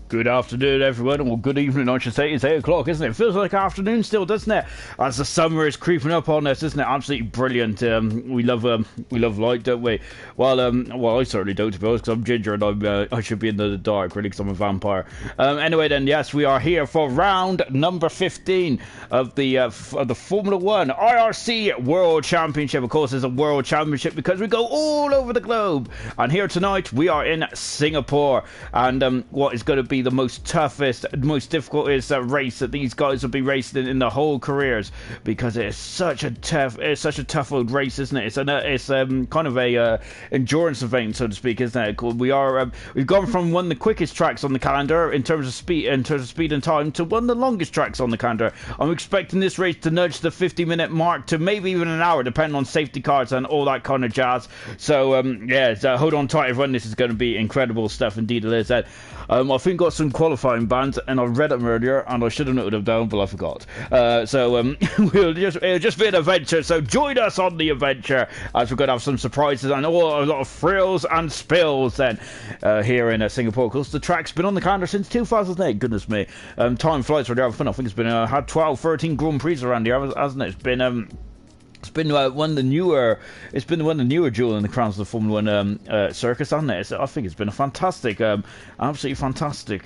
Good afternoon, everyone, or good evening, I should say. It's 8 o'clock, isn't it? Feels like afternoon still, doesn't it? As the summer is creeping up on us, isn't it? Absolutely brilliant. We love light, don't we? Well, I certainly don't, to be honest, because I'm ginger and I should be in the dark, really, because I'm a vampire. Anyway, then, yes, we are here for round number 15 of the Formula One IRC World Championship. Of course, it's a World Championship because we go all over the globe. And here tonight, we are in Singapore, and what is going to be the most toughest, most difficult race that these guys will be racing in their whole careers, because it's such a tough old race, isn't it? It's kind of a endurance event, so to speak, isn't it? We've gone from one of the quickest tracks on the calendar in terms of speed and time to one of the longest tracks on the calendar. I'm expecting this race to nudge the 50-minute mark to maybe even an hour, depending on safety cars and all that kind of jazz. So hold on tight, everyone. This is going to be incredible stuff, indeed it is. I think got some qualifying bands, and I read them earlier, and I should have noted them down, but I forgot. It'll just be an adventure. So join us on the adventure, as we're going to have some surprises and a lot of thrills and spills. Then here in Singapore, of course, the track's been on the calendar since 2008. Goodness me, time flies when you're having fun. I think it's been had 12, 13 Grand Prix around here, hasn't it? It's been one of the newer. It's been one of the newer jewel in the crowns of the Formula One circus, hasn't it? I think it's been a fantastic, absolutely fantastic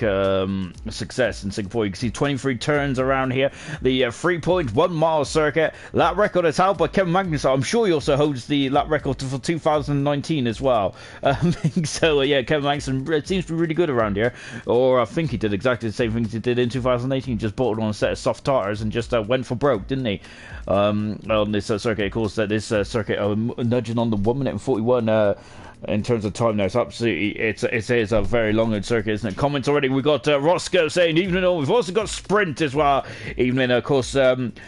success in Singapore. You can see 23 turns around here. The 3.1 mile circuit. Lap record is held by Kevin Magnussen. I'm sure he also holds the lap record for 2019 as well. Kevin Magnussen seems to be really good around here. Or I think he did exactly the same things he did in 2018. Just bought on a set of soft tires and just went for broke, didn't he? On this circuit, of course, this circuit nudging on the 1 minute and 41 in terms of time now. It's absolutely, it is a very long circuit, isn't it? Comments already. We've got Roscoe saying evening all. We've also got Sprint as well. Evening, of course.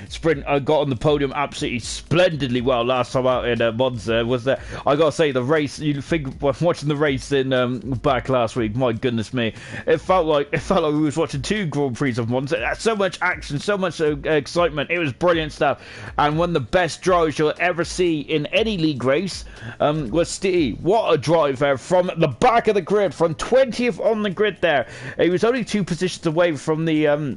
Sprint got on the podium absolutely splendidly well last time out in Monza. Was there? I gotta say, the race. You think watching the race in back last week? My goodness me, it felt like we was watching two Grand Prix of Monza. So much action, so much excitement. It was brilliant stuff, and one of the best drives you'll ever see in any league race was Steve. What a drive there from the back of the grid, from 20th on the grid there. He was only 2 positions away from the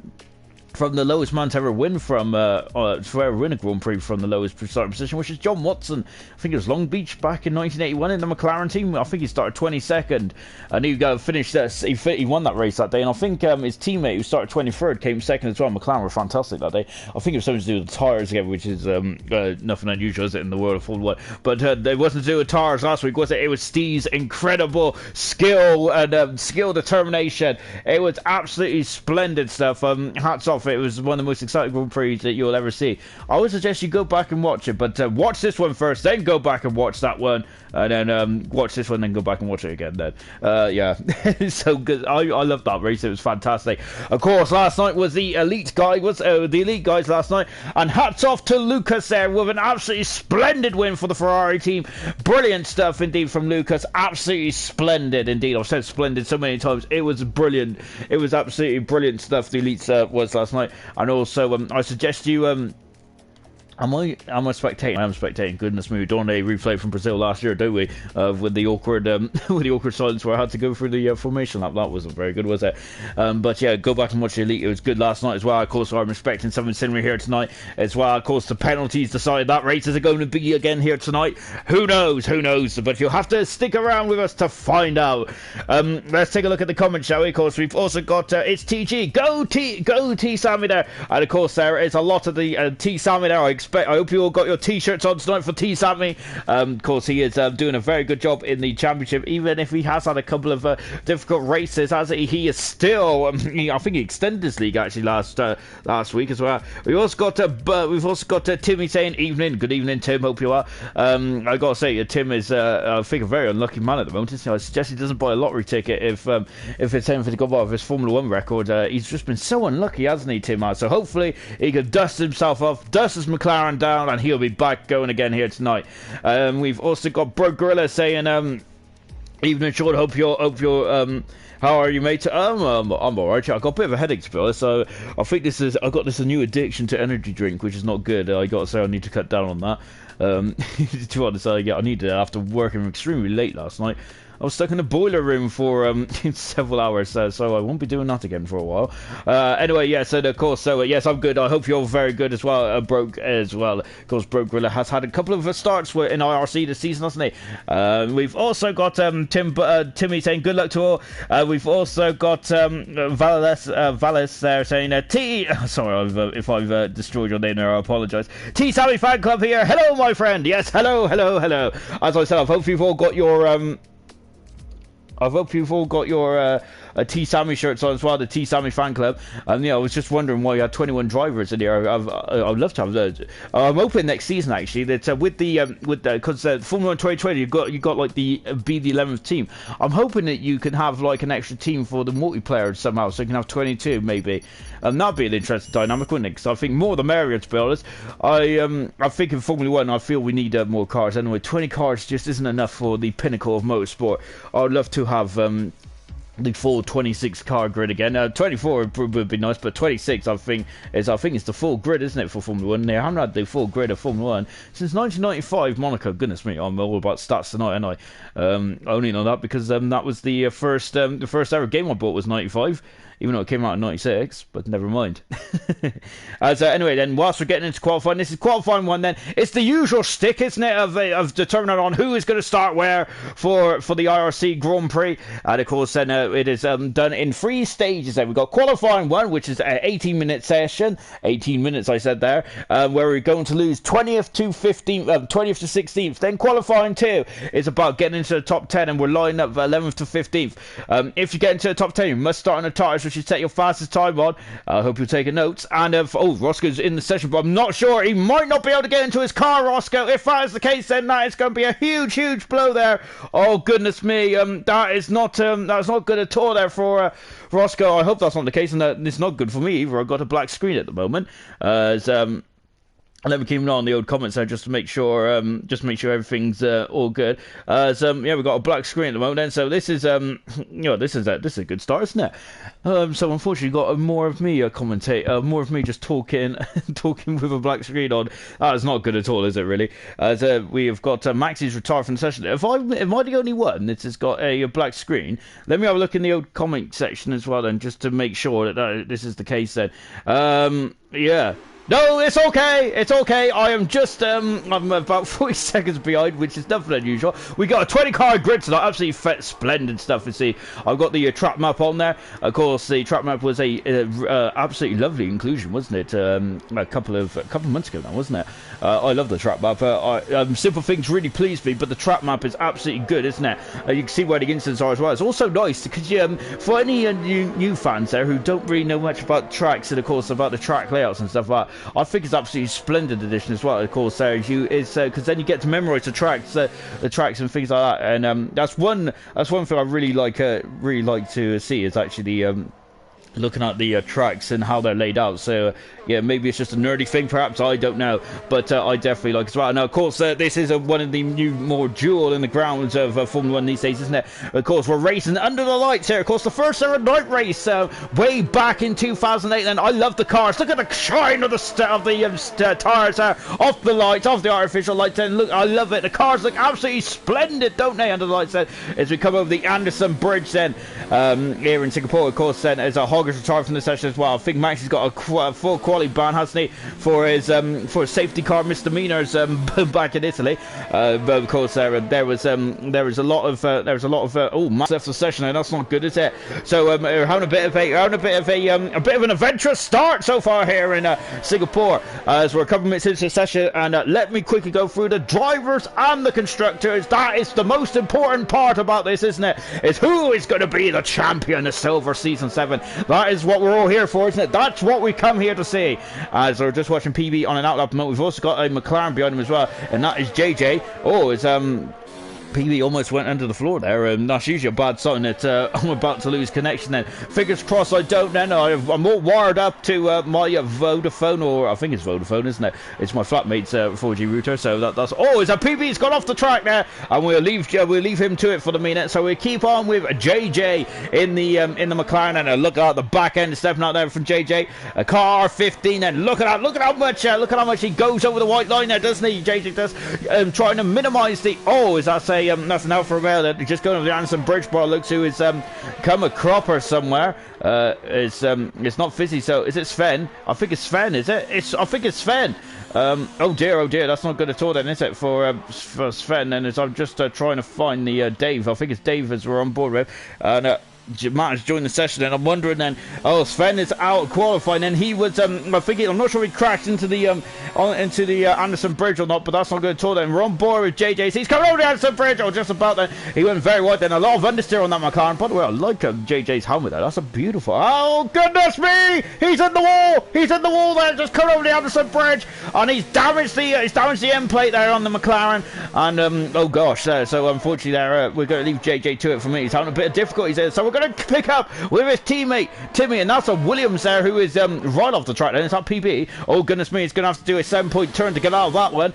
lowest man to ever win a Grand Prix from the lowest starting position, which is John Watson. I think it was Long Beach back in 1981 in the McLaren team. I think he started 22nd, and he finished. He won that race that day, and I think his teammate who started 23rd came second as well. McLaren were fantastic that day. I think it was something to do with the tyres again, which is nothing unusual, is it, in the world of Formula One? But it wasn't to do with tyres last week, was it? It was Steve's incredible skill and determination. It was absolutely splendid stuff. Hats off. It was one of the most exciting Grand Prix that you'll ever see. I would suggest you go back and watch it, but watch this one first, then go back and watch that one, and then watch this one, then go back and watch it again. Then, it's so good. I love that race. It was fantastic. Of course, last night was the elite guys last night, and hats off to Lucas there with an absolutely splendid win for the Ferrari team. Brilliant stuff indeed from Lucas. Absolutely splendid indeed. I've said splendid so many times. It was brilliant. It was absolutely brilliant stuff the elites was last night. And also, I suggest you Am I spectating? I am spectating. Goodness me, we don't a replay from Brazil last year, do we? With the awkward silence where I had to go through the formation lap. That wasn't very good, was it? But yeah, go back and watch the elite. It was good last night as well. Of course, I'm expecting something similar here tonight as well. Of course, the penalties decided that race is going to be again here tonight. Who knows? Who knows? But you'll have to stick around with us to find out. Let's take a look at the comments, shall we? Of course, we've also got it's TG. Go T Sammy there. And of course, there is a lot of the T Sammy there. I hope you all got your t-shirts on tonight for T Sammy. Of course, he is doing a very good job in the championship, even if he has had a couple of difficult races. As he is still, I think he extended his league actually last week as well. We've also got Timmy saying evening. Good evening, Tim. Hope you are. I gotta say, Tim is I think a very unlucky man at the moment. I suggest he doesn't buy a lottery ticket if it's anything to go by with his Formula One record. He's just been so unlucky, hasn't he, Tim? So hopefully he can dust himself off, dust his McLaren down, and he'll be back going again here tonight. We've also got Bro Gorilla saying evening, Sean. Hope you're how are you, mate? I'm alright. I got a bit of a headache, to be honest. So I think I got this new addiction to energy drink, which is not good. I got to say I need to cut down on that. To be honest, I need to, after working extremely late last night. I was stuck in the boiler room for several hours, so I won't be doing that again for a while. Anyway, yes, and of course, so yes, I'm good. I hope you're very good as well. Broke as well. Of course, Broke Gorilla has had a couple of starts in IRC this season, hasn't he? We've also got Timmy saying good luck to all. We've also got Valis there saying T. Sorry, if I've destroyed your name there, I apologise. T Sammy Fan Club here. Hello, my friend. Yes, hello. As I said, I hope you've all got your T Sammy shirts on as well, the T Sammy Fan Club. Yeah, I was just wondering why you had 21 drivers in here. I'd love to have those. I'm hoping next season actually that with the because Formula 1 2020 you got like the be the 11th team. I'm hoping that you can have like an extra team for the multiplayer somehow, so you can have 22 maybe. That'd be an interesting dynamic, wouldn't it? Because I think more the merrier, to be honest. I think in Formula 1, I feel we need more cars. Anyway, 20 cars just isn't enough for the pinnacle of motorsport. I'd love to have the full 26 car grid again. 24 would be nice, but 26 I think it's the full grid, isn't it, for Formula 1? They haven't had the full grid of Formula 1 since 1995. Monaco, goodness me, I'm all about stats tonight, aren't I? Only know that because that was the first ever game I bought was 95. Even though it came out in 96, but never mind. So anyway, then, whilst we're getting into qualifying, this is qualifying one then. It's the usual stick, isn't it, of determining on who is going to start where for the IRC Grand Prix. And of course, then it is done in 3 stages. Then we've got qualifying 1, which is an 18-minute session. 18 minutes, I said there, where we're going to lose 20th to 15th, 20th to 16th. Then qualifying 2 is about getting into the top 10, and we're lining up 11th to 15th. If you get into the top 10, you must start on the tires, which you set your fastest time on. I hope you're taking notes. And Roscoe's in the session, but I'm not sure. He might not be able to get into his car, Roscoe. If that is the case, then that is going to be a huge blow there. Oh goodness me, that's not good at all there for Roscoe. I hope that's not the case, and that it's not good for me either. I've got a black screen at the moment. Let me keep an eye on the old comments there just to make sure everything's all good. Yeah, we've got a black screen at the moment then, so this is this is a good start, isn't it? So unfortunately got more of me commentate, more of me just talking with a black screen on. That's not good at all, is it really? We have got Maxie's retired from the session. Am I the only one that has got a black screen? Let me have a look in the old comment section as well then, just to make sure that this is the case then. Yeah. No, it's okay. It's okay. I am just I'm about 40 seconds behind, which is nothing unusual. We got a 20 car grid tonight. Absolutely splendid stuff. You see, I've got the track map on there. Of course, the track map was a absolutely lovely inclusion, wasn't it? A couple of months ago now, wasn't it? I love the track map. Simple Things really pleased me, but the track map is absolutely good, isn't it? You can see where the incidents are as well. It's also nice because for any new fans there who don't really know much about tracks and of course about the track layouts and stuff like that, I think it's absolutely splendid addition as well. Of course, because then you get to memorise the tracks and things like that. And that's one thing I really like to see is actually the looking at the tracks and how they're laid out. So yeah, maybe it's just a nerdy thing, perhaps, I don't know, but I definitely like it as well. Now of course this is one of the new more jewel in the grounds of Formula 1 these days, isn't it? Of course we're racing under the lights here. Of course the first ever night race way back in 2008, and I love the cars. Look at the shine of the tires there, off the lights, off the artificial lights, and look, I love it. The cars look absolutely splendid, don't they, under the lights then, as we come over the Anderson Bridge then here in Singapore. Of course then, as a Hogger's retired from the session as well. I think Max has got a full quality ban, hasn't he, for his safety car misdemeanors back in Italy. But of course there was a lot of Max left the session, and that's not good, is it? So we're having a bit of an adventurous start so far here in Singapore, as we're a couple of minutes into the session. And let me quickly go through the drivers and the constructors. That is the most important part about this, isn't it? Is who is going to be the champion of Silver Season 7. That is what we're all here for, isn't it? That's what we come here to see. As we're just watching PB on an outlap moment, we've also got a McLaren behind him as well, and that is JJ. Oh, it's PB almost went under the floor there. That's usually a bad sign that I'm about to lose connection then. Fingers crossed I don't then. I'm all wired up to my Vodafone, or I think it's Vodafone, isn't it? It's my flatmate's 4G router, so that's... Oh, it's a PB's gone off the track there, and we'll leave him to it for the minute. So we'll keep on with JJ in the McLaren, and look at the back end stepping out there from JJ. A car 15, and look at how much he goes over the white line there, doesn't he? JJ does, trying to minimise the... Oh, is that a nothing out for a while. Just going over the Anderson Bridge bar. Looks who is come a cropper somewhere. It's not Fizzy. So is it Sven? I think it's Sven. Is it? I think it's Sven. Oh dear, that's not good at all then, is it, for Sven? And as I'm just trying to find the Dave, I think it's Dave as we're on board with, and Matt has joined the session, and I'm wondering then, Sven is out qualifying, and he was, I'm not sure if he crashed into the Anderson Bridge or not, but that's not good at all then. We're on board with JJ's. He's coming over the Anderson Bridge, or just about then. He went very wide then. A lot of understeer on that McLaren. By the way, I like JJ's helmet there. That's a beautiful. Oh, goodness me! He's in the wall! He's in the wall there, just coming over the Anderson Bridge, and he's damaged the end plate there on the McLaren, and, oh gosh, so unfortunately there, we're going to leave JJ to it for me. He's having a bit of difficulties there, so we're going to pick up with his teammate Timmy, and that's a Williams there who is right off the track then. It's that PB. Oh goodness me, he's going to have to do a 7-point turn to get out of that one.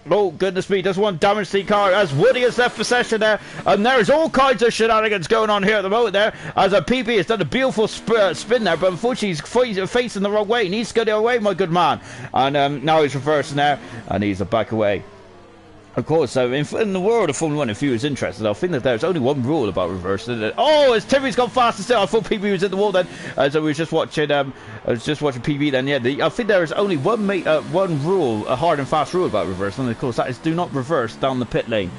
Oh goodness me, does one damage the car as Woody has left the session there, and there's all kinds of shenanigans going on here at the moment there, as a PB has done a beautiful spin there, but unfortunately he's facing the wrong way. He needs to go the other way, my good man, and now he's reversing there, and he's a back away. Of course, in the world of Formula 1, if you was interested, I think that there's only one rule about reversing. Oh, as Timmy's gone faster still. I thought PB was in the wall then. So we were just watching. I was just watching PB then. Yeah, I think there is only one rule, a hard and fast rule about reversing, and of course that is do not reverse down the pit lane.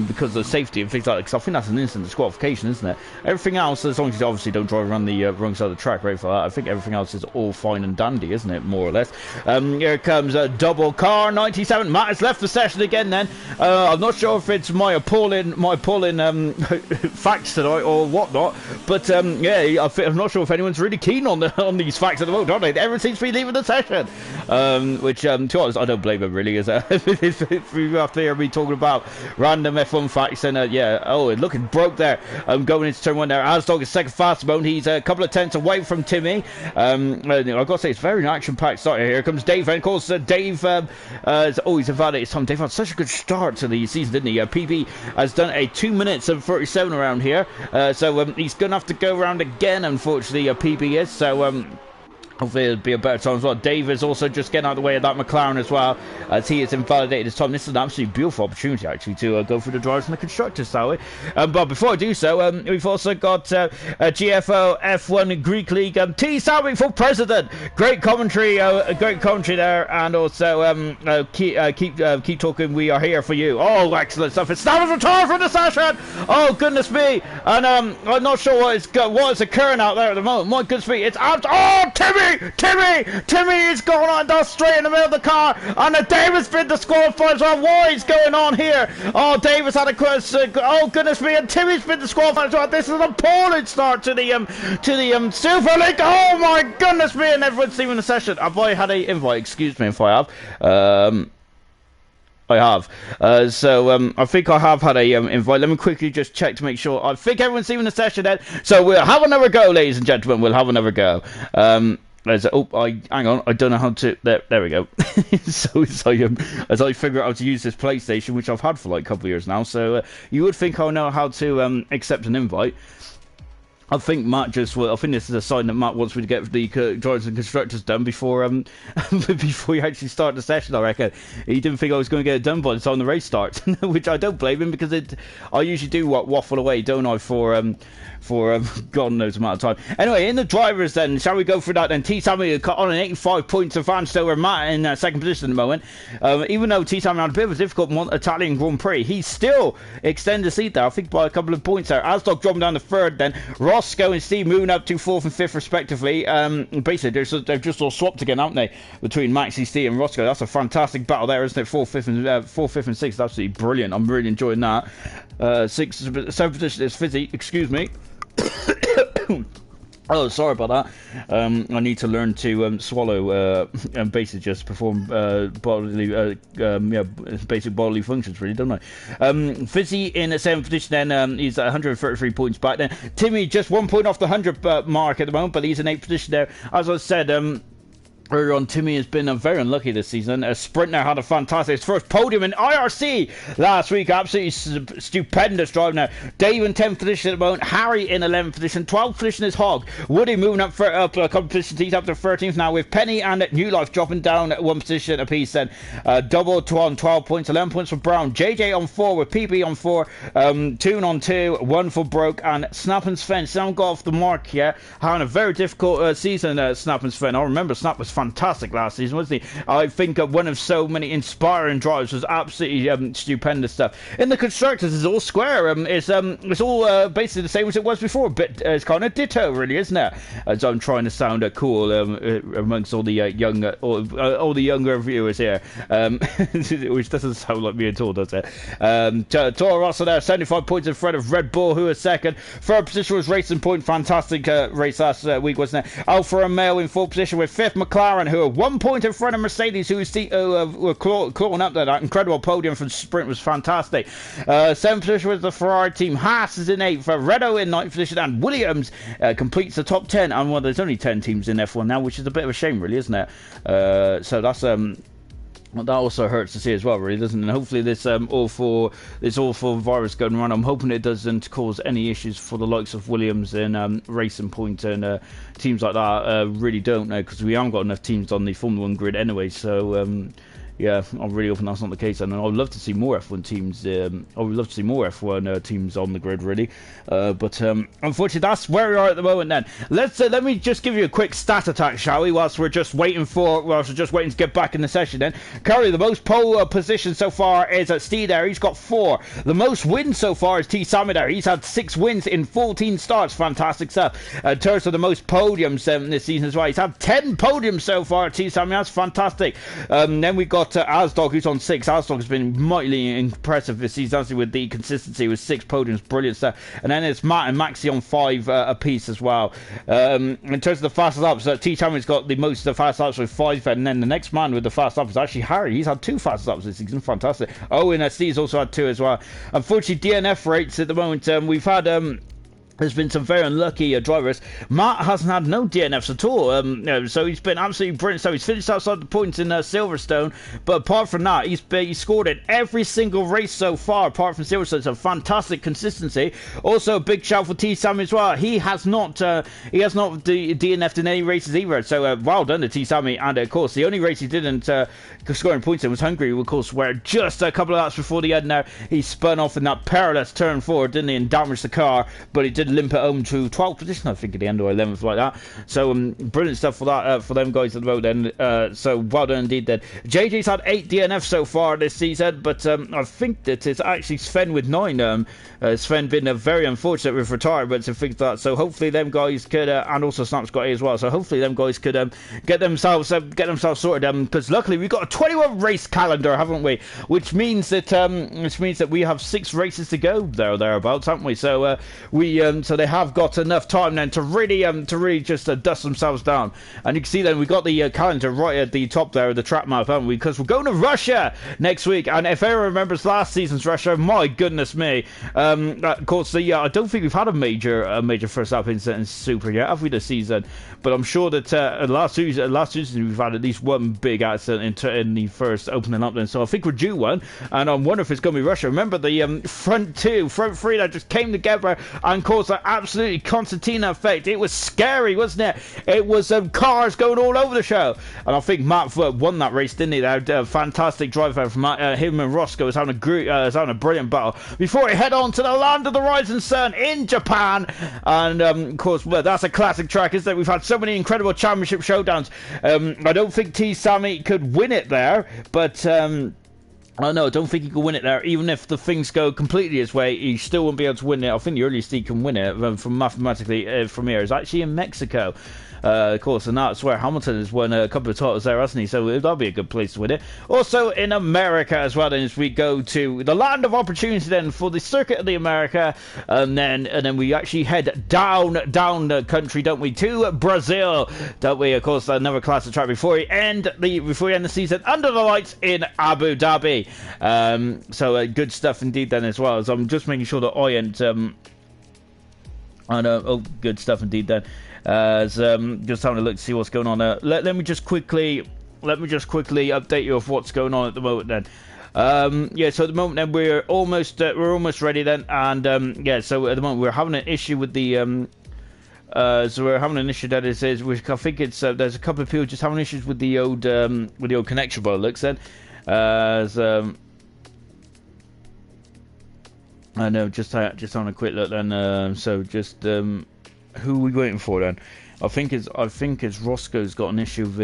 Because of safety and things like that, because I think that's an instant disqualification, isn't it? Everything else, as long as you obviously don't drive around the wrong side of the track, right, for that, I think everything else is all fine and dandy, isn't it, more or less? Here comes a double car, 97. Matt has left the session again then. I'm not sure if it's my appalling facts tonight or whatnot, but yeah, I'm not sure if anyone's really keen on these facts at the moment, aren't they? Everyone seems to be leaving the session, which, to be honest, I don't blame them really, if you have to hear me talking about random F1 facts, and looking broke there. Going into turn one there. Asdog is second fast mode. He's a couple of tenths away from Timmy. I've got to say, it's very action-packed start here. Here comes Dave, and of course, Dave. He's invalidated his time. Dave had such a good start to the season, didn't he? PB has done a 2 minutes and 37 around here, so he's going to have to go around again. Unfortunately, PB is so. Hopefully it'll be a better time as well. Dave is also just getting out of the way of that McLaren as well, as he has invalidated his time. This is an absolutely beautiful opportunity, actually, to go through the drivers and the constructors, shall we? But before I do so, we've also got GFO F1 Greek League. T. Salvi for president. Great commentary there, and also keep talking. We are here for you. Oh, excellent stuff. It's Snappers retired from the session. Oh goodness me, and I'm not sure what is occurring out there at the moment. My goodness me, it's out. Oh, Timmy is going on down straight in the middle of the car, and David's been disqualified as well. What is going on here? Oh, David's had a question. Oh goodness me, and Timmy's been disqualified as well. This is an appalling start to the Super League. Oh my goodness me, and everyone's leaving the session. Have I had a invite? Excuse me if I have. I have. I think I have had a invite. Let me quickly just check to make sure. I think everyone's leaving the session then. So we'll have another go, ladies and gentlemen. We'll have another go. Hang on. I don't know how to. There we go. So as I figure out how to use this PlayStation, which I've had for like a couple of years now. So you would think I know how to accept an invite. I think Matt I think this is a sign that Matt wants me to get the drivers and constructors done before before you actually start the session. I reckon he didn't think I was going to get it done by the time the race starts, which I don't blame him, because I usually do waffle away, don't I, for God knows amount of time. Anyway, in the drivers then, shall we go through that then? T. Sammy on an 85 points advance over Matt in second position at the moment. Even though T. Sammy had a bit of a difficult Italian Grand Prix, he still extended the lead there, I think, by a couple of points there. Asdog dropping down to third then. Roscoe and Steve moving up to fourth and fifth respectively. Basically, they've just all swapped again, haven't they, between Maxi, Steve and Roscoe. That's a fantastic battle there, isn't it? Fourth, fifth and sixth. Absolutely brilliant. I'm really enjoying that. Seventh position is Fizzy. Excuse me. Oh, sorry about that. I need to learn to swallow and basically just perform basic bodily functions, really, don't I? Fizzy in the seventh position, then he's at 133 points back. Then Timmy just 1 point off the 100 mark at the moment, but he's in eighth position there. As I said, Earlier on, Timmy has been very unlucky this season. A sprinter had a fantastic first podium in IRC last week. Absolutely stupendous drive now. Dave in 10th position at the moment. Harry in 11th position. 12th position is Hog. Woody moving up for a couple positions. He's up to 13th now, with Penny and New Life dropping down one position apiece. Then double to on 12 points. 11 points for Brown. JJ on 4 with PP on 4. Toon on 2. 1 for Broke. And Snap and Sven still got off the mark here. Having a very difficult season, Snap and Sven. I remember Snap was fantastic last season, wasn't he? I think one of so many inspiring drives. Was absolutely stupendous stuff. In the constructors, it's all square. It's all basically the same as it was before, but it's kind of ditto, really, isn't it? As I'm trying to sound cool amongst all the all the younger viewers here, which doesn't sound like me at all, does it? Toro Rosso there, 75 points in front of Red Bull, who was second. Third position was Racing Point, fantastic race last week, wasn't it? Alfa Romeo in fourth position with fifth. McLaren, who are 1 point in front of Mercedes, who were clawing up there. That incredible podium from Sprint was fantastic. Seventh position was the Ferrari team. Haas is in eighth. Renault in ninth position, and Williams completes the top 10. And well, there's only 10 teams in F1 now, which is a bit of a shame, really, isn't it? So that's that also hurts to see as well, really, doesn't it? And hopefully this awful virus going around, I'm hoping it doesn't cause any issues for the likes of Williams and Racing Point and teams like that. Really don't know, because we haven't got enough teams on the Formula 1 grid anyway. So yeah, I'm really hoping that's not the case, and I'd love to see more F1 teams. I would love to see more F1 teams on the grid, really. But unfortunately, that's where we are at the moment. Then let me just give you a quick stat attack, shall we? Whilst we're just waiting to get back in the session. Then currently, the most pole position so far is at Steve there. He's got 4. The most wins so far is T Sammy there. He's had 6 wins in 14 starts. Fantastic stuff. In terms of the most podiums this season as well, he's had 10 podiums so far. T Sammy, that's fantastic. Then we got Asdog, who's on 6. Asdog has been mightily impressive this season, actually, with the consistency with 6 podiums. Brilliant stuff. And then it's Matt and Maxi on 5 apiece as well. In terms of the fastest laps, T Tammy's got the most of the fast laps with 5, and then the next man with the fast laps is actually Harry. He's had 2 fast laps this season. Fantastic. Oh, and Steve's also had 2 as well. Unfortunately, DNF rates at the moment, we've had there's been some very unlucky drivers. Matt hasn't had no DNFs at all, so he's been absolutely brilliant. So he's finished outside the points in Silverstone, but apart from that, he's scored in every single race so far, apart from Silverstone. So fantastic consistency. Also, a big shout for T Sammy as well. He has not DNF'd in any races either. So well done to T Sammy. And of course, the only race he didn't score in points in was Hungary, of course, where just a couple of laps before the end now, he spun off in that perilous turn forward, didn't he, and damaged the car, but he did limp it home to 12th position, I think, at the end, or 11th, like that. So brilliant stuff for that, for them guys at the moment. Then so well done indeed. Then JJ's had 8 DNFs so far this season, but I think that it's actually Sven with 9. Sven been very unfortunate with retirements and things like that. So hopefully them guys could, and also Snap's got A as well. So hopefully them guys could get themselves sorted. Because luckily we've got a 21 race calendar, haven't we? Which means that we have 6 races to go there or thereabouts, haven't we? So so they have got enough time then to really just dust themselves down. And you can see then we got the calendar right at the top there of the track map, haven't we? Because we're going to Russia next week, and if anyone remembers last season's Russia, my goodness me, of course I don't think we've had a major first lap incident in Super yet, have we, this season? But I'm sure that last season we've had at least one big accident in the first opening up then, so I think we're due one, and I wonder if it's going to be Russia. Remember the front 3 that just came together and caused that absolutely concertina effect. It was scary, wasn't it? It was cars going all over the show, and I think Matt won that race, didn't he? There, fantastic drive out from him and Roscoe was having a brilliant battle before he head on to the land of the rising sun in Japan. And of course, well, that's a classic track, isn't it? We've had so many incredible championship showdowns. I don't think T Sammy could win it there, but I don't think he could win it there. Even if the things go completely his way, he still won't be able to win it. I think the earliest he can win it from mathematically from here is actually in Mexico. Of course, and that's where Hamilton has won a couple of titles there, hasn't he? So that'll be a good place to win it. Also in America as well, then, as we go to the land of opportunity then for the Circuit of the America, and then we actually head down the country, don't we, to Brazil, don't we? Of course, another classic track before we end the season under the lights in Abu Dhabi. So good stuff indeed then as well. As I'm just making sure that I And oh, good stuff indeed. Then, just having a look to see what's going on. Let me just quickly update you of what's going on at the moment. Then, yeah. So at the moment, then we're almost ready. Then, and yeah. So at the moment, we're having an issue with the so we're having an issue that is which I think it's there's a couple of people just having issues with the old connection by the looks. Then, I know, just on a quick look then. So just who are we waiting for then? I think it's Roscoe's got an issue with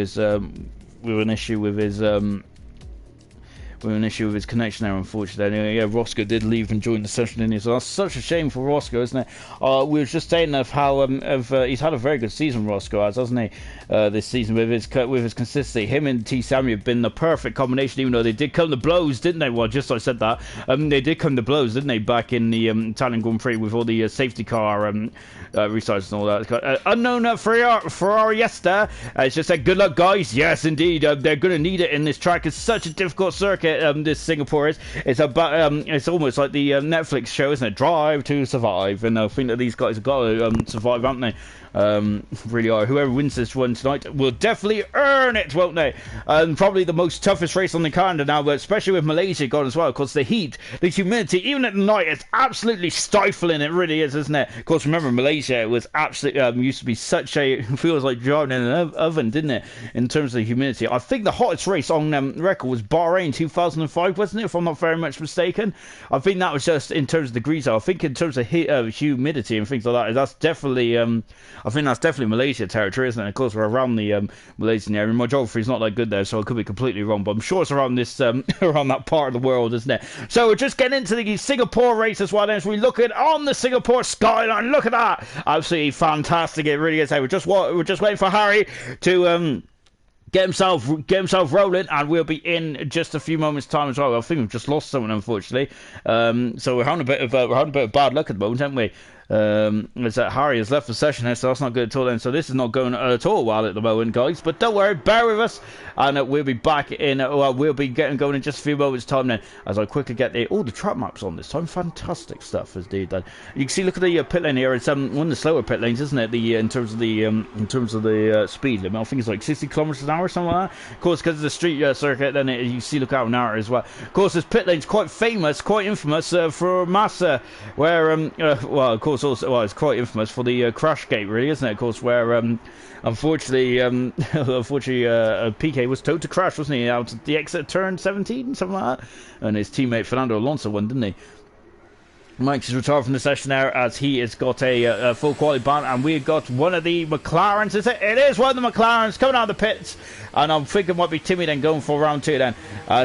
his connection there, unfortunately. Anyway, yeah, Roscoe did leave and join the session, didn't he? So that's such a shame for Roscoe, isn't it? We were just saying of how he's had a very good season, Roscoe has, hasn't he? This season with his consistency. Him and T. Sammy have been the perfect combination, even though they did come to blows, didn't they? Well, just so I said that. They did come to blows, didn't they, back in the Italian Grand Prix with all the safety car restarts and all that. Unknown Ferrari, yes, there. It's just said, good luck, guys. Yes, indeed. They're going to need it in this track. It's such a difficult circuit. This Singapore is. It's about. It's almost like the Netflix show, isn't it? Drive to Survive, and I think that these guys have got to survive, haven't they? Really are. Whoever wins this one tonight will definitely earn it, won't they? Probably the most toughest race on the calendar now, but especially with Malaysia gone as well. Of course, the heat, the humidity, even at night, it's absolutely stifling. It really is, isn't it? Of course, remember Malaysia was absolutely used to be such a feels like driving in an oven, didn't it? In terms of the humidity, I think the hottest race on record was Bahrain 2005, wasn't it? If I'm not very much mistaken, I think that was just in terms of degrees. I think in terms of humidity and things like that, that's definitely. I think that's definitely Malaysia territory, isn't it? Of course, we're around the Malaysian area. My geography's not that good there, so I could be completely wrong, but I'm sure it's around this around that part of the world, isn't it? So we're just getting into the Singapore race as well. As we look at on the Singapore skyline, look at that, absolutely fantastic! It really is. Hey, we're just waiting for Harry to get himself rolling, and we'll be in just a few moments' time as well. I think we've just lost someone, unfortunately. So we're having a bit of bad luck at the moment, haven't we? It's that Harry has left the session here, so that's not good at all then. So this is not going at all well at the moment, guys, but don't worry, bear with us, and we'll be back in we'll be getting going in just a few moments time then, as I quickly get the track maps on this time. Fantastic stuff indeed. Then you can see, look at the pit lane here. It's one of the slower pit lanes, isn't it? In terms of the speed limit, I think it's like 60 kilometers an hour or something like that. Of course, because of the street circuit, then you see, look out an hour as well. Of course, this pit lane's quite famous, quite infamous for Massa, where well, of course, also, well, it's quite infamous for the crash gate, really, isn't it? Of course, where unfortunately Piquet was told to crash, wasn't he, out at the exit of turn 17, something like that, and his teammate Fernando Alonso won, didn't he? Mike's is retired from the session now, as he has got a full quality ban, and we've got one of the McLarens. Is it? It is one of the McLarens coming out of the pits, and I'm thinking it might be Timmy then going for round two then.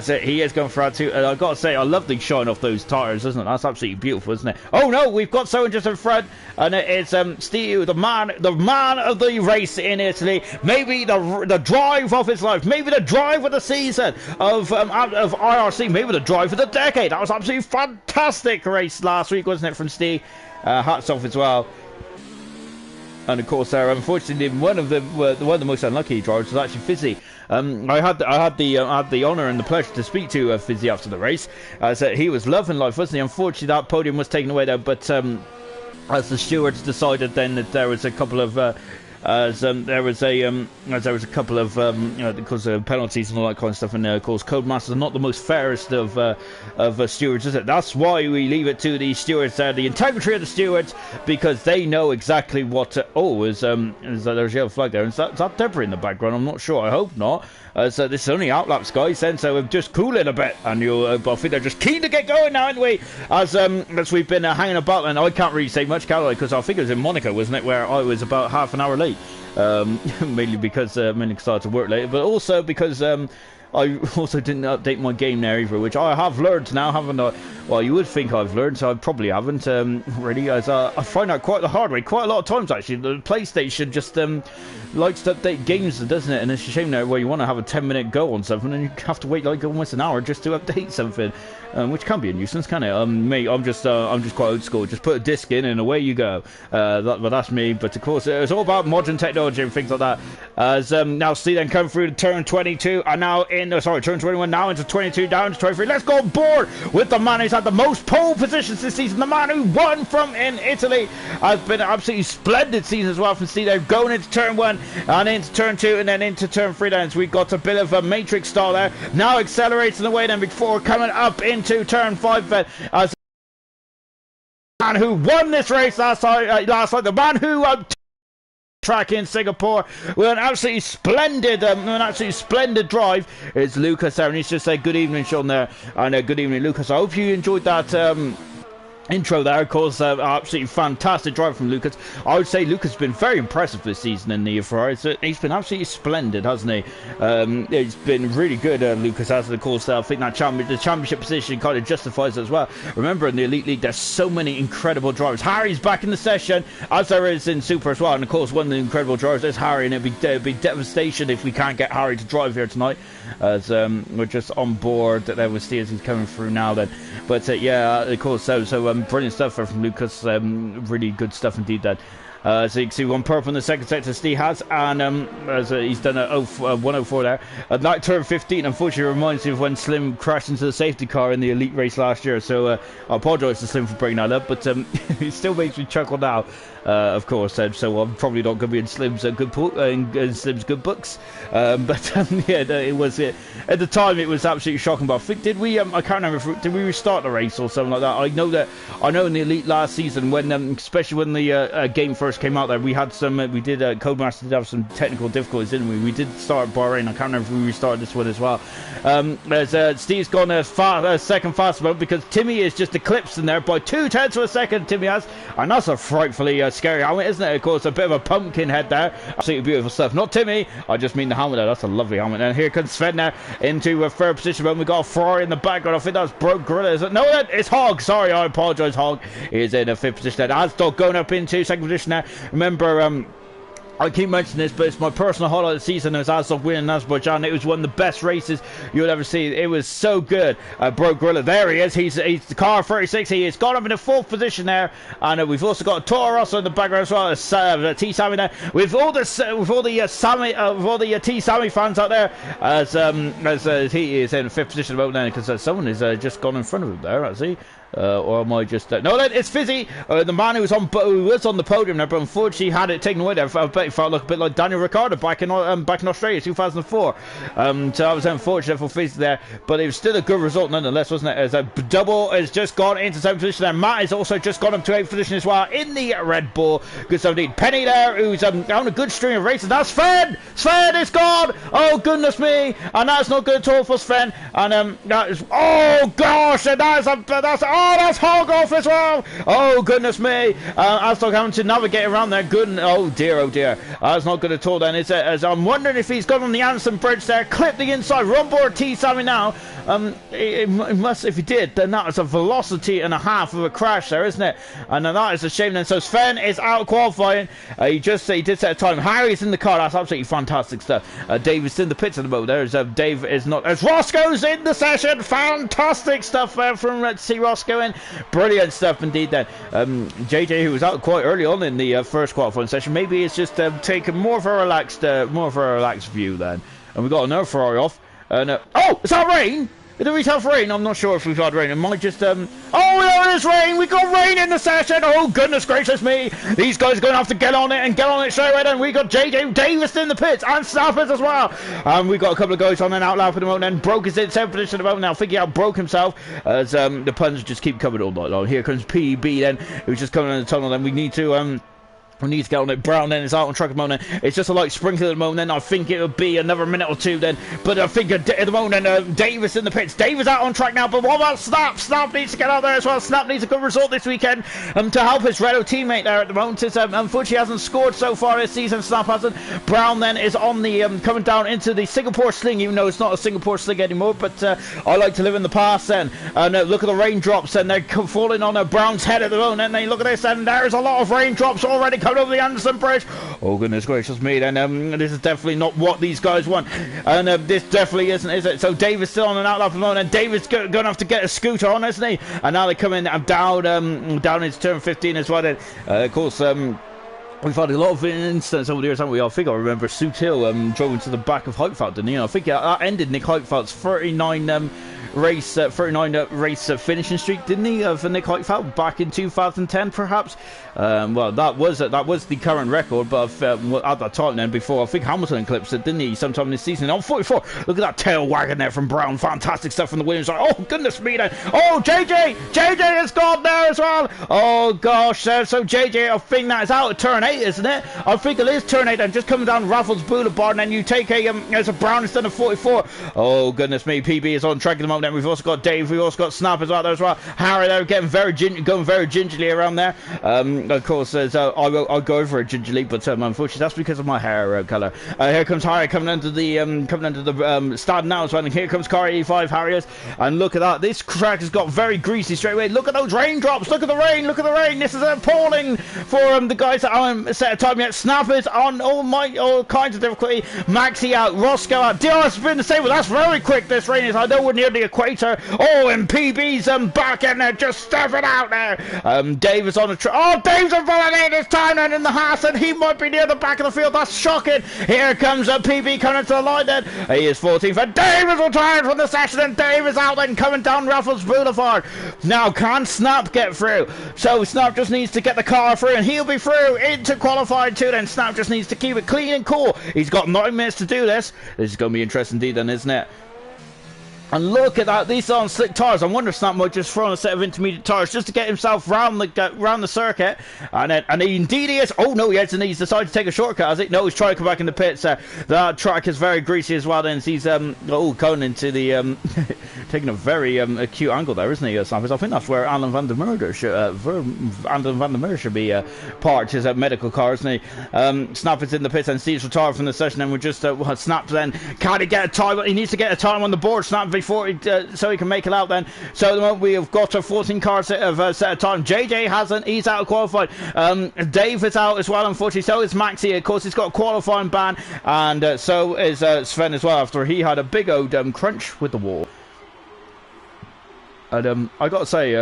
So he is going for round two, and I've got to say, I love the shine off those tyres, isn't it? That's absolutely beautiful, isn't it? Oh no, we've got someone just in front, and it's Steve, the man of the race in Italy. Maybe the drive of his life, maybe the drive of the season of IRC, maybe the drive of the decade. That was absolutely fantastic race last week, wasn't it, from Steve? Hats off as well. And of course, unfortunately, one of the most unlucky drivers was actually Fizzy. I had the honour and the pleasure to speak to Fizzy after the race. So he was loving life, wasn't he? Unfortunately, that podium was taken away there, but as the stewards decided then that there was a couple of there was a couple of because of penalties and all that kind of stuff, and of course Codemasters are not the most fairest of stewards, is it? That's why we leave it to the stewards, the integrity of the stewards, because they know exactly what is there's a yellow flag there, and is that Deborah in the background? I'm not sure, I hope not. So this is only outlaps, guys, then, so we're just cooling a bit, and I think they're just keen to get going now, aren't we? As we've been hanging about, and I can't really say much, can I? Because I think it was in Monaco, wasn't it, where I was about half an hour late, mainly because I had to work late, but also because I also didn't update my game there either, which I have learned now, haven't I? Well, you would think I've learned, so I probably haven't, really, as I find out quite the hard way, quite a lot of times, actually. The PlayStation just likes to update games, doesn't it? And it's a shame now where you want to have a 10-minute go on something, and you have to wait like almost an hour just to update something, which can be a nuisance, can it? Me, I'm just quite old school. Just put a disc in, and away you go. But that's me. But of course, it's all about modern technology and things like that. As now, see them come through to turn 22, and now turn 21, now into 22, down to 23. Let's go board with the man who's had the most pole positions this season. The man who won from in Italy has been an absolutely splendid season as well from Steve. They're going into turn 1 and into turn 2 and then into turn 3 then. So we've got a bit of a matrix style there. Now accelerating away then before coming up into turn 5 then, as the man who won this race last night, the man who track in Singapore with an absolutely splendid drive is Lucas there, and he's just said good evening Sean there, and good evening Lucas. I hope you enjoyed that intro there. Of course, absolutely fantastic drive from Lucas. I would say Lucas has been very impressive this season in the Ferrari. He's been absolutely splendid, hasn't he? He's been really good, Lucas has. Of course, I think that the championship position kind of justifies it as well. Remember, in the Elite League, there's so many incredible drivers. Harry's back in the session, as there is in Super as well. And of course, one of the incredible drivers is Harry, and it'd be devastation if we can't get Harry to drive here tonight, as we're just on board there with Steve as he's coming through now then. But yeah, of course, so brilliant stuff from Lucas, really good stuff indeed then. So you can see one purple in the second sector Steve has, and as he's done a 104 there. That turn 15 unfortunately reminds me of when Slim crashed into the safety car in the Elite race last year, so I apologise to Slim for bringing that up, but it still makes me chuckle now, of course, so I'm probably not going to be in Slim's good books, but yeah, it was at the time it was absolutely shocking. But I think I can't remember if did we restart the race or something like that. I know in the Elite last season when especially when the game first came out there, we had some Codemaster did have some technical difficulties, didn't we? We did start Bahrain. I can't remember if we restarted this one as well. As Steve's gone a second fast mode because Timmy is just eclipsed in there by 0.2 of a second. Timmy has, and that's a frightfully scary helmet, isn't it? Of course, a bit of a pumpkin head there. Absolutely beautiful stuff. Not Timmy, I just mean the helmet there. That's a lovely helmet. And here comes Sven there into a third position. But we got a Ferrari in the background. I think that's Broke Gorilla. Is it? No, it's Hog. Sorry, I apologise. Hog is in a fifth position there. Asdog going up into second position there. Remember, I keep mentioning this, but it's my personal highlight of the season as Azov winning Azerbaijan. It was one of the best races you'll ever see. It was so good. Broke Gorilla, there he is. He's the car 36. He has got up in the fourth position there, and we've also got Toro Rosso in the background as well as T Sammy there. With all the T Sammy fans out there, as he is in fifth position about now because someone has just gone in front of him there. Actually. Or am I just no? It's Fizzy, the man who was on the podium there, but unfortunately had it taken away there. I bet he felt like a bit like Daniel Ricciardo back in Australia 2004. So that was unfortunate for Fizzy there, but it was still a good result nonetheless, wasn't it? As a double has just gone into seventh position there. Matt has also just gone up to eighth position as well in the Red Bull. Good stuff indeed. Penny there, who's on a good string of races. That's Sven. Sven is gone. Oh goodness me, and that's not good at all for Sven. And that is, oh gosh, and that's Hog off as well. Oh goodness me. Astok having to navigate around there. Good. Oh dear. That's not good at all then, is it? As I'm wondering if he's gone on the Anderson Bridge there, clipped the inside. We're on board T Sammy now. It must, if he did, then that was a velocity and a half of a crash there, isn't it? And that is a shame then. So Sven is out qualifying. He did set a time. Harry's in the car. That's absolutely fantastic stuff. David's in the pits at the moment. There's Dave is not. As Roscoe's in the session. Fantastic stuff from Let's See Roscoe in. Brilliant stuff indeed then. JJ, who was out quite early on in the first qualifying session, maybe it's just taken more of a relaxed view then. And we got another Ferrari off. Oh, is that rain? Did we have rain? I'm not sure if we've had rain. It might just oh, there is rain. We got rain in the session. Oh goodness gracious me. These guys are going to have to get on it and get on it straight away then. We got JJ Davis in the pits and Snappers as well. And we got a couple of guys on and out loud for the moment. And Broke is in 7th position at the moment now. I think he outbroke himself as the puns just keep coming all night long. Here comes PB then, who's just coming in the tunnel. Then we need to get on it. Brown then is out on track at the moment. It's just a light sprinkle at the moment. Then I think it would be another minute or two then. But I think at the moment Davis in the pits. Davis out on track now. But what about Snap? Snap needs to get out there as well. Snap needs a good result this weekend to help his Renault teammate there at the moment. It's, unfortunately hasn't scored so far this season. Snap hasn't. Brown then is on the coming down into the Singapore Sling, even though it's not a Singapore Sling anymore. But I like to live in the past then. And look at the raindrops and they're falling on Brown's head at the moment. And then look at this, and there's a lot of raindrops already coming over the Anderson Bridge. Oh goodness gracious me then. This is definitely not what these guys want, and this definitely isn't, is it? So David's still on an outlaw for the moment, and David's going to have to get a scooter on, isn't he? And now they come in down into turn 15 as well then. Of course we've had a lot of incidents over the years, haven't we? I think I remember Sutil drove into the back of Heitfeld, didn't he? I think that ended Nick Heitfeld's race 39 race finishing streak, didn't he, for Nick Heidfeld back in 2010, perhaps. Well, that was the current record, but at that time, then before I think Hamilton eclipsed it, didn't he, sometime this season? On 44, look at that tail wagging there from Brown. Fantastic stuff from the Williams side. Oh goodness me, then. Oh, JJ has gone there as well. Oh gosh, so JJ, I think that is out of turn 8, isn't it? I think it is turn 8, and just coming down Raffles Boulevard, and then you take there's a Brown instead of 44. Oh goodness me, PB is on track at the moment. Then we've also got Dave, we've also got Snap as well there as well. Harry there getting going very gingerly around there. Of course, I'll go over it gingerly, but unfortunately that's because of my hair colour. Here comes Harry coming into the stand now as well, and here comes car 85 Harriers, and look at that, this track has got very greasy straight away. Look at those raindrops, look at the rain, this is appalling for the guys that aren't set a time yet. Snappers on all kinds of difficulty. Maxi out, Roscoe out, DR's been the same, but that's very quick this rain is. I know we're near the equator. Oh, and PB's back in there, just stepping out there. Dave is on the Dave's involved this time and in the Haas, and he might be near the back of the field. That's shocking. Here comes a PB coming to the line then. He is 14th, and Dave is retired from the session, and Dave is out then coming down Raffles Boulevard. Now, can Snap get through? So Snap just needs to get the car through, and he'll be through into qualified 2 then. Snap just needs to keep it clean and cool. He's got 9 minutes to do this. This is going to be interesting indeed then, isn't it? And look at that, these are on slick tyres. I wonder if Snap might just throw on a set of intermediate tyres just to get himself round the circuit. And indeed he is. Oh no, he's decided to take a shortcut, has he? No, he's trying to come back in the pits. That track is very greasy as well then. He's going into the taking a very acute angle there, isn't he, Snap? I think that's where Alan van der Merwe should be parked his medical car, isn't he? Snap is in the pits and Steve's retired from the session, and we're just Snap then. Can he get a time? He needs to get a time on the board, Snap, before so he can make it out then. So at the moment we have got a 14 car set of time. JJ hasn't, he's out of qualified. Dave is out as well, unfortunately. So is Maxi, of course. He's got a qualifying ban, and so is Sven as well, after he had a big old crunch with the wall. And I gotta say,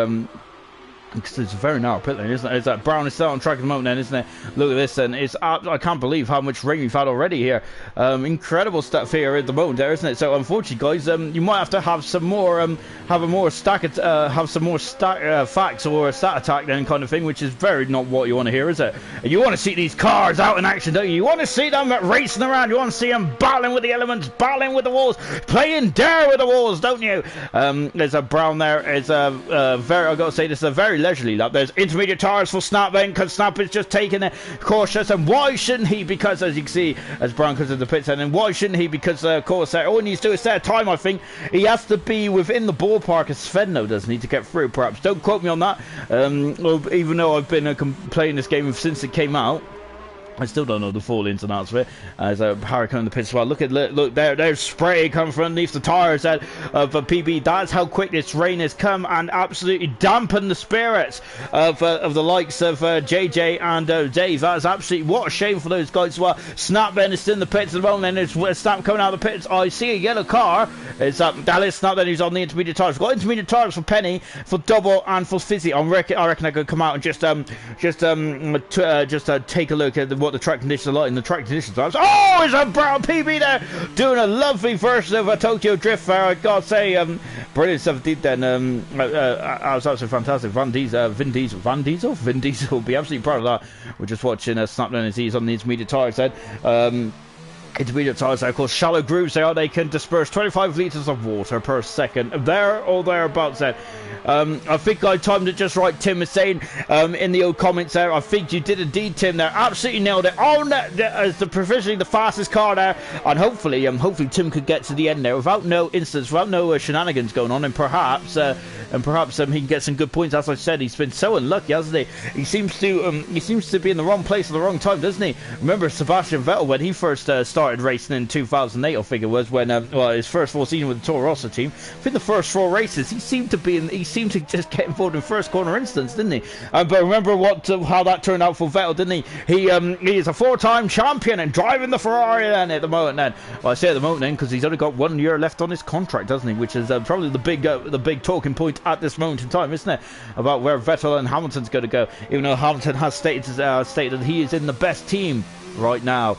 because it's a very narrow pit lane, isn't it? It's that Brown is still on track at the moment then, isn't it? Look at this then. I can't believe how much rain we've had already here. Incredible stuff here at the moment there, isn't it? So unfortunately, guys, you might have to have some more facts or a stat attack then kind of thing, which is very not what you want to hear, is it? You want to see these cars out in action, don't you? You want to see them racing around. You want to see them battling with the elements, battling with the walls, playing dare with the walls, don't you? There's a Brown there. It's a I gotta say, this is a very leisurely lap. There's intermediate tyres for Snap then, because Snap is just taking it cautious, and why shouldn't he? Because as you can see, as Brown comes into the pits, and why shouldn't he? Because of course all he needs to do is set a time. I think he has to be within the ballpark as Sven though does need to get through, perhaps. Don't quote me on that, even though I've been playing this game since it came out. I still don't know the full ins and outs of it. As Harry coming in the pits as well. Look there's spray coming from underneath the tyres of PB. That's how quick this rain has come and absolutely dampened the spirits of the likes of JJ and Dave. That is absolutely, what a shame for those guys as well. Snap then is still in the pits at the moment, and there's Snap coming out of the pits. I see a yellow car. It's that is Snap then, who's on the intermediate tyres. We've got intermediate tyres for Penny, for Double, and for Fizzy. I reckon I could come out and just take a look at what the track conditions are like in the track conditions. Oh, it's a Brown PB there doing a lovely version of a Tokyo Drift there. I gotta say, brilliant stuff indeed then. I was absolutely fantastic. Vin Diesel will be absolutely proud of that. We're just watching Snap as he's on the intermediate tyres then. Intermediate tyres, of course, shallow grooves they can disperse 25 litres of water per second, there or thereabouts then. I think I timed it just right. Tim is saying in the old comments there, I think you did indeed, Tim, there. Absolutely nailed it. On as provisionally the fastest car there, and hopefully Tim could get to the end there without no incidents, without no shenanigans going on, and perhaps he can get some good points. As I said, he's been so unlucky, hasn't he? He seems to be in the wrong place at the wrong time, doesn't he? Remember Sebastian Vettel when he first started racing in 2008, I think it was, when his first full season with the Toro Rosso team. I think the first 4 races he seemed to just get involved in first corner instance, didn't he? But remember how that turned out for Vettel, didn't he? He is a 4-time champion and driving the Ferrari then at the moment then. Well, I say at the moment then because he's only got 1 year left on his contract, doesn't he? Which is probably the big talking point at this moment in time, isn't it? About where Vettel and Hamilton's going to go. Even though Hamilton has stated that he is in the best team right now.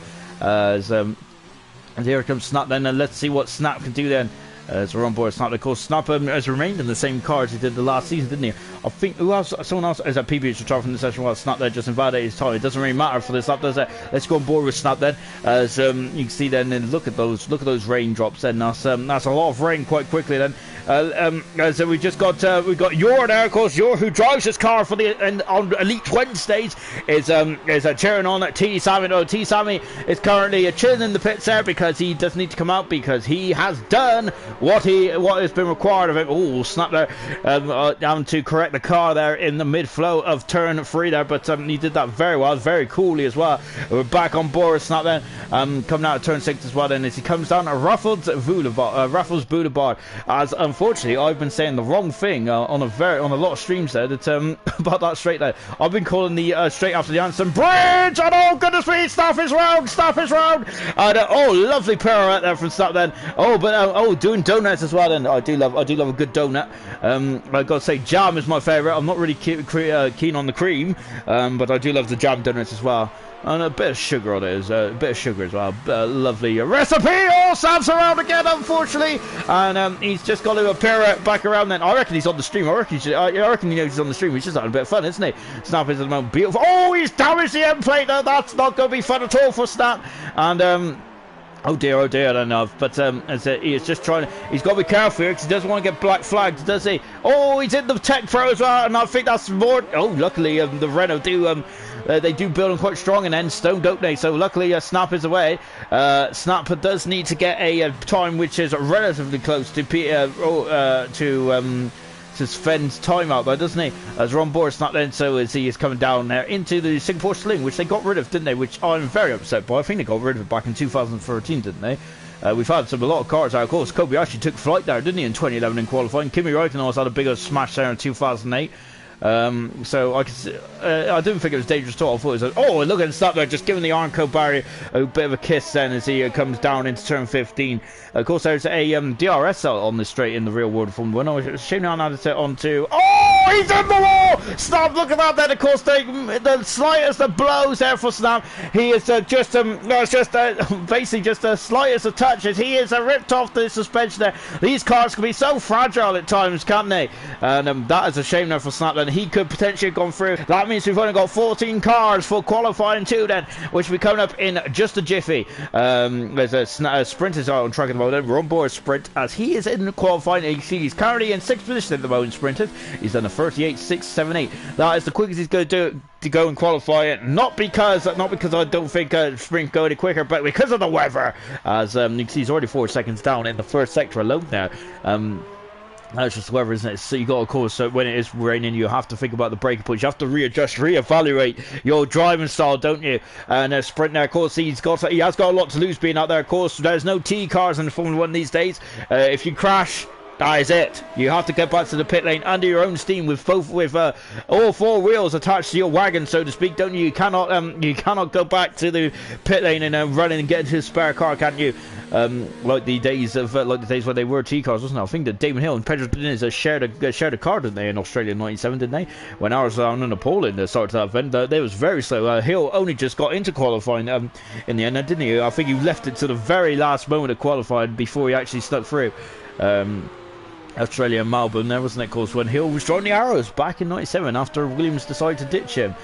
And here comes Snap then, and let's see what Snap can do then. So we're on board Snap. Of course, Snap has remained in the same car as he did the last season, didn't he? I think who else? Someone else is at PBH retired from the session while Snap there just invalidated his time. It doesn't really matter for this lap, does it? Let's go on board with Snap then. As you can see then, and look at those raindrops. Then that's a lot of rain quite quickly then. So we just got Yor there, of course. Yor, who drives his car for on Elite Wednesdays, is cheering on T Sammy. No, T Sammy is currently chilling in the pits there because he does need to come out because he has done what has been required of him. Oh, Snap there, having to correct the car there in the mid flow of turn 3 there, but he did that very well, very coolly as well. We're back on board with Snap then, coming out of turn 6 as well. Then as he comes down to Ruffles Boulevard, as unfortunately I've been saying the wrong thing on a lot of streams there that about that straight there. I've been calling the straight after the Anderson Bridge, and oh goodness me, Staff is round, and oh, lovely pirouette there from Snap then. Oh, but doing donuts as well then. I do love a good donut. I gotta say jam is my favourite. I'm not really keen on the cream, but I do love the jam donuts as well. And a bit of sugar on it, a bit of sugar as well. Lovely recipe. Oh, Sam's around again, unfortunately, and he's just got to appear back around. Then I reckon he's on the stream. I reckon he knows he's on the stream. He's just having a bit of fun, isn't he? Snap is at the moment beautiful. Oh, he's damaged the end plate. No, that's not going to be fun at all for Snap. And oh dear, I don't know. But he is just trying. He's got to be careful here because he doesn't want to get black flagged, does he? Oh, he's in the Tech Pro as well, and I think that's more. Oh, luckily the Renault do. They do build them quite strong and end stone, don't they? So luckily Snap is away. Snap does need to get a time which is relatively close to Sven's timeout though, doesn't he? As we're on board Snap then, so as he is coming down there into the Singapore Sling, which they got rid of, didn't they? Which I'm very upset by. I think they got rid of it back in 2013, didn't they? We've had a lot of cars out. Of course, Kobayashi took flight there, didn't he, in 2011 in qualifying. Kimi Räikkönen also had a bigger smash there in 2008. So I didn't think it was dangerous at all. I thought it was oh, look at Snap there, just giving the Armco barrier a bit of a kiss then as he comes down into turn 15. Of course, there's a DRS on the straight in the real world Formula 1. I was showing on added it onto. Oh, he's in the wall! Snap, look at that then. Of course, the slightest of blows there for Snap. He is basically just the slightest of touches. He is ripped off the suspension there. These cars can be so fragile at times, can't they? And that is a shame there for Snap then. He could potentially have gone through. That means we've only got 14 cars for qualifying 2 then, which will be coming up in just a jiffy. There's a sprinters out on track at the moment. We're on board Sprint as he is in qualifying. He's currently in 6th position at the moment, Sprinters. He's done a 38.678. That is the quickest he's going to do to go and qualify it. Not because I don't think Sprint go any quicker, but because of the weather. As you can see, he's already 4 seconds down in the first sector alone now. That's just the weather, isn't it? So you got, of course, so when it is raining, you have to think about the braking points. You have to readjust, reevaluate your driving style, don't you? And Sprint there, of course, he has got a lot to lose being out there. Of course, there's no T cars in the Formula 1 these days. If you crash, that is it. You have to get back to the pit lane under your own steam with all 4 wheels attached to your wagon, so to speak, don't you? You cannot go back to the pit lane and run and get into a spare car, can you? Like the days when they were T cars, wasn't it? I think that Damon Hill and Pedro Diniz shared a car, didn't they, in Australia in '97, didn't they? When I was down in Poland, the start of that event, they was very slow. Hill only just got into qualifying in the end, didn't he? I think he left it to the very last moment of qualifying before he actually stuck through. Australia and Melbourne there, wasn't it, of course, when Hill was driving the Arrows back in '97 after Williams decided to ditch him,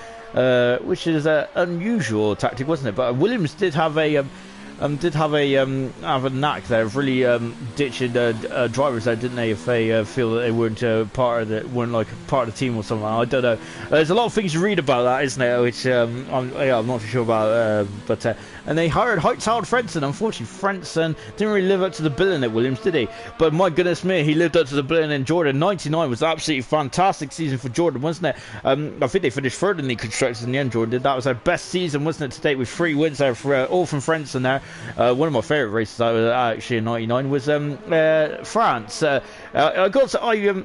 which is an unusual tactic, wasn't it? But Williams did have a knack there of really ditching drivers there, didn't they? If they feel that they weren't part of the team or something. I don't know. There's a lot of things you read about that, isn't there? Which I'm not too sure about. And they hired Howard Frentzen. Unfortunately, Frentzen didn't really live up to the billing at Williams, did he? But my goodness me, he lived up to the billing in Jordan. '99 was absolutely fantastic season for Jordan, wasn't it? I think they finished third in the constructors in the end. Jordan did. That was their best season, wasn't it, to date, with 3 wins there all from Frentzen there. One of my favourite races actually in '99 was France. I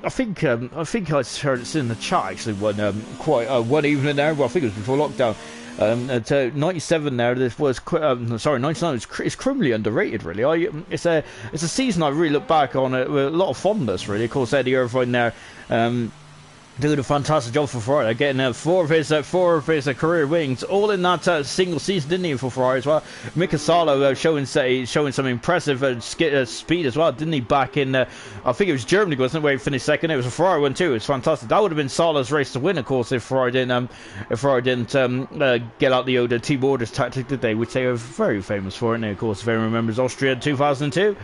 think I heard it in the chat actually one evening there. Well, I think it was before lockdown. 97 there. This was 99 is criminally underrated, really. It's a season I really look back on with a lot of fondness, really. Of course, Eddie Irvine there. doing a fantastic job for Ferrari. They're getting four of his career wins, all in that single season, didn't he, for Ferrari as well? Mika Salo showing some impressive speed as well, didn't he? Back in, I think it was Germany, wasn't it, where he finished second? It was a Ferrari one too. It's fantastic. That would have been Salo's race to win, of course, if Ferrari didn't get out the old team orders tactic, did they? Which they were very famous for, and of course, if anyone remembers Austria 2002.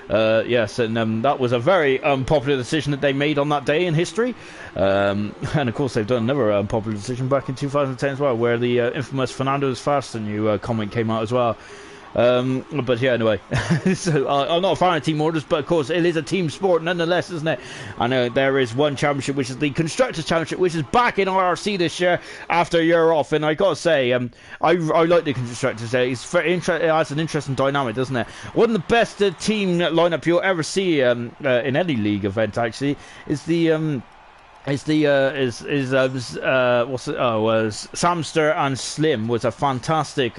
Yes, and that was a very unpopular decision that they made on that day in history. And of course, they've done another unpopular decision back in 2010 as well, where the infamous Fernando is faster new comment came out as well. But yeah, anyway, so I'm not a fan of team orders, but of course it is a team sport nonetheless, isn't it? I know there is one championship, which is the Constructors' Championship, which is back in IRC this year after a year off, and I gotta say, I like the Constructors. It's very it has an interesting dynamic, doesn't it? One of the best team lineup you'll ever see in any league event actually is the Samster and Slim was a fantastic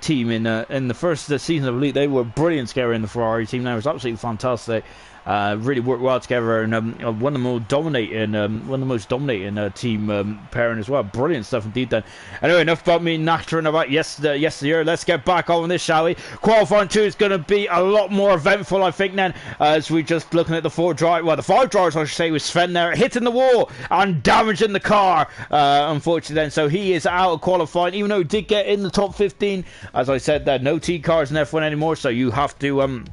team in the first season of the league. They were brilliant together in the Ferrari team. That was absolutely fantastic. Really worked well together, and one of the most dominating team pairing as well. Brilliant stuff indeed. Then anyway, enough about me nattering about yesteryear. Let's get back on this, shall we? Qualifying 2 is going to be a lot more eventful, I think. Then as we just looking at the the 5 drivers, I should say, with Sven there hitting the wall and damaging the car, unfortunately. Then so he is out of qualifying, even though he did get in the top 15. As I said, there no T cars in F1 anymore, so you have to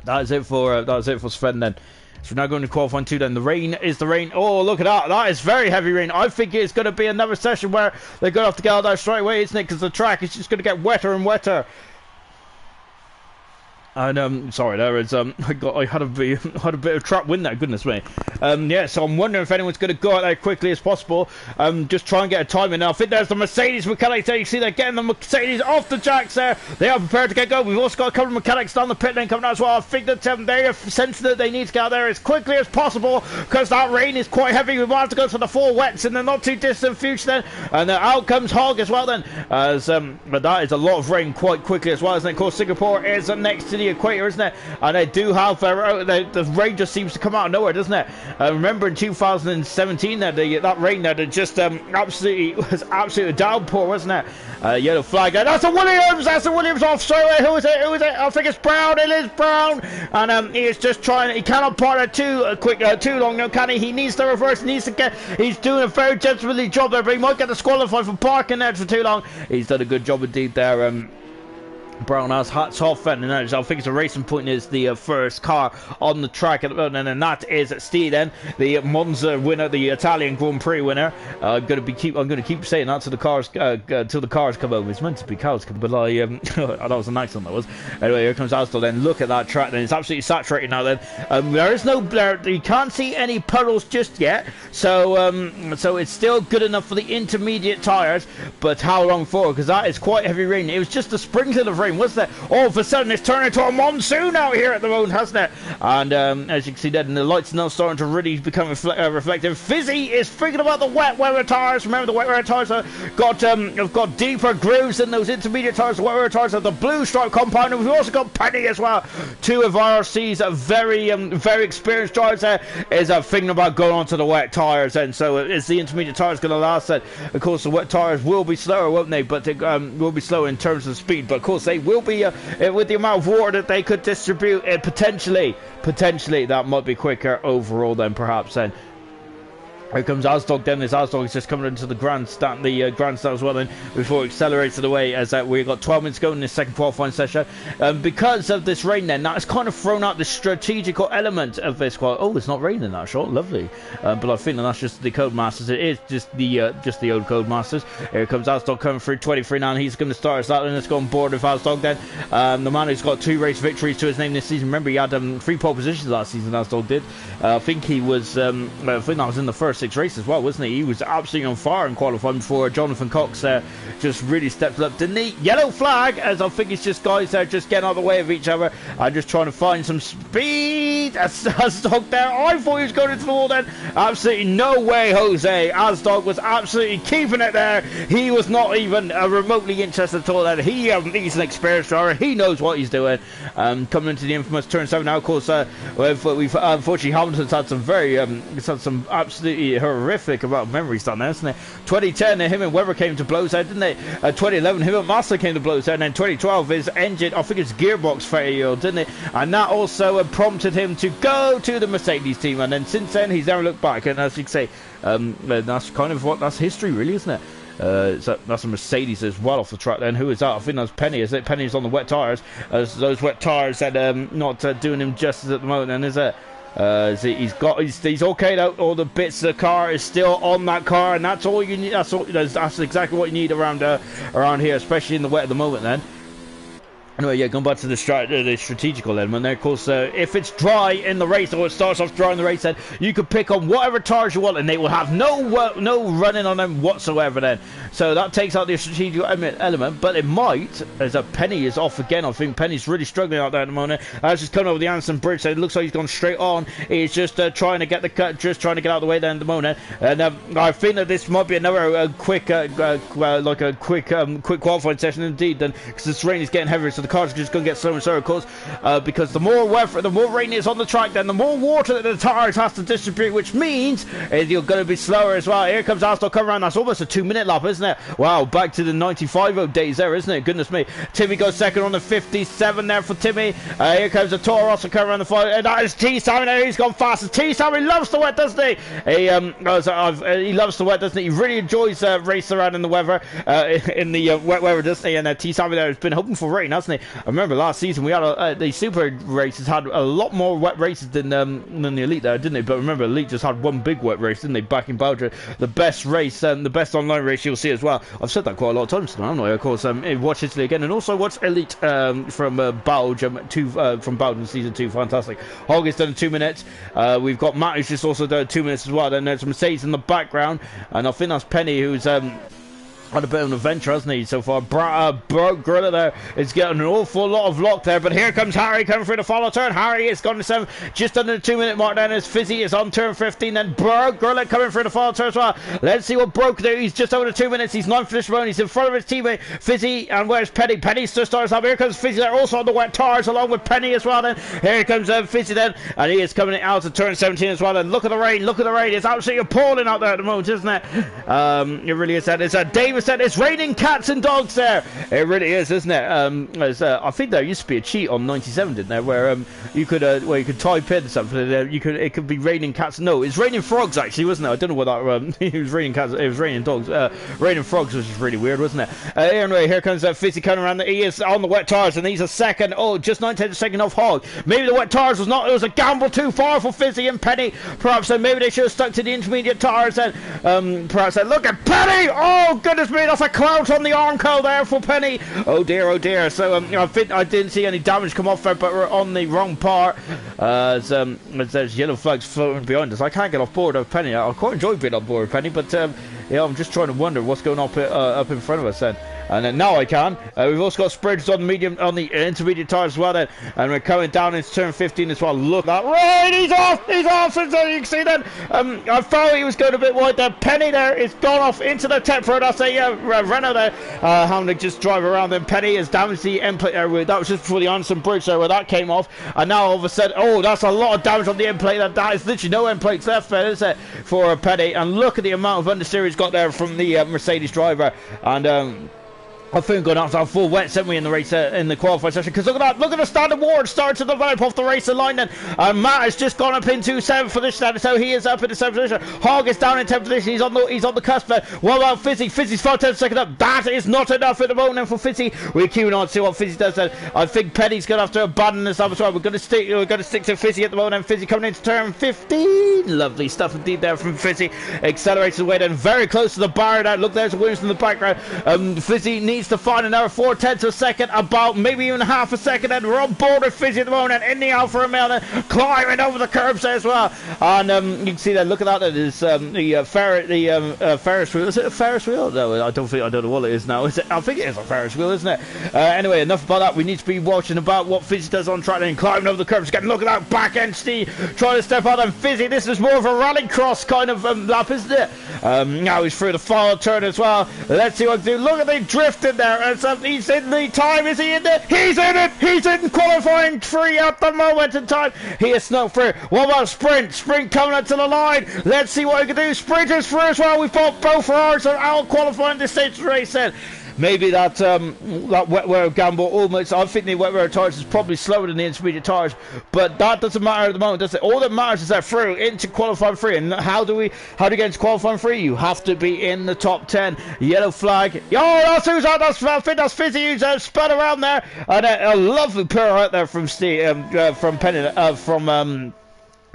That is it for Sven then. So we're now going to qualifying 2 then. The rain is the rain. Oh, look at that. That is very heavy rain. I think it's going to be another session where they're going to have to get out there straight away, isn't it? Because the track is just going to get wetter and wetter. And sorry, there is I had a bit of trap wind there. Goodness me. Yeah, so I'm wondering if anyone's going to go out there quickly as possible. Just try and get a time in. Now I think there's the Mercedes mechanics there. You see they're getting the Mercedes off the jacks there. They are prepared to get going. We've also got a couple of mechanics down the pit lane coming out as well. I think that they are sensing that they need to get out there as quickly as possible because that rain is quite heavy. We might have to go to the 4 wets in the not too distant future then. And out comes Hog as well then. But that is a lot of rain quite quickly as well, isn't it? Of course, Singapore is next to the equator, isn't it? And they do have the rain just seems to come out of nowhere, doesn't it? Remember in 2017 that rain there that just absolutely a downpour, wasn't it? Yellow flag there. That's a Williams off straight away. Who is it? I think it's Brown. It is Brown, and he is just trying. He cannot part it too long now, can he? He needs to reverse. He's doing a very gentlemanly job there, but he might get disqualified for parking there for too long. He's done a good job indeed there. Brown has hats off, and I think it's a racing point is the first car on the track at the moment, and that is Steven, the Monza winner, the Italian Grand Prix winner. I'm going to keep saying that till the cars come over. It's meant to be cows, but that was a nice one that was. Anyway, here comes Astor. Then look at that track. Then it's absolutely saturated now. Then there is no you can't see any puddles just yet, so it's still good enough for the intermediate tires. But how long for? Because that is quite heavy rain. It was just the sprinkling of rain. Was there? All of a sudden it's turned into a monsoon out here at the moment, hasn't it? And as you can see, then the lights are now starting to really become reflective. Fizzy is thinking about the wet weather tires. Remember, the wet weather tires have got deeper grooves than those intermediate tires. The wet weather tires have the blue stripe compound, and we've also got Penny as well. 2 of IRC's very experienced drivers there is thinking about going onto the wet tires. And so is the intermediate tires going to last? Then of course the wet tires will be slower, won't they? But they will be slower in terms of speed. But of course they will be with the amount of water that they could distribute. Potentially that might be quicker overall then, perhaps. Then here comes Asdog. Then this Asdog is just coming into the grandstand as well. Then before it accelerates it away, as we've got 12 minutes going in this second qualifying session. Because of this rain, then that's kind of thrown out the strategical element of this. Oh, it's not raining that short, lovely. But I think that's just the Codemasters. It is just the old Codemasters. Here comes Asdog coming through 23 now, and he's going to start us out. And let's go on board with Asdog then. The man who's got 2 race victories to his name this season. Remember, he had 3 pole positions last season. Asdog did. I think he was. I think that was in the first 6 race as well, wasn't he? He was absolutely on fire in qualifying before Jonathan Cox just really stepped up, didn't he? Yellow flag, as I think it's just guys there just getting out of the way of each other and just trying to find some speed. Asdog there, I thought he was going into the wall then. Absolutely no way, Jose. Asdog was absolutely keeping it there. He was not even remotely interested at all. That he's an experienced driver. He knows what he's doing. Coming into the infamous turn 7 now, of course, we've unfortunately Hamilton's had some absolutely horrific amount of memories done there, isn't it? 2010, him and Webber came to blows out, didn't they? 2011, him and Massa came to blows out, and then 2012, his engine, I think his gearbox failed, didn't it? And that also prompted him to go to the Mercedes team, and then since then, he's never looked back. And as you can say, that's kind of that's history, really, isn't it? So that's a Mercedes as well off the track then. Who is that? I think that's Penny, is it? Penny's on the wet tyres. Those wet tyres that not doing him justice at the moment then, is it? He's okay though. All the bits of the car is still on that car, and that's all you need. That's exactly what you need around here, especially in the wet at the moment then. Anyway, yeah, going back to the strategical element there, of course, if it's dry in the race, or it starts off dry in the race, then you can pick on whatever tires you want, and they will have no running on them whatsoever then. So that takes out the strategical element, but it might, as a Penny is off again. I think Penny's really struggling out there at the moment. As he's coming over the Anderson Bridge, so it looks like he's gone straight on. He's just trying to get the cut, just trying to get out of the way then at the moment. And I think that this might be another quick qualifying session indeed, then, because this rain is getting heavier, so the car's just going to get slower and slower, of course, because the more weather, the more rain is on the track, then the more water that the tires has to distribute, which means you're going to be slower as well. Here comes Aston coming around. That's almost a 2-minute lap, isn't it? Wow, back to the 95 days there, isn't it? Goodness me. Timmy goes second on the 57 there for Timmy. Here comes the Toro Rosso coming around the 5, and that is T. Sammy there. He's gone fast. T. Sammy loves the wet, doesn't he? He loves the wet, doesn't he? He really enjoys racing around in the weather, in the wet weather, doesn't he? And T. Sammy there has been hoping for rain, hasn't he? I remember last season we had the Super races had a lot more wet races than the Elite there, didn't they? But remember, Elite just had one big wet race, didn't they? Back in Belgium, the best race, the best online race you'll see as well. I've said that quite a lot of times now, haven't I? Of course, watch Italy again, and also watch Elite from Belgium from Belgium season 2. Fantastic. Hog has done 2 minutes. We've got Matt who's just also done 2 minutes as well. Then there's Mercedes in the background, and I think that's Penny who's had a bit of an adventure, hasn't he, so far? Grilla there is getting an awful lot of lock there, but here comes Harry coming through the follow turn. Harry is gone to 7, just under the 2-minute mark then, as Fizzy is on turn 15, then Grilla coming through the follow turn as well. Let's see what Broke do. He's just over the 2 minutes. He's 9th for this round. He's in front of his teammate Fizzy, and where's Penny? Penny still starts up. Here comes Fizzy there, also on the wet tires, along with Penny as well then. Here comes Fizzy then, and he is coming out of turn 17 as well then. Look at the rain, look at the rain. It's absolutely appalling out there at the moment, isn't it? It really is. It's Davis said it's raining cats and dogs there. It really is, isn't it? I think there used to be a cheat on 97, didn't there, where you could type in something. It could be raining cats. No, it's raining frogs actually, wasn't it? I don't know what that. It was raining cats. It was raining dogs. Raining frogs, which is really weird, wasn't it? Anyway, here comes Fizzy coming around. He is on the wet tires, and he's a second. Oh, just 9/10 second off Hog. Maybe the wet tires was not. It was a gamble too far for Fizzy and Penny. Perhaps maybe they should have stuck to the intermediate tires. And perhaps look at Penny. Oh goodness me, that's a clout on the Armco there for Penny. Oh dear, oh dear. So I think I didn't see any damage come off there, but we're on the wrong part. As there's yellow flags floating behind us. I can't get off board of Penny. I quite enjoy being on board with Penny, but yeah, I'm just trying to wonder what's going on up in front of us then. And then now I can. We've also got spreads on the intermediate tires as well then. And we're coming down into turn 15 as well. Look at that. Right, he's off. So you can see then. I thought he was going a bit wide there. Penny there is gone off into the tech road. That's a Renault there. Having to just drive around. Then Penny has damaged the end plate there. That was just before the Anderson Bridge there where that came off. And now all of a sudden, oh, that's a lot of damage on the end plate. That is literally no end plates left there, is it, for Penny? And look at the amount of understeer he's got there from the Mercedes driver. And I think we're going to have to have full wet, haven't we, in the race, in the qualifying session? Because look at that, look at the standard ward starting to develop off the racing line then. And Matt has just gone up into 7th for this standard, so he is up in the 7th position. Hog is down in 10th position, he's on the cusp there. What about Fizzy? Fizzy's 5/10 second up. That is not enough at the moment then for Fizzy. We're queuing on to see what Fizzy does then. I think Penny's going to have to abandon this up as well. We're going to stick to Fizzy at the moment, and Fizzy coming into turn 15. Lovely stuff indeed there from Fizzy. Accelerates away then, very close to the bar now. Look, there's Williams in the background. Fizzy needs needs to find another 4/10 of a second, about maybe even half a second, and we're on board with Fizzy at the moment, and in the Alfa Romeo, and climbing over the curbs as well. And you can see that, look at that, that is the Ferris wheel. Is it a Ferris wheel? No, I don't know what it is now. Is it? I think it is a Ferris wheel, isn't it? Anyway, enough about that. We need to be watching about what Fizzy does on track and climbing over the curbs again. Look at that back end Steve trying to step out, and Fizzy, this is more of a rallycross kind of lap, isn't it? Now he's through the final turn as well. Let's see what he do. Look at the drift in there, and he's in the time. Is he in there? He's in it. He's in qualifying 3 at the moment in time. He is snuck through. What about sprint? Sprint coming up to the line. Let's see what he can do. Sprint is through as well. We've got both Ferraris are out qualifying this stage of the race then. Maybe that wet wear gamble almost. I think the wet wear tires is probably slower than the intermediate tires, but that doesn't matter at the moment, does it? All that matters is that through into qualifying 3. And how do we get into qualifying 3? You have to be in the top 10. Yellow flag. Oh, that's who's out. I think that's Fizzy who's spun around there, and a lovely purr out there from Steve, from Penny,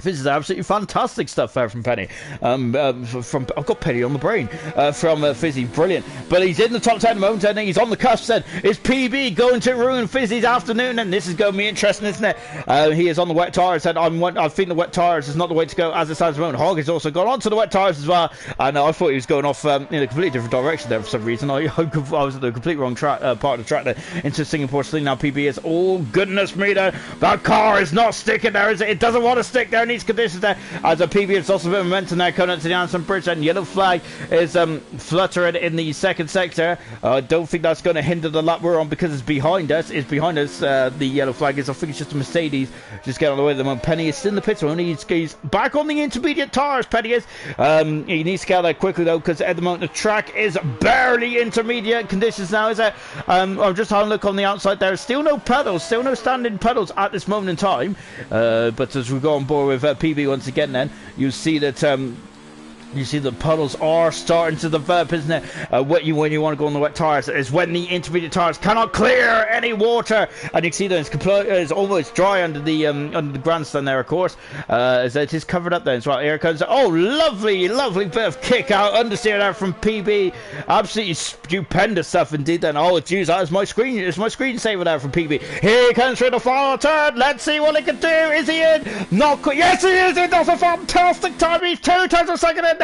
This is absolutely fantastic stuff there from Penny. I've got Penny on the brain from Fizzy, brilliant. But he's in the top 10 at the moment, and he's on the cusp. Then is PB going to ruin Fizzy's afternoon? And this is going to be interesting, isn't it? He is on the wet tyres, and I think the wet tyres is not the way to go as it stands at the moment. Hogg has also gone on to the wet tyres as well, and I thought he was going off in a completely different direction there for some reason. I was at the complete wrong part of the track there into Singapore Sling. Now PB is, oh goodness me, that car is not sticking there, is it? It doesn't want to stick there. Needs conditions there as a PB has also a bit of momentum there coming up to the Anderson Bridge, and yellow flag is fluttering in the second sector. I don't think that's going to hinder the lap we're on because it's behind us. The yellow flag is, I think it's just a Mercedes just getting on the way at the moment. Penny is still in the pits, only he's back on the intermediate tyres. Penny is he needs to get out there quickly though, because at the moment the track is barely intermediate conditions now, is it? I'm just having a look on the outside. There's still no pedals, still no standing pedals at this moment in time, but as we go on board with PB once again, then you see that the puddles are starting to develop, isn't it? When you want to go on the wet tyres is when the intermediate tyres cannot clear any water, and you can see that it's almost dry under the grandstand there, of course, as it is covered up there as well. Here comes, oh, lovely bit of kick out understeer there from PB. Absolutely stupendous stuff indeed. Then, oh geez, that is my screen. It's my screensaver there from PB. Here he comes through the final turn. Let's see what he can do. Is he in? Not quite. Yes, he is. It does a fantastic time. He's 2 times a second in.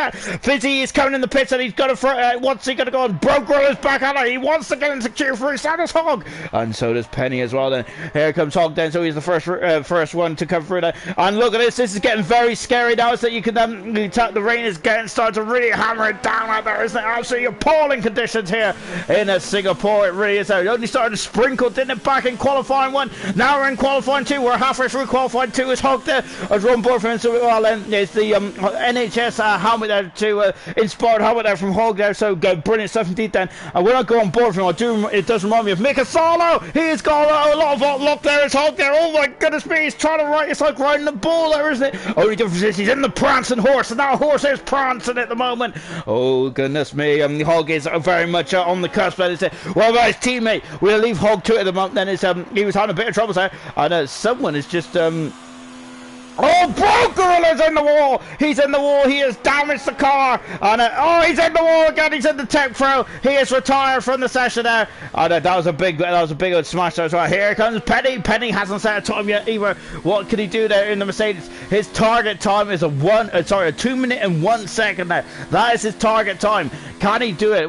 Fizzy is coming in the pits, and he's got to what's he going to go on? Broke Gorilla's back at it. He wants to get into Q3. So does Hogg, and so does Penny as well. Then here comes Hogg. Then so he's the first one to come through there. And look at this. This is getting very scary now. So you can the rain is starting to really hammer it down out there. Isn't it? Absolutely appalling conditions here in Singapore. It really is. It only started to sprinkle, didn't it? Back in qualifying 1. Now we're in qualifying 2. We're halfway through qualifying 2. Is Hogg there? As run board for him. So well, then there's the NHS helmet there to inspired helmet there from Hogg there, so brilliant stuff indeed. Then when I go on board from him, it does remind me of Mika Salo. He's got a lot of luck there. It's Hogg there. Oh my goodness me, he's trying to ride. It's like riding the bull there, isn't it? Only difference is he's in the prancing horse, and that horse is prancing at the moment. Oh goodness me, Hogg is very much on the cusp. Well about his teammate, we'll leave Hogg to it at the moment. Then he was having a bit of trouble there, and someone is just oh, Bro Gorilla's in the wall! He's in the wall, he has damaged the car! And oh, he's in the wall again, he's in the tech throw! He is retired from the session there! And that was a big old smash there as well. Here comes Penny! Penny hasn't set a time yet either. What can he do there in the Mercedes? His target time is a 2 minute and 1 second there. That is his target time. Can he do it?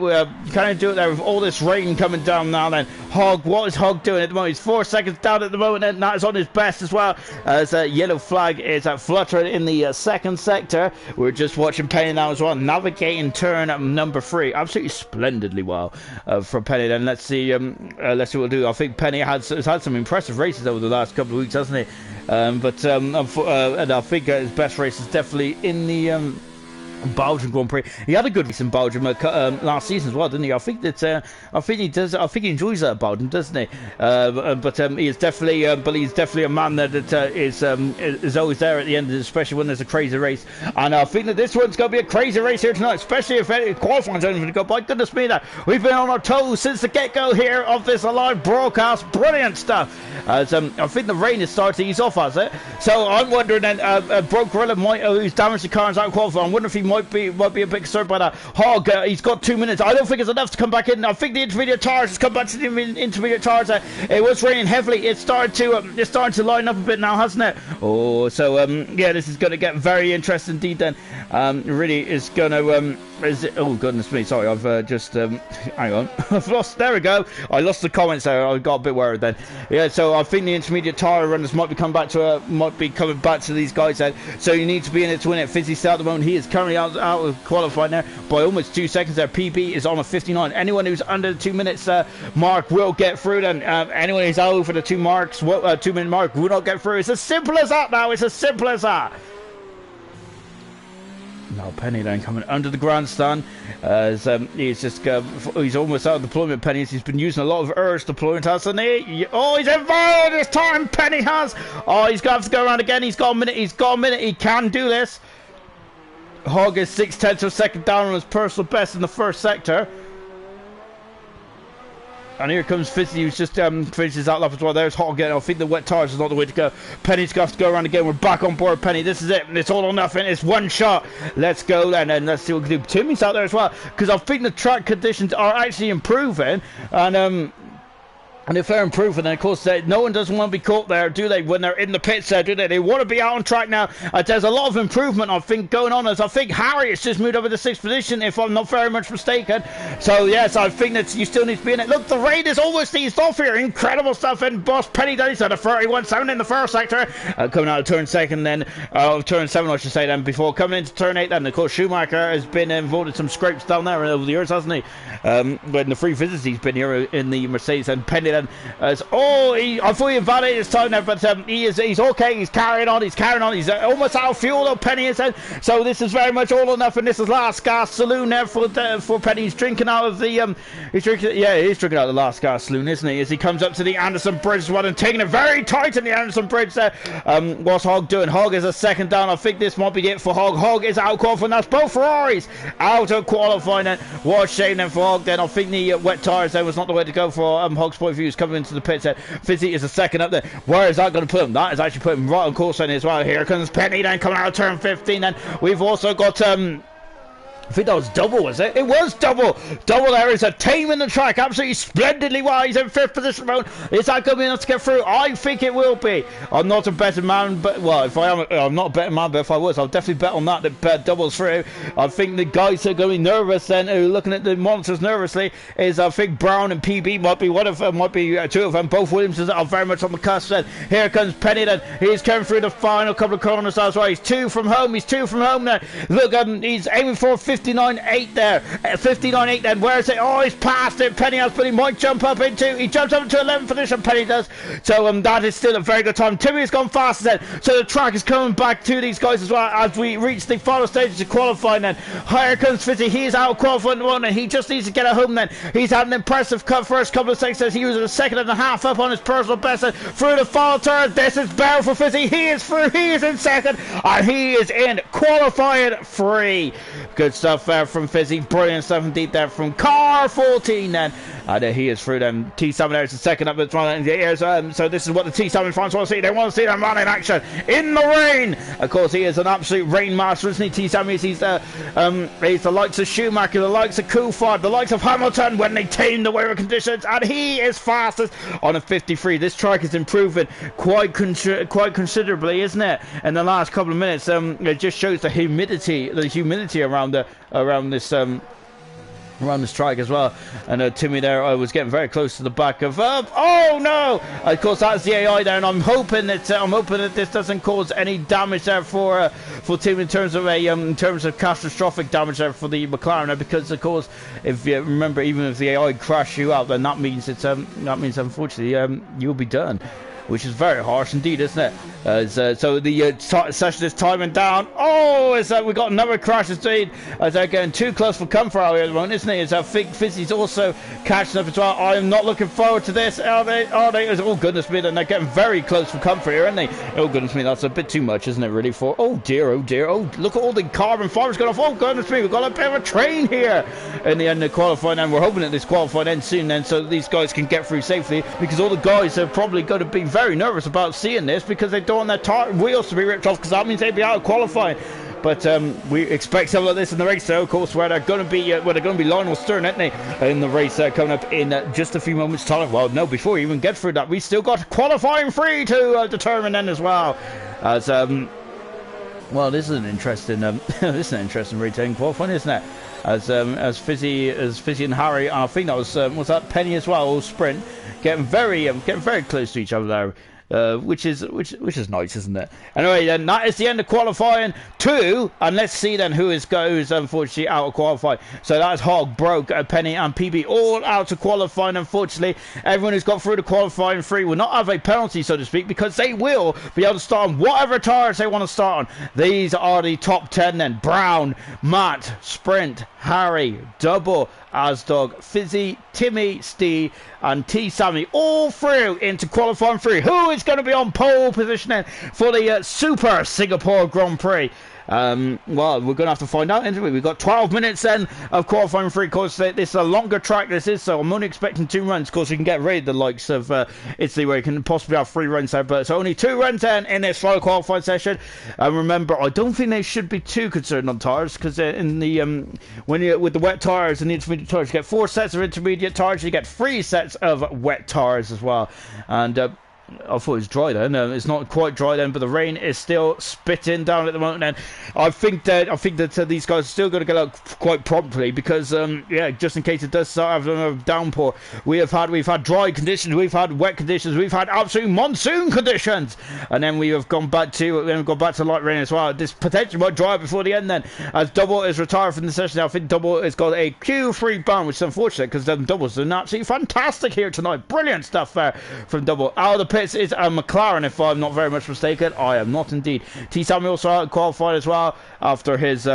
Can he do it there with all this rain coming down now then? Hogg, what is Hogg doing at the moment? He's 4 seconds down at the moment, and that is on his best as well. As a yellow flag is fluttering in the second sector. We're just watching Penny now as well, navigating turn number 3 absolutely splendidly well from Penny. Then let's see what we'll do. I think Penny has had some impressive races over the last couple of weeks, hasn't he? And I think his best race is definitely in the Belgian Grand Prix. He had a good race in Belgium last season as well, didn't he? I think he does. I think he enjoys Belgium, doesn't he? But he is definitely. But he's definitely a man that is always there at the end, especially when there's a crazy race. And I think that this one's going to be a crazy race here tonight, especially if qualifying's only going to go. My goodness me, that we've been on our toes since the get-go here of this live broadcast. Brilliant stuff. I think the rain is starting to ease off, has it? So I'm wondering then, Broke Gorilla who's damaged the car and is out of qualifying. I wonder if he might be a bit concerned by that. Hogg, he's got 2 minutes. I don't think it's enough to come back in. I think the intermediate tires has come back to the intermediate tires. It was raining heavily. It's starting to line up a bit now, hasn't it? Oh, so yeah, this is going to get very interesting indeed. Then, really is going to is it? Oh goodness me! Sorry, I've just hang on. I've lost. There we go. I lost the comments there. I got a bit worried then. Yeah, so I think the intermediate tire runners might be coming back to these guys then. So you need to be in it to win it. Fizzy still at the moment. He is currently out of qualifying there by almost 2 seconds. There, PB is on a 59. Anyone who's under the 2 minutes mark will get through. Then anyone who's over the 2 minute mark will not get through. It's as simple as that now. It's as simple as that. Now Penny then coming under the grandstand as he's just he's almost out of deployment. Penny, he's been using a lot of Earth deployment, hasn't he? Oh, he's involved this time. Penny has. Oh, he's gonna have to go around again. He's got a minute. He can do this. Hogg is 0.6 of a second down on his personal best in the first sector. And here comes Fizzy, who's just finishes that lap as well. There's Hogg again. I think the wet tires is not the way to go. Penny's going to have to go around again. We're back on board, Penny. This is it. It's all or nothing. It's one shot. Let's go then, and let's see what we can do. Timmy's out there as well, because I think the track conditions are actually improving. And if they're improving, then of course no one doesn't want to be caught there, do they? When they're in the pits there, do they? They want to be out on track now. There's a lot of improvement, I think, going on. As I think Harry has just moved up into 6th position, if I'm not very much mistaken. So yes, I think that you still need to be in it. Look, the rain is almost eased off here. Incredible stuff in Boss Penny Dunny. So the 31.7 in the first sector, coming out of turn 2nd, then turn 7, I should say. Then before coming into turn 8, then of course Schumacher has been involved in some scrapes down there over the years, hasn't he? When the free visits he's been here in the Mercedes, and Penny then I thought he invalidated his time there, but he's okay. He's carrying on. He's almost out of fuel though, Penny is. So this is very much all or nothing. This is last gas saloon there for Penny. He's drinking out of the he's drinking out of the last gas saloon, isn't he? As he comes up to the Anderson Bridge as well and taking it very tight in the Anderson Bridge there. What's Hogg doing? Hogg is a second down. I think this might be it for Hogg. Hogg is out of qualifying. That's both Ferraris out of qualifying. Then what a shame then for Hogg. Then I think the wet tyres there was not the way to go for Hogg's point of view. He's coming into the pits there. Fizzy is a second up there. Where is that going to put him? That is actually putting him right on course then as well. Here comes Penny then coming out of turn 15. Then we've also got I think that was double, was it? It was double. Double there is a taming the track absolutely splendidly well. He's in 5th position. Is that going to be enough to get through? I think it will be. I'm not a betting man, but well, if I am, I'm not a betting man, but if I was, I'll definitely bet on that doubles through. I think the guys who are going to be nervous then, who are looking at the monitors nervously, is I think Brown and PB might be one of them, might be two of them. Both Williamsons are very much on the cusp then. Here comes Penny then. He's coming through the final couple of corners as well. He's 2 from home. He's 2 from home there. Look, he's aiming for 59.8 there. 59.8 then. Where is it? Oh, he's past it. Penny has, but he might jump up into. He jumps up into 11th position. Penny does. So that is still a very good time. Timmy has gone faster then. So the track is coming back to these guys as well as we reach the final stages of qualifying then. Here comes Fizzy. He is out of qualifying at the moment. He just needs to get it home then. He's had an impressive first couple of sections. He was a second and a half up on his personal best through the final turn. This is barrel for Fizzy. He is through. He is in second. And he is in qualifying 3. Good stuff there from Fizzy. Brilliant stuff indeed there from car 14 then. And he is through them. T7 there is the second up that's running in the air. So this is what the T7 fans want to see. They want to see them run in action in the rain. Of course, he is an absolute rain master, isn't he? T7 he's the likes of Schumacher, the likes of Coulthard, the likes of Hamilton when they tame the weather conditions. And he is fastest on a 53. This track is improving quite considerably, isn't it? In the last couple of minutes, it just shows the humidity around this track as well. And Timmy there, I was getting very close to the back of oh no, of course that's the AI there, and I'm hoping that this doesn't cause any damage there for Timmy in terms of catastrophic damage there for the McLaren, because of course if you remember, even if the AI crash you out, then that means unfortunately you'll be done, which is very harsh indeed, isn't it? So the session is timing down. Oh, we got another crash indeed. As they're getting too close for comfort out here at the moment, isn't it? As I think Fizzy's also catching up as well. I am not looking forward to this. Are they? Oh goodness me! And they're getting very close for comfort here, aren't they? Oh goodness me, that's a bit too much, isn't it? Really? For oh dear. Oh look at all the carbon fibers going off. Oh goodness me, we've got a bit of a train here in the end of qualifying, and we're hoping that this qualifying ends soon, then, so these guys can get through safely, because all the guys are probably going to be very nervous about seeing this, because they don't want their wheels to be ripped off, because that means they'd be out of qualifying. but we expect something like this in the race. So of course, where they're going to be Lionel Stern, aren't they, in the race coming up in just a few moments' time. Well, no, before we even get through that, we still got qualifying free to determine then as well. As well, this is an interesting this is an interesting retain qualifying, isn't it? As Fizzy and Harry, and I think that was that Penny as well, sprint, getting very close to each other there. Which is nice, isn't it? Anyway, then that is the end of qualifying 2, and let's see then who goes unfortunately out of qualifying. So that's Hog, Broke, Penny, and PB all out of qualifying. Unfortunately, everyone who's got through the qualifying 3 will not have a penalty, so to speak, because they will be able to start on whatever tires they want to start on. These are the top 10 then: Brown, Matt, Sprint, Harry, Double, Asdog, Fizzy, Timmy, Steve, and T Sammy, all through into qualifying 3. Who is going to be on pole positioning for the Super Singapore Grand Prix? Well, we're going to have to find out, isn't we? We've got 12 minutes then of qualifying 3. Of course, this is a longer track, this is, so I'm only expecting 2 runs. Of course, we can get rid of the likes of Italy, where you can possibly have 3 runs there, but it's only 2 runs then in this final qualifying session. And remember, I don't think they should be too concerned on tyres, because in the with the wet tyres and the intermediate tyres, you get 4 sets of intermediate tyres, you get 3 sets of wet tyres as well. And I thought it was dry then. It's not quite dry then, but the rain is still spitting down at the moment. And I think that these guys are still going to get out quite promptly, because yeah, just in case it does start having a downpour. We've had dry conditions, we've had wet conditions, we've had absolute monsoon conditions, and then we have gone back to light rain as well. This potentially might dry before the end then, as Double is retired from the session. Now I think Double has got a Q3 ban, which is unfortunate, because Double's doing absolutely fantastic here tonight. Brilliant stuff there from Double. Out of the pits is a McLaren, if I'm not very much mistaken. I am not indeed. T Sammy also qualified as well after his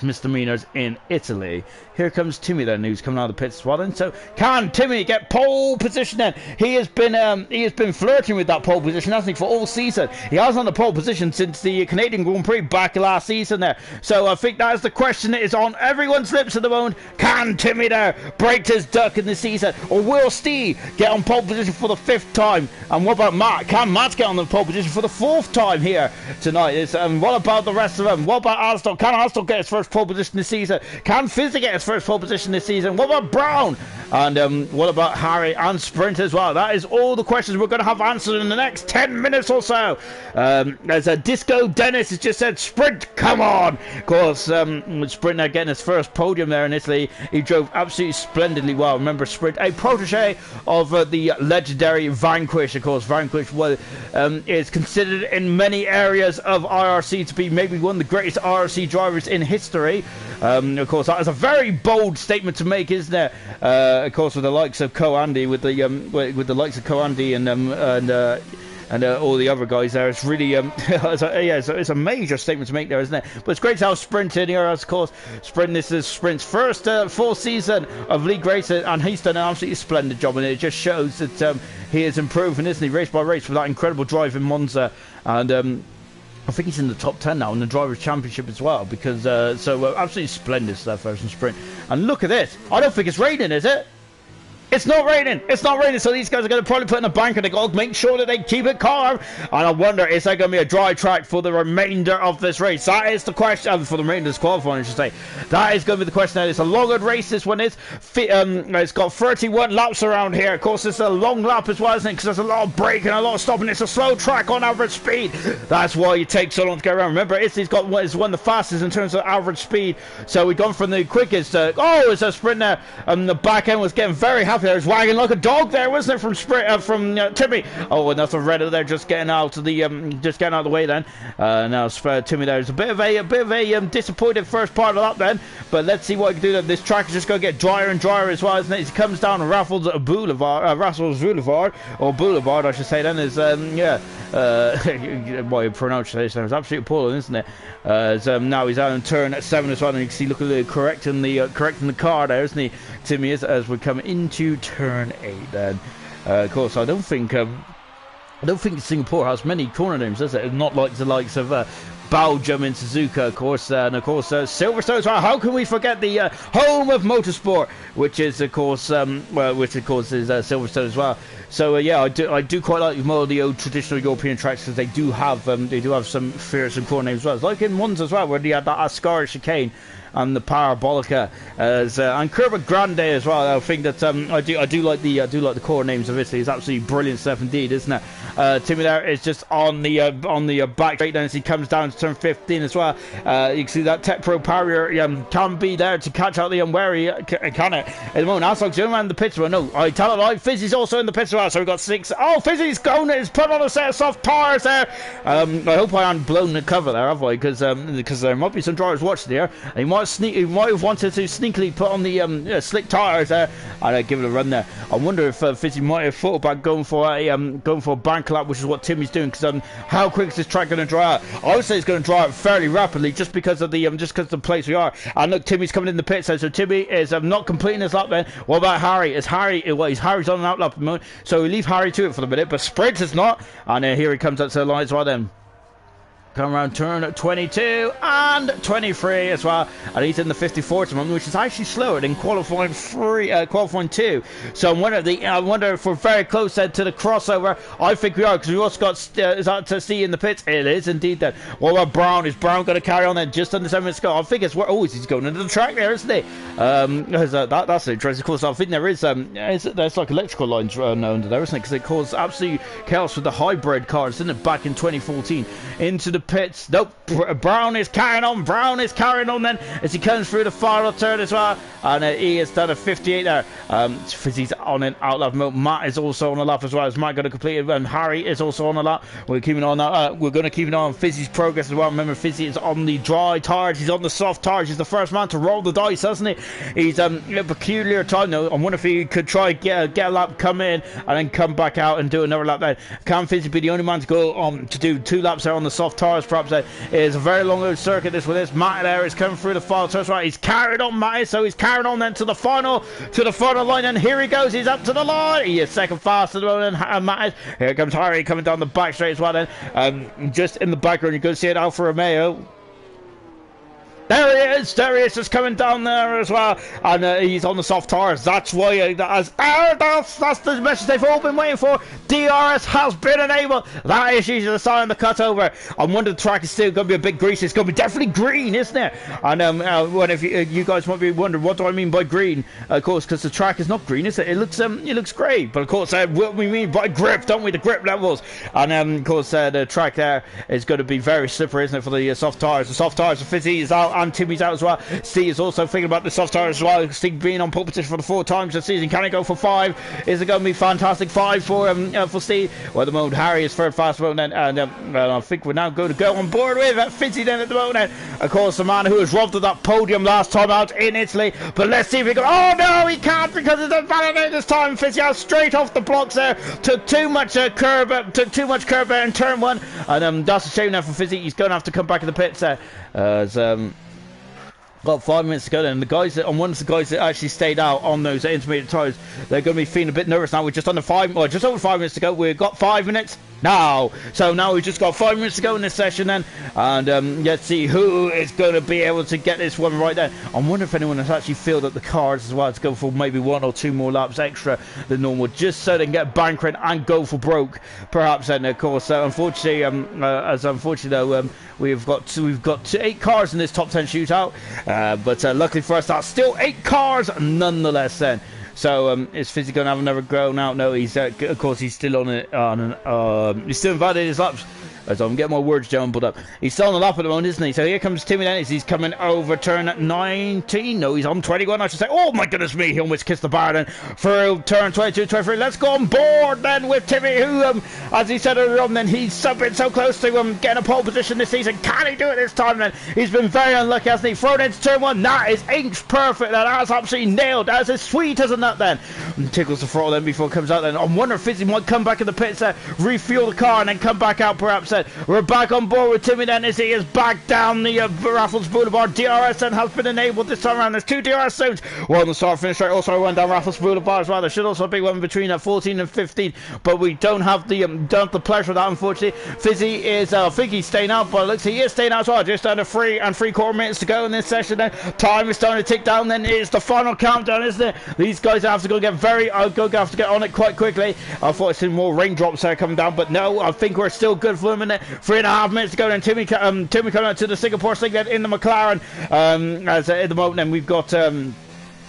misdemeanors in Italy. Here comes Timmy then, who's coming out of the pits as well. And so can Timmy get pole position then? He has been flirting with that pole position, hasn't he, for all season. He has on the pole position since the Canadian Grand Prix back last season there. So I think that is the question that is on everyone's lips at the moment. Can Timmy there break his duck in the season? Or will Steve get on pole position for the 5th time? And what about Matt? Can Matt get on the pole position for the 4th time here tonight? What about the rest of them? What about Aston? Can Aston get his first pole position this season? Can Fizzy get his first pole position this season? What about Brown? And what about Harry and Sprint as well? That is all the questions we're going to have answered in the next 10 minutes or so. There's a Disco Dennis has just said, Sprint, come on! Of course, Sprint now getting his first podium there in Italy. He drove absolutely splendidly well. Remember, Sprint, a protege of the legendary Vanquish. Of course, Vanquish is considered in many areas of IRC to be maybe one of the greatest IRC drivers in history. Of course, that is a very bold statement to make, isn't it? Of course, with the likes of Co-Andy, with the likes of Co-Andy and all the other guys there, it's really it's a major statement to make there, isn't it? But it's great to have Sprint in here, as of course. This is Sprint's first full season of league racing, and he's done an absolutely splendid job, and it just shows that he is improving, isn't he, race by race, with that incredible drive in Monza. And I think he's in the top 10 now in the Drivers' Championship as well, because absolutely splendid stuff from Sprint. And look at this. I don't think it's raining, is it? It's not raining. It's not raining, so these guys are going to probably put in a bank and they got to make sure that they keep it calm. And I wonder, is there going to be a dry track for the remainder of this race? That is the question. For the remainder of this qualifying, I should say. That is going to be the question. Now, it's a longer race, this one is. It's got 31 laps around here. Of course, it's a long lap as well, isn't it? Because there's a lot of braking and a lot of stopping. It's a slow track on average speed. That's why you take so long to get around. Remember, Italy's got one of the fastest in terms of average speed. So we've gone from the quickest. It's a sprint there. The back end was getting very happy. There was wagging like a dog there, wasn't it, from Timmy? Oh, and that's a Reddit there, just getting out of the way then. Now Timmy there's a bit of a disappointed first part of that then, but let's see what he can do. This track is just going to get drier and drier as well, isn't it? He comes down Raffles Boulevard, or Boulevard, I should say. Then is what you pronounce this? It's absolutely appalling, isn't it? Now he's out on turn 7 as well, and you can see, look at the correcting the car there, isn't he? Timmy is, as we come into turn 8 then. Of course, I don't think Singapore has many corner names, does it? Not like the likes of Belgium in Suzuka, of course, and of course Silverstone as well. How can we forget the home of motorsport, which is of course is Silverstone as well. So yeah, I do quite like more of the old traditional European tracks because they do have some fierce and cool names as well. Like in Monza as well, where they had that Ascari chicane and the Parabolica and Curva Grande as well. I think that I do like the core names of Italy. It's absolutely brilliant stuff indeed, isn't it? Timmy there is just on the back straight then as he comes down to turn 15 as well. You can see that Tech Pro Barrier can be there to catch out the unwary, can it? At the moment, Aslock's the only man in the pits. Well, no, I tell it like Fizzy's also in the pits as well. So we've got 6. Oh, Fizzy's going. He's put on a set of soft tires there. I hope I haven't blown the cover there, have I? Because there might be some drivers watching there. He might have wanted to sneakily put on the slick tires there and give it a run there. I wonder if Fizzy might have thought about going for a bank lap, which is what Timmy's doing. Because how quick is this track going to dry out? I would say it's going to dry out fairly rapidly, just because of the place we are. And look, Timmy's coming in the pit, so Timmy is not completing his lap. Then what about Harry? Harry's on an out lap at the moment, so we leave Harry to it for the minute. But Sprint is not, and here he comes up to the line as well. Then come around turn 22 and 23 as well, and he's in the 54 at the moment, which is actually slower than qualifying 2. So I wonder if we're very close then to the crossover. I think we are, because we also got to see in the pits. It is indeed then. What about Brown? Is Brown going to carry on then just under 7 minutes to go? I think he's going into the track there, isn't he? That's interesting. Of course, I think there is there's like electrical lines under there, isn't it? Because it caused absolute chaos with the hybrid cars, didn't it, back in 2014 into the pits. Nope, Brown is carrying on then as he comes through the final turn as well, and he has done a 58 there. Fizzy's on an out lap mode. Matt is also on a lap as well. Is Matt going to complete it? And Harry is also on a lap. We're keeping on that. We're going to keep an eye on Fizzy's progress as well. Remember, Fizzy is on the dry tires. He's on the soft tires. He's the first man to roll the dice, hasn't he? He's a peculiar time though. I wonder if he could try get a lap, come in, and then come back out and do another lap then. Can Fizzy be the only man to go to do 2 laps there on the soft tires? Perhaps it is a very long circuit this with this. Matt there is coming through the final turn. Right, he's carried on, Matt, so he's carried on then to the final line, and here he goes. He's up to the line. He is second fast at the moment, and Matt is. Here comes Harry coming down the back straight as well then. Just in the background you can see it, Alfa Romeo. There he is, just coming down there as well, and he's on the soft tires. That's why that's the message they've all been waiting for. DRS has been enabled. That is usually the sign of the cutover. I wonder the track is still going to be a bit greasy. It's going to be definitely green, isn't it? And if you guys might be wondering, what do I mean by green? Of course, because the track is not green, is it? It looks grey, but of course, what we mean by grip, don't we? The grip levels, and of course, the track there is going to be very slippery, isn't it, for the soft tires? The soft tires, the Fizzy is out. And Timmy's out as well. Steve is also thinking about the soft tires as well. Steve being on pole position for the 4 times this season. Can he go for 5? Is it going to be fantastic 5 for Steve? Well, at the moment, Harry is third fast moment, and I think we're now going to go on board with Fizzy then at the moment. Of course, the man who was robbed of that podium last time out in Italy. But let's see if he can. Oh no, he can't, because it's invalidated this time. Fizzy out straight off the blocks there. Took too much curb there in turn 1, and that's a shame now for Fizzy. He's going to have to come back in the pits there. Got 5 minutes to go then. And one of the guys that actually stayed out on those intermediate tires, they're going to be feeling a bit nervous now. We're just under just over 5 minutes to go. We've got 5 minutes now. So now we've just got 5 minutes to go in this session then. And let's see who is going to be able to get this one right there. I wonder if anyone has actually filled up the cars as well to go for maybe 1 or 2 more laps extra than normal, just so they can get bankering and go for broke, perhaps. And of course, unfortunately, though, we've got 8 cars in this top 10 shootout. But luckily for us, that's still 8 cars nonetheless then. So is Fizzy going to have another go now? No, he's of course he's still he's still invalidated his laps. As I'm getting my words jumbled up. He's still on the lap at the moment, isn't he? So here comes Timmy then. He's coming over turn 19. No, he's on 21, I should say. Oh my goodness me, he almost kissed the bar then. For turn 22, 23. Let's go on board then with Timmy, who, as he said earlier on, then he's been so close to getting a pole position this season. Can he do it this time then? He's been very unlucky, hasn't he? Thrown into turn 1. That is inch perfect. That's absolutely nailed. That's as sweet as a nut then. And tickles the throttle then before it comes out then. I wonder if Fizzy might come back in the pits there, refuel the car, and then come back out perhaps. then. We're back on board with Timmy then, as he is back down the Raffles Boulevard. DRS then has been enabled this time around. There's 2 DRS zones. One on the start finish straight. Also one down Raffles Boulevard as well. There should also be one between 14 and 15, but we don't have the pleasure of that, unfortunately. Fizzy is, I think he's staying out, but it looks he is staying out as well. Just under 3 3/4 minutes to go in this session then. Time is starting to tick down then. It's the final countdown, isn't it? These guys have to go get have to get on it quite quickly. I thought I'd seen more raindrops there coming down, but no, I think we're still good for a minute. 3.5 minutes to go then. Timmy coming out to the Singapore Singlet in the McLaren. As at the moment then we've got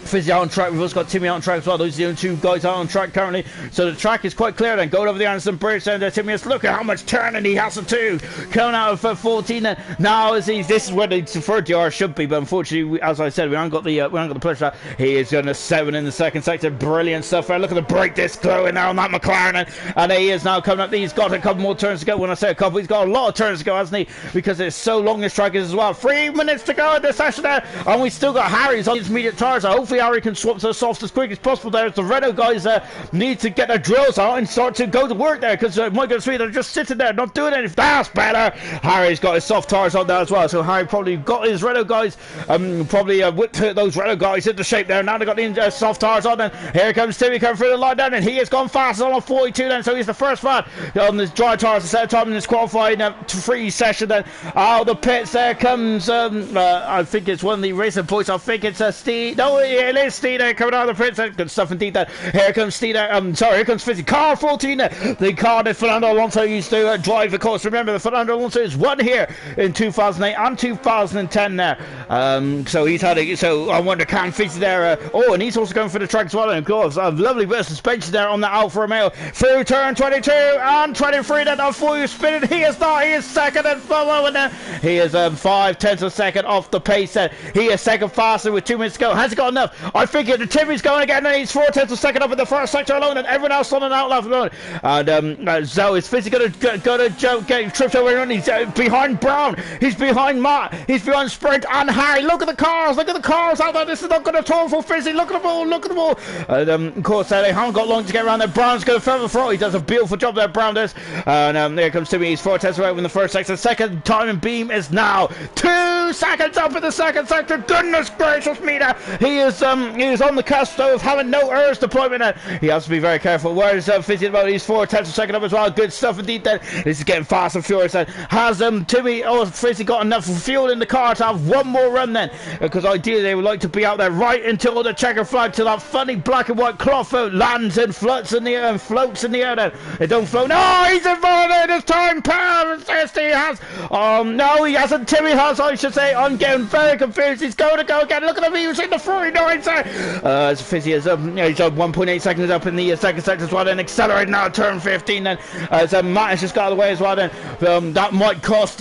Fizzy out on track. We've also got Timmy out on track as well. Those are the only 2 guys out on track currently. So the track is quite clear then. Going over the Anderson Bridge and Timmy has, look at how much turning he has to do. Coming out of 14 and now as this is where the third DR should be, but unfortunately, as I said, we haven't got the pleasure of that. He is going to 7 in the second sector. Brilliant stuff there. Look at the brake disc glowing there on that McLaren, and he is now coming up. He's got a couple more turns to go. When I say a couple, he's got a lot of turns to go, hasn't he? Because it's so long, this track is as well. 3 minutes to go in this session there, and we still got Harry's on his medium tires. So hopefully Harry can swap to the soft as quick as possible there, as the Renault guys need to get their drills out and start to go to work there, because my goodness me, they're just sitting there not doing anything. That's better. Harry's got his soft tires on there as well, so Harry probably got his Renault guys whipped those Renault guys into shape there. Now they've got the soft tires on, and here comes Timmy coming through the line down, and he has gone fast on a 42 then, so he's the first man on the dry tires at the same time in this qualifying 3 session then. Out of the pits there comes I think it's one of the racing points. I think it's Steve. No, it is Steve there coming out of the pits. Good stuff indeed there. Here comes Steve there. Here comes Fizzy. Car 14 there. The car that Fernando Alonso used to drive, of course. Remember, the Fernando Alonso is won here in 2008 and 2010 there. So he's had a, so I wonder, can Fizzy there and he's also going for the track as well, and of course a lovely bit of suspension there on the Alfa Romeo through turn 22 and 23 then on full spinning. He is not, he is second and following there. He is 5/10 of a second off the pace there. He is second faster with 2 minutes to go. Has he got enough? I think the Timmy's going again, and he's 4/10 of a second up in the first sector alone, and everyone else on an outlaw alone. And so is Fizzy going to jump, get tripped over, and he's behind Brown, he's behind Matt, he's behind Sprint and Harry. Look at the cars out there. This is not going to turn for Fizzy. Look at the ball. And of course they haven't got long to get around there. Brown's going further front. He does a beautiful job there, Brown does. And there comes Timmy. He's 4/10 away in the first sector. Second time and beam is now 2 seconds up in the second sector. Goodness gracious me there. He is on the cusp of having no ERS deployment, and he has to be very careful. Whereas Fizzy at the moment, he's 4/10 of a second up as well. Good stuff indeed then. This is getting fast and furious then. Has Timmy or Fizzy got enough fuel in the car to have one more run then? Because ideally they would like to be out there right until the checker flag, till that funny black and white cloth lands and floats in the air and floats in the air then. It don't float. No, he's involved in this time. He has. No, he hasn't. Timmy has, I should say. I'm getting very confused. He's going to go again. Look at him. He was in the 49 there. As Fizzy is he's 1.8 seconds up in the second sector as well, then accelerating now turn 15 then, as Matt has just got out of the way as well then. That might cost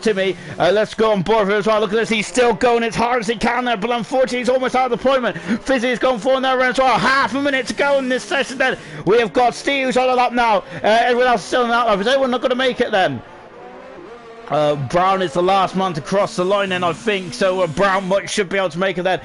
Timmy. Let's go on board for it as well. Look at this, he's still going as hard as he can there, but unfortunately he's almost out of deployment. Fizzy is going forward there as well. Half a minute to go in this session then. We have got Steve who's on the lap now. Everyone else is still on the lap. Is anyone not going to make it then? Brown is the last man to cross the line, and I think so. Brown should be able to make it then.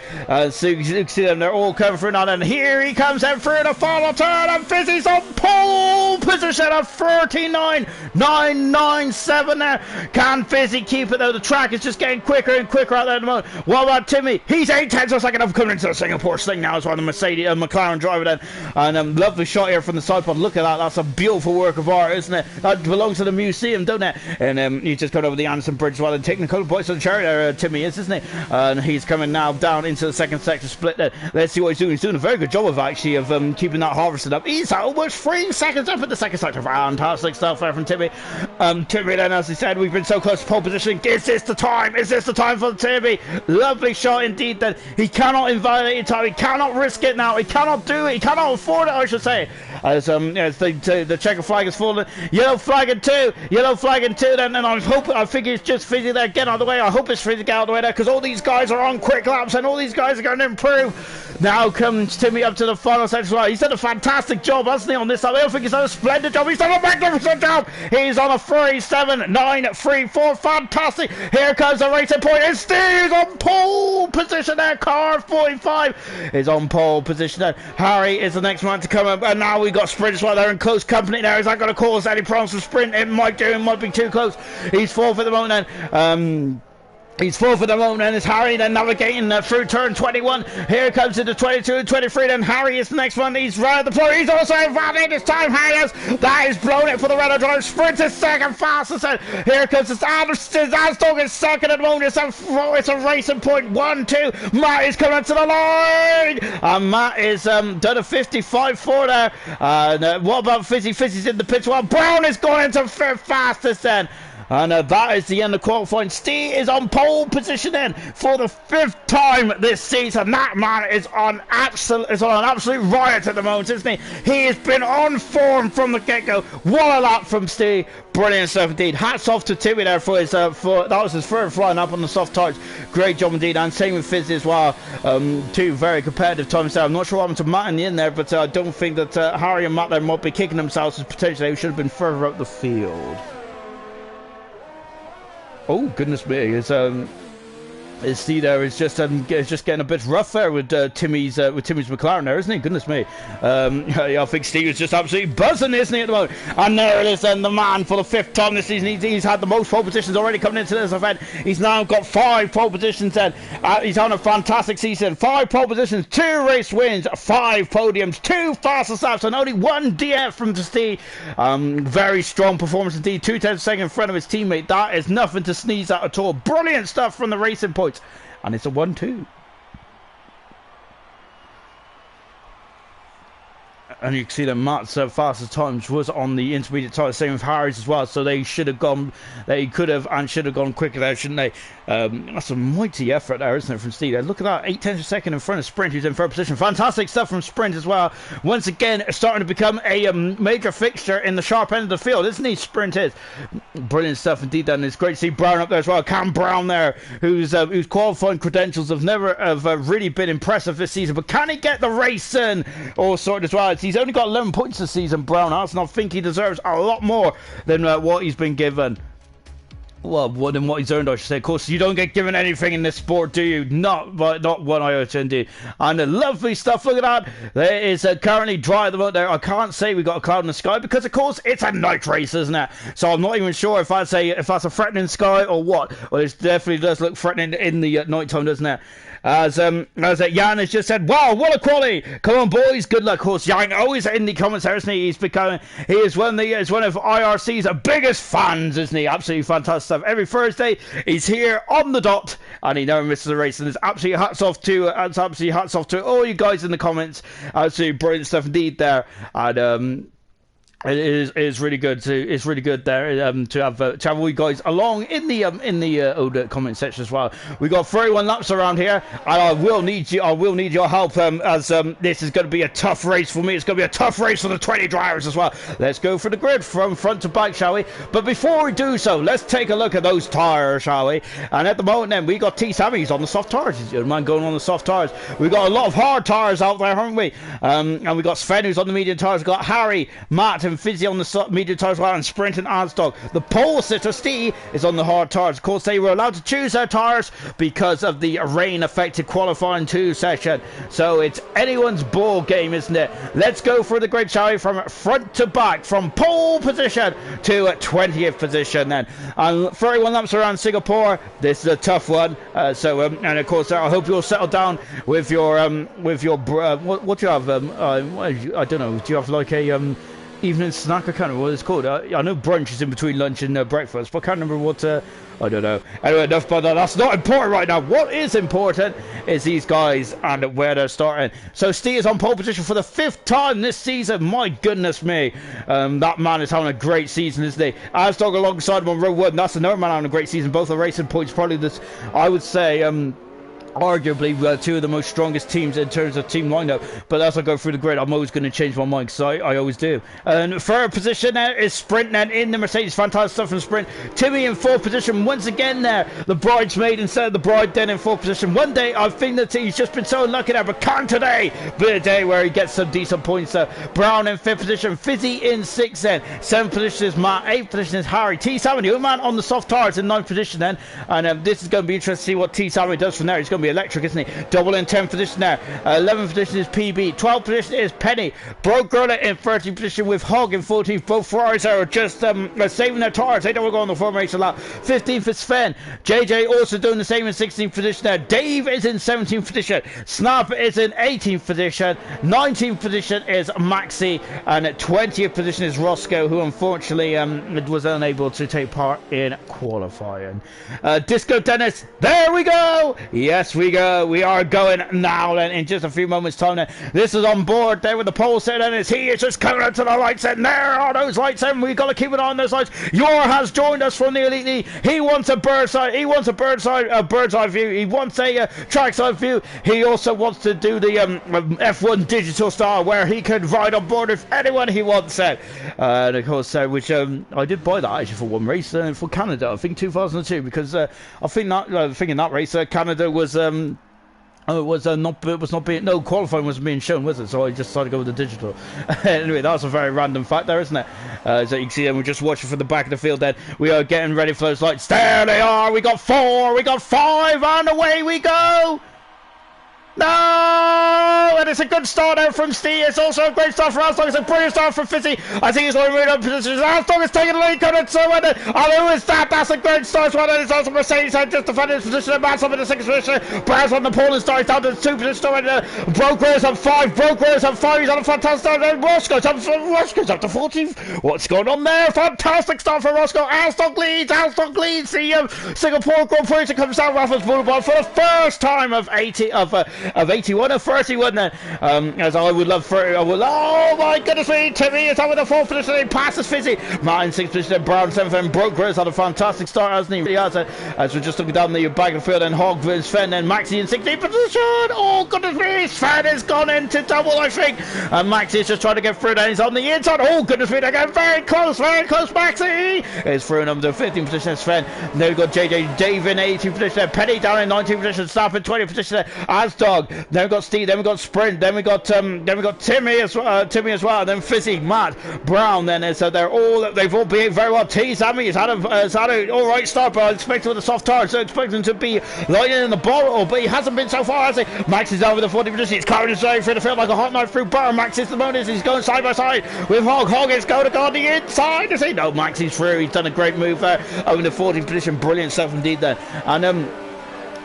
So you can see them, they're all coming through now. And here he comes in through the final turn, and Fizzy's on pole position at 39.997 there. Can Fizzy keep it though? The track is just getting quicker and quicker out there at the moment. What about Timmy? He's 8/10 of a second up, coming into the Singapore Sling now as well. The Mercedes McLaren driver then, and lovely shot here from the side pod. Look at that, that's a beautiful work of art, isn't it? That belongs to the museum, don't it? And you just got over the Anderson Bridge while and taking a couple of points on the cherry there, Timmy is, isn't he? And he's coming now down into the second sector split there. Let's see what he's doing. He's doing a very good job of actually of keeping that harvested up. He's almost 3 seconds up at the second sector. Fantastic stuff there from Timmy. Timmy then, as he said, we've been so close to pole position. Is this the time? Is this the time for Timmy? Lovely shot indeed then. He cannot invalidate time. He cannot risk it now. He cannot do it. He cannot afford it, I should say. As the checker flag is fallen. Yellow flag in 2 then, and I think it's just Fizzy there getting out of the way. I hope it's Fizzy get out of the way there, because all these guys are on quick laps and all these guys are going to improve. Now comes Timmy up to the final section as well. He's done a fantastic job, hasn't he, on this side? I don't think he's done a splendid job. He's done a magnificent job. He's on a 37.934. Fantastic. Here comes the racing point, and Steve's on pole position there. Car 45 is on pole position there. Harry is the next man to come up, and now we got Sprint as well. They're in close company there. Is that going to cause any problems for Sprint? It might do. It might be too close. He's fourth at the moment then. He's fourth at the moment, and it's Harry then navigating through turn 21. Here comes into 22 and 23. Then Harry is the next one. He's right at the floor. He's also involved this time. Harry has that is blown it for the Renault drive. Sprint is second fastest. Here comes this Asdog is second at the moment. It's a racing point. 1-2. Matt is coming up to the line, and Matt is done a 55-4 there. What about Fizzy? Fizzy's in the pits. Well, Brown is going into fifth fastest then. And that is the end of qualifying. Steve is on pole position then for the 5th time this season. That man is on an absolute riot at the moment, isn't he? He has been on form from the get-go. What a lap from Steve. Brilliant stuff indeed. Hats off to Timmy there for his that was his third flying up on the soft tires. Great job indeed, and same with Fizz as well. Two very competitive times there. I'm not sure what happened to Matt in the end there, but I don't think that Harry and Matt there might be kicking themselves as potentially they should have been further up the field. Oh goodness me! His Steve there is just getting a bit rough there with Timmy's McLaren there, isn't he? Goodness me! I think Steve is just absolutely buzzing, isn't he, at the moment? And there it is, then the man for the 5th time this season. He's had the most pole positions already coming into this event. He's now got 5 pole positions. Then he's on a fantastic season. 5 pole positions, 2 race wins, 5 podiums, 2 fastest laps, and only 1 DF from Steve. Very strong performance indeed. 2/10 second in front of his teammate. That is nothing to sneeze at all. Brilliant stuff from the racing points. And it's a 1-2. And you can see that Matt's fastest times was on the intermediate tire, same with Harry's as well. So they should have gone, they could have and should have gone quicker there, shouldn't they? That's a mighty effort there, isn't it, from Steve? Look at that, 8/10 of a second in front of Sprint, who's in third position. Fantastic stuff from Sprint as well. Once again, starting to become a major fixture in the sharp end of the field, isn't he? Sprint is. Brilliant stuff indeed, and it's great to see Brown up there as well. Cam Brown there, whose qualifying credentials have never really been impressive this season. But can he get the race in all sorted as well? He's only got 11 points this season, Brown has, and I think he deserves a lot more than what he's been given. Well, more than what he's earned, I should say. Of course, you don't get given anything in this sport, do you? Not one iota indeed. And the lovely stuff, look at that. There is currently dry at the moment there. I can't say we got a cloud in the sky because, of course, it's a night race, isn't it? So I'm not even sure if that's a threatening sky or what. Well, it definitely does look threatening in the night time, doesn't it? As Jan has just said, wow, what a quality! Come on, boys, good luck. Of course, Jan always in the comments there, isn't he? He is one of IRC's biggest fans, isn't he? Absolutely fantastic stuff. Every Thursday, he's here on the dot, and he never misses a race. And there's absolutely hats off to all you guys in the comments. Absolutely brilliant stuff indeed there. And it is really good there to have all you guys along in the old comment section as well. We got 31 laps around here, and I will need your help as this is going to be a tough race for me. It's going to be a tough race for the 20 drivers as well. Let's go for the grid from front to back, shall we? But before we do so, let's take a look at those tires, shall we? And at the moment then, we got T Sammy. He's on the soft tires. He's the man going on the soft tires. We got a lot of hard tires out there, haven't we? And we got Sven who's on the medium tires. We got Harry, Matt, and Fizzy on the medium tires, well, and Sprint and Asdog. The pole sitter Steve is on the hard tires. Of course, they were allowed to choose their tires because of the rain affected qualifying 2 session. So it's anyone's ball game, isn't it? Let's go for the grid, shall we? From front to back, from pole position to 20th position then. And 31 laps around Singapore. This is a tough one. And of course, I hope you'll settle down with your what do you have? I don't know. Do you have like a evening snack? I can't remember what it's called. I know brunch is in between lunch and breakfast, but I can't remember what. I don't know. Anyway, enough about that. That's not important right now. What is important is these guys and where they're starting. So Steve is on pole position for the 5th time this season. My goodness me. That man is having a great season, isn't he? Asdog alongside him on row 1. That's another man having a great season. Both are racing points. Probably this, I would say, arguably 2 of the most strongest teams in terms of team lineup. But as I go through the grid, I'm always going to change my mind, because I always do. And third position there is Sprint then in the Mercedes. Fantastic stuff from Sprint. Timmy in 4th position once again there. The bridesmaid instead of the bride then in 4th position. One day I think that he's just been so unlucky there, but can today be a day where he gets some decent points there. Brown in 5th position. Fizzy in 6th then. 7th position is Matt. 8th position is Harry. T Sammy, the man on the soft tires in 9th position then. And this is going to be interesting to see what T Sammy does from there. He's going to be electric, isn't he? Double in 10th position now. 11th position is PB. 12th position is Penny. Broke Gorilla in 13th position with Hog in 14th. Both Ferraris are just saving their tires. They don't want to go on the formation lap. 15th is Sven. JJ also doing the same in 16th position now. Dave is in 17th position. Snap is in 18th position. 19th position is Maxi. And at 20th position is Roscoe, who unfortunately was unable to take part in qualifying. Disco Dennis, there we go. Yes, we go. We are going now then in just a few moments time then. This is on board there with the pole set, and he is just coming up to the lights, and there are those lights, and we've got to keep an eye on those lights. Yor has joined us from the Elite League. He wants a bird's eye view. He wants a trackside view. He also wants to do the F1 digital style where he can ride on board with anyone he wants it. And of course, which I did buy that actually for one race for Canada, I think 2002, because I think in that race Canada was no qualifying was being shown, was it? So I just decided to go with the digital. Anyway, that's a very random fact there, isn't it? So you can see them, we're just watching from the back of the field then. We are getting ready for those lights. There they are. We got 4, we got 5, and away we go. No! And it's a good start out from Steve. It's also a great start for Alston. It's a brilliant start from Fizzy. I think he's going to move up positions. Alston is taking the lead, coming so and who is that? That's a great start. Well, it's also Mercedes had just defended his position. Matt's up in the 6th position. Brown's on the pole and starts down to the 2 position. Broke Rose on 5. Broke Rose on 5. He's on a fantastic start. Then Roscoe's up to 14th. What's going on there? Fantastic start for Roscoe. Alston leads. The Singapore Grand Prix comes down Raffles Boulevard for the first time of 81 or 31 then, as I would love for, oh my goodness me, Timmy is over the 4th position, he passes Fizzy, Martin 6th position, Brown 7th, and Broke Rose had a fantastic start, hasn't he? As we're just looking down the back of the field, and Hog versus Sven, and Maxi in 16th position, oh goodness me, Sven has gone into double, I think, and Maxi is just trying to get through, and he's on the inside, oh goodness me, they're getting very close, Maxi is through number 15th position, Sven, then we've got JJ, Dave in 18th position, Penny down in 19th position, Snap in 20th position, Asdog, then we've got Steve, then we've got Sprint, then we've got Timmy as well, and then Fizzy, Matt, Brown, then so they've all behaved very well. T Sammy has had a alright start, but I expect with the soft tires, so I expect him to be lighting in the bottle, but he hasn't been so far, has he? Max is over the 40 position, he's carrying his way through the field like a hot knife through butter. Max is the bonus, he's going side by side with Hog. Hog is going to go on the inside, is he? No, Max is through, he's done a great move there over the 40th position, brilliant stuff indeed there, and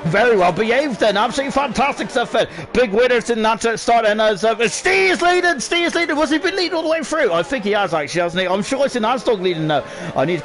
very well behaved then, absolutely fantastic stuff then. Big winners in that start, and as Steve is leading, was he been leading all the way through? I think he has actually, hasn't he? I'm sure it's in Asdog leading now. I need to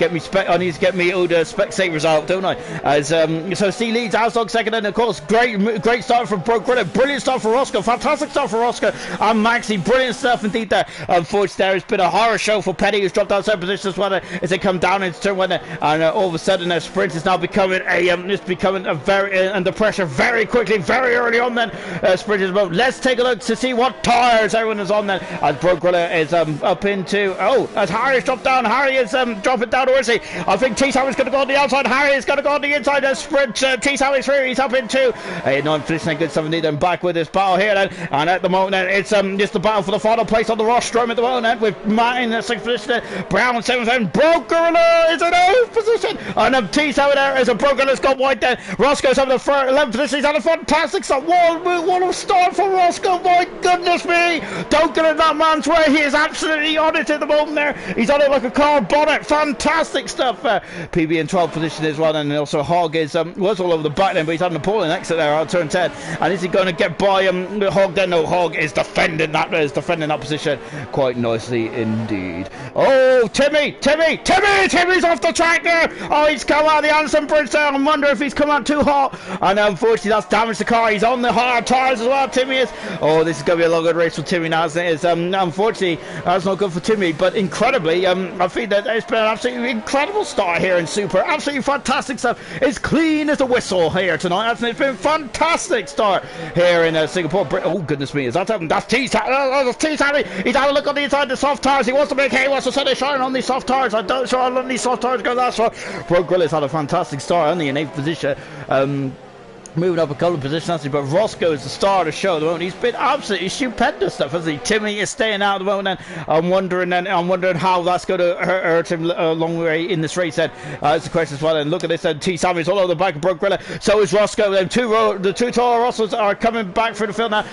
get me all the spectators out, don't I? As so Steve leads, Asdog second, and of course great start from Broke Gorilla, brilliant start for Roscoe, fantastic start for Roscoe, and Maxi, brilliant stuff indeed there. Unfortunately there has been a horror show for Penny, who's dropped out 7 positions as they come down into turn 1, and all of a sudden their sprint is now becoming a very under pressure very quickly, very early on then. Sprinters about. Let's take a look to see what tires everyone is on then. As Broke Gorilla is up into, as Harry's dropped down. Harry is dropping down, or is he? I think T-Tower's going to go on the outside. Harry is going to go on the inside. As Sprint, T-Tower's through. He's up into a 9th position. Good stuff indeed. And back with this battle here then. And at the moment then, it's just the battle for the final place on the rostrum at the moment then, with Martin in 6th position, Brown 7th, and Broke Gorilla is in 8th position. And T-Tower there is a Broke Gorilla's got white then. Roscoe's up the 11th position. He's had a fantastic start. What a start for Roscoe. My goodness me. Don't get in that man's way. He is absolutely on it at the moment there. He's on it like a car bonnet. Fantastic stuff. PB in 12th position as well. And also Hog is was all over the back then, but he's had an appalling exit there on turn 10. And is he going to get by Hog then? No, Hog is defending that position quite nicely indeed. Oh, Timmy's off the track there. Oh, he's come out of the Anderson Bridge there. I wonder if he's come out too hot. And unfortunately that's damaged the car. He's on the hard tires as well, Timmy is. Oh, this is going to be a long good race for Timmy now, isn't it? Unfortunately that's not good for Timmy, but incredibly I think that it's been an absolutely incredible start here in Super. Absolutely fantastic stuff. It's clean as a whistle here tonight, hasn't it? It's been a fantastic start here in Singapore. Oh goodness me, is that happened? That's T-Sammy. He's had a look on the inside of the soft tires. He wants to make hay, he wants to set a shine on these soft tires. I don't sure how long these soft tires go last for. Broke Gorilla's had a fantastic start, only in 8th position. moving up a couple of positions, actually, but Roscoe is the star of the show at the moment. He's been absolutely stupendous stuff, hasn't he? Timmy is staying out at the moment, and I'm wondering how that's going to hurt him a long way in this race. Then it's the question as well. And look at this, T. Sammy's all over the back of Brooke Gorilla. So is Roscoe. The two taller Russells are coming back through the field now.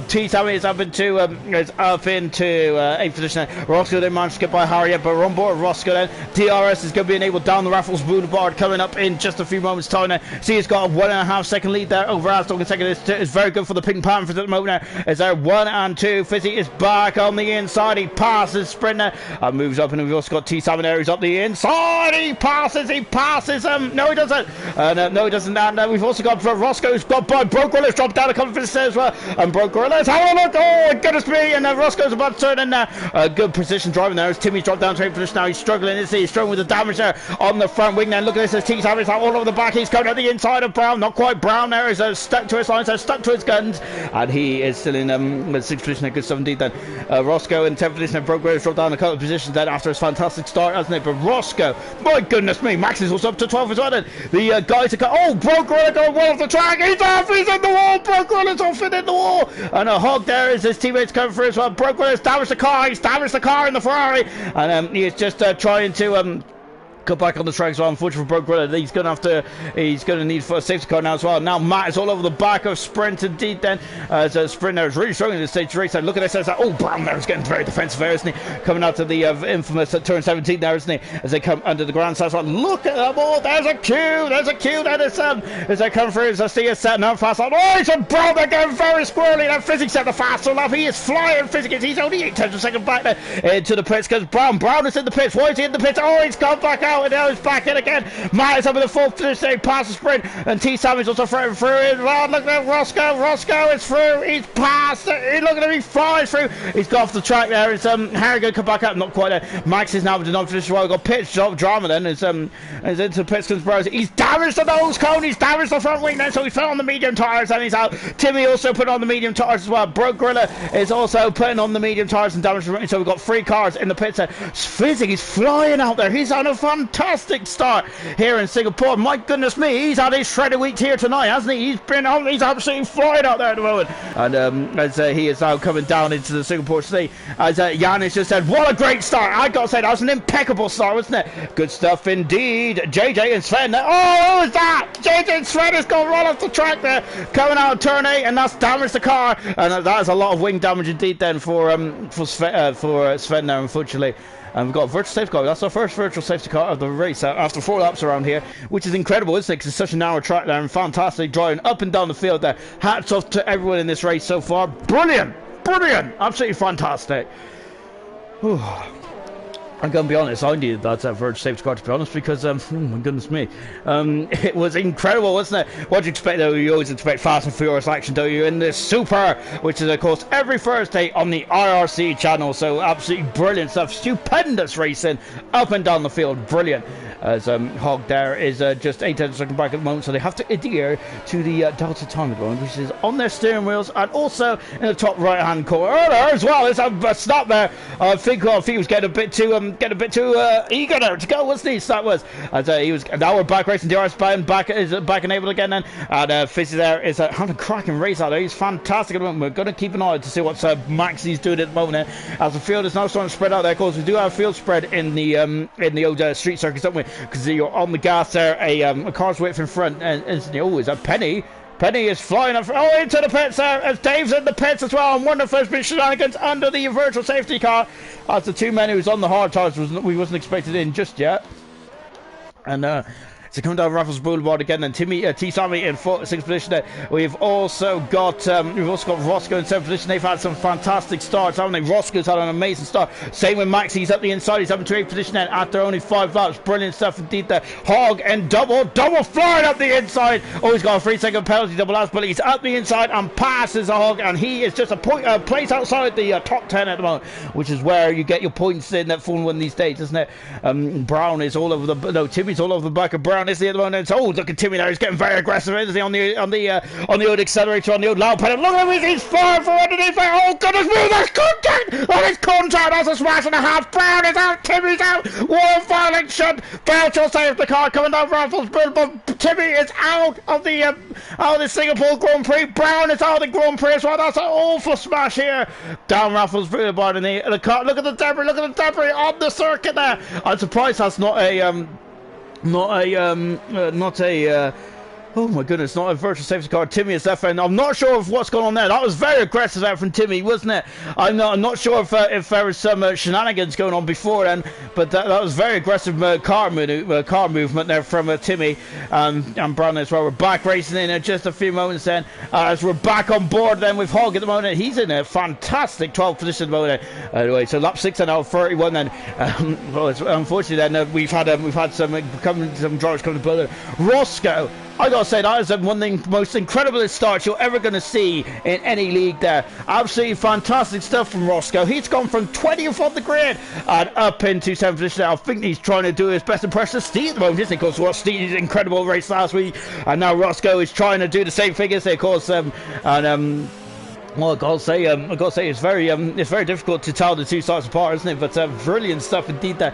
T. Sammy is up into 8th position. Roscoe didn't manage to get by Harry yet, but we're on board Roscoe then. DRS is going to be enabled down the Raffles Boulevard coming up in just a few moments' time now. See, he's got a 1.5 second lead there over Aston in second. It's very good for the Pink Panthers at the moment now. Is there 1 and 2? Fizzy is back on the inside. He passes Sprinter and moves up, and we've also got T. Salmon there. He's up the inside. He passes. No, he doesn't. No, he doesn't. And we've also got Roscoe, who's got by Broke Gorillas dropped down a couple of finishes as well. And Broke Gorillas, have a look. Oh, goodness me. And Roscoe's about to turn in there. Good precision driving there. As Timmy's dropped down to 8th position now. He's struggling, isn't he? He's struggling with the damage there on the front wing. Then look at this as T. Salmon's all over the back. He's coming at the inside of Brown. Not quite Brown there. He's stuck to his lines, stuck to his guns. And he is still in 6th position. Good stuff indeed then. Roscoe in 10th position. Broke Gorillas dropped down a couple of positions then after his fantastic start, hasn't it? But Roscoe, my goodness me, Max is also up to 12th as well then. The guys are oh, Broke Gorilla going well off the track. He's off, he's in the wall. Broke Gorilla's off and in the wall. And a hog there as his teammates coming through as well. Broke Gorilla's damaged the car. He's damaged the car in the Ferrari. And he is just trying to got back on the track as well. Unfortunately for Broke Gorilla, he's going to need for a safety car now as well. Now Matt is all over the back of Sprint indeed then. As Sprint there is really struggling in this stage race. And look at this, oh, Brown there is getting very defensive there, isn't he? Coming out to the infamous turn 17 there, isn't he? As they come under the grandstand as well. Look at them all, there's a queue that is as they come through, as I see it setting up fast. Oh, it's a Brown, they're getting very squirrely. That Physics set the faster lap. He is flying Physics. He's only 8 tenths of a second back there into the pits because Brown is in the pits. Why is he in the pits? Oh, he's gone back out. And now he's back in again. Matt is up in the 4th position, passes Sprint, and T. Sammy's also through it. Oh, look at Roscoe is through. He's passed. Look at him, he flies through. He's got off the track there. It's Harry going to come back up, not quite there. Max is now in the 9th position. We've got pitch drama then. It's into Pitscon's Bros. He's damaged the nose cone. He's damaged the front wing then, so he's put on the medium tyres and he's out. Timmy also put on the medium tyres as well. Broke Gorilla is also putting on the medium tyres and damaged the ring. So we've got 3 cars in the pits there. Fizzing, he's flying out there. He's on a fantastic start here in Singapore. My goodness me, he's had his shredded week here tonight, hasn't he? He's absolutely flying out there at the moment. And as he is now coming down into the Singapore Sea, as Yanis just said, what a great start. I gotta say, that was an impeccable start, wasn't it? Good stuff indeed. JJ and Sven. Oh, who is that? JJ and Sven has gone right off the track there, coming out of turn 8, and that's damaged the car. And that is a lot of wing damage indeed then for Sven there, unfortunately. And we've got a virtual safety car. That's our first virtual safety car of the race after 4 laps around here, which is incredible, isn't it? Because it's such a narrow track there and fantastic driving up and down the field there. Hats off to everyone in this race so far. Brilliant! Absolutely fantastic. Whew. I'm going to be honest, I needed that virtual safety car, to be honest, because, oh my goodness me, it was incredible, wasn't it? What do you expect, though? You always expect fast and furious action, don't you, in this Super, which is, of course, every Thursday on the IRC channel, so absolutely brilliant stuff, stupendous racing, up and down the field, brilliant. As Hog there is just 8 tenths of a second back at the moment, so they have to adhere to the Delta time at the moment, which is on their steering wheels and also in the top right-hand corner there as well. There's a stop there. I think he was getting a bit too eager there to go, wasn't he? So that was as he was. Now we're back racing. DRS back enabled again then, and Fizzy there is having a cracking race out there. He's fantastic at the moment. We're going to keep an eye to see what Maxie's doing at the moment. As the field is now starting to spread out there, of course we do have field spread in the old street circuits, don't we? Because you're on the gas there, a car's waiting in front, and oh, is that Penny? Penny is flying up, into the pits there, as Dave's in the pits as well, and one of the first big shenanigans under the virtual safety car, as the 2 men who's on the hard tires we wasn't expected in just yet. And so coming down Raffles Boulevard again, and T. Sammy in 6th position. We've also got Roscoe in 7th position. They've had some fantastic starts, haven't they? Roscoe's had an amazing start. Same with Max. He's up the inside. He's up into 8th position then after only 5 laps. Brilliant stuff indeed there. Hog and double flying up the inside. Oh, he's got a 3-second penalty double last, but he's up the inside and passes a Hog, and he is just a place outside the top 10 at the moment, which is where you get your points in that Formula 1 these days, isn't it? Brown is all over Timmy's all over the back of Brown. Brown, isn't he, at the moment? Oh, look at Timmy there. He's getting very aggressive, isn't he, on the old accelerator, on the old loud pedal. Look at him. He's far for underneath there. Oh, goodness me. There's contact. Oh, there's contact. That's a smash and a half. Brown is out. Timmy's out. One violent shot. Belcher saves the car coming down Raffles Boulevard. But Timmy is out of the Singapore Grand Prix. Brown is out of the Grand Prix as well. That's an awful smash here. Down Raffles Boulevard in the car. Look at the debris. Look at the debris on the circuit there. I'm surprised that's not a oh my goodness, not a virtual safety car. Timmy is left, and I'm not sure of what's going on there. That was very aggressive there from Timmy, wasn't it? I'm not sure if there was some shenanigans going on before then, but that was very aggressive car movement there from Timmy and Brown as well. We're back racing in just a few moments then, as we're back on board then with Hogg at the moment. He's in a fantastic 12th position at the moment. Anyway, so lap 6 and now 31 then. Well, unfortunately then we've had some drivers coming to build. Roscoe, I gotta say, that is one of the most incredible starts you're ever going to see in any league there. Absolutely fantastic stuff from Roscoe. He's gone from 20th on the grid and up into 7th position. I think he's trying to do his best impression of Steve at the moment, isn't he? Of course, Steve's incredible race last week, and now Roscoe is trying to do the same thing, isn't he? Of course, well, I gotta say, it's very difficult to tell the two sides apart, isn't it? But brilliant stuff indeed. There,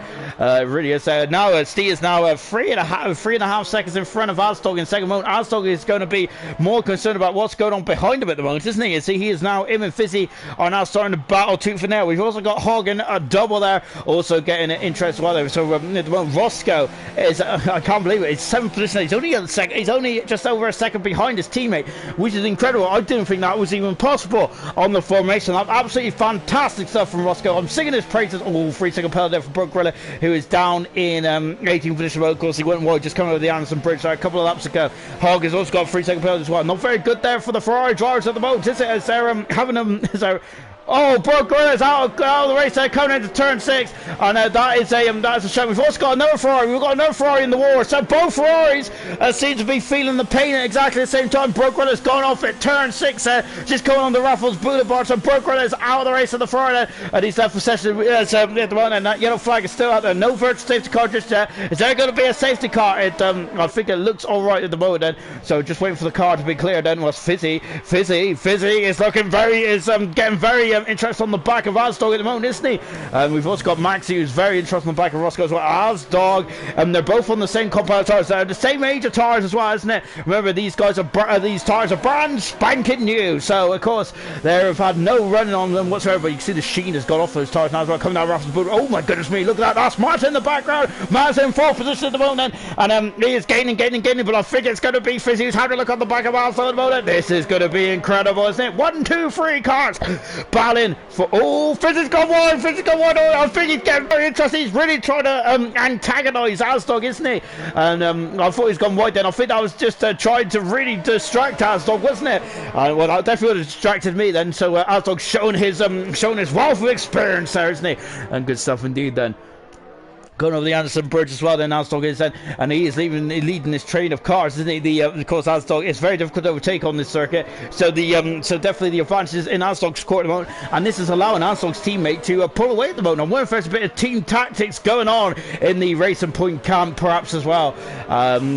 really is. Now Steve is now 3.5 seconds in front of Alstog in second moment. Alstog is going to be more concerned about what's going on behind him at the moment, isn't he? You see, he is now, him and Fizzy are now starting to battle tooth and nail. We've also got Hogg in a double there, also getting an interest while there. So at the moment, Roscoe is, I can't believe it, it's 7th position. He's only just over a second behind his teammate, which is incredible. I didn't think that was even possible on the formation. Absolutely fantastic stuff from Roscoe. I'm singing his praises. Oh, 3-second penalty there for Brooke Gorilla, who is down in 18th position. Well, of course, he went wide just coming over the Anderson Bridge there a couple of laps ago. Hogg has also got a 3-second penalty as well. Not very good there for the Ferrari drivers at the moment, is it? As they're having them. Oh, Brooke Gorilla's out of the race there, coming into turn 6, and that is a shame. We've also got another Ferrari. We've got another Ferrari in the war. So both Ferraris seem to be feeling the pain at exactly the same time. Brooke Gorilla's gone off at turn 6, just going on the Raffles Boulevard. So Brooke Gorilla's out of the race of the Ferrari, and he's left for session at the moment. And that yellow flag is still out there. No virtual safety car just yet. Is there going to be a safety car? I think it looks all right at the moment. Then, so just waiting for the car to be cleared. Then was Fizzy is looking getting very interested on the back of Alsdog at the moment, isn't he? We've also got Maxi, who's very interested on the back of Roscoe as well. Alsdog, they're both on the same compound tires. They're the same age of tires as well, isn't it? Remember, these tires are brand spanking new, so of course they have had no running on them whatsoever. But you can see the sheen has got off those tires now as well, coming down Raffles Boulevard. Oh my goodness me, look at that. That's Martin in the background. Martin's in 4th position at the moment, and he is gaining, but I think it's going to be Fizzy who's having a look on the back of Alsdog at the moment. This is going to be incredible, isn't it? 1, 2, 3 cars battling for. Oh, Fizzy's gone wide. Oh, I think he's getting very interested. He's really trying to antagonise Alsdog, isn't he? And I thought he's gone wide then. I think that was just trying to really distract Alsdog, wasn't it? Well, that definitely would have distracted me then. So Alsdog's showing his wealth of experience there, isn't he? And good stuff indeed then. Going over the Anderson Bridge as well, then Alsdog is then, and he is leading this train of cars, isn't he? Of course, Alsdog, it's very difficult to overtake on this circuit, so so definitely the advantage is in Alsdog's court at the moment, and this is allowing Alsdog's teammate to pull away at the moment. I wonder if there's a bit of team tactics going on in the Racing Point camp, perhaps as well.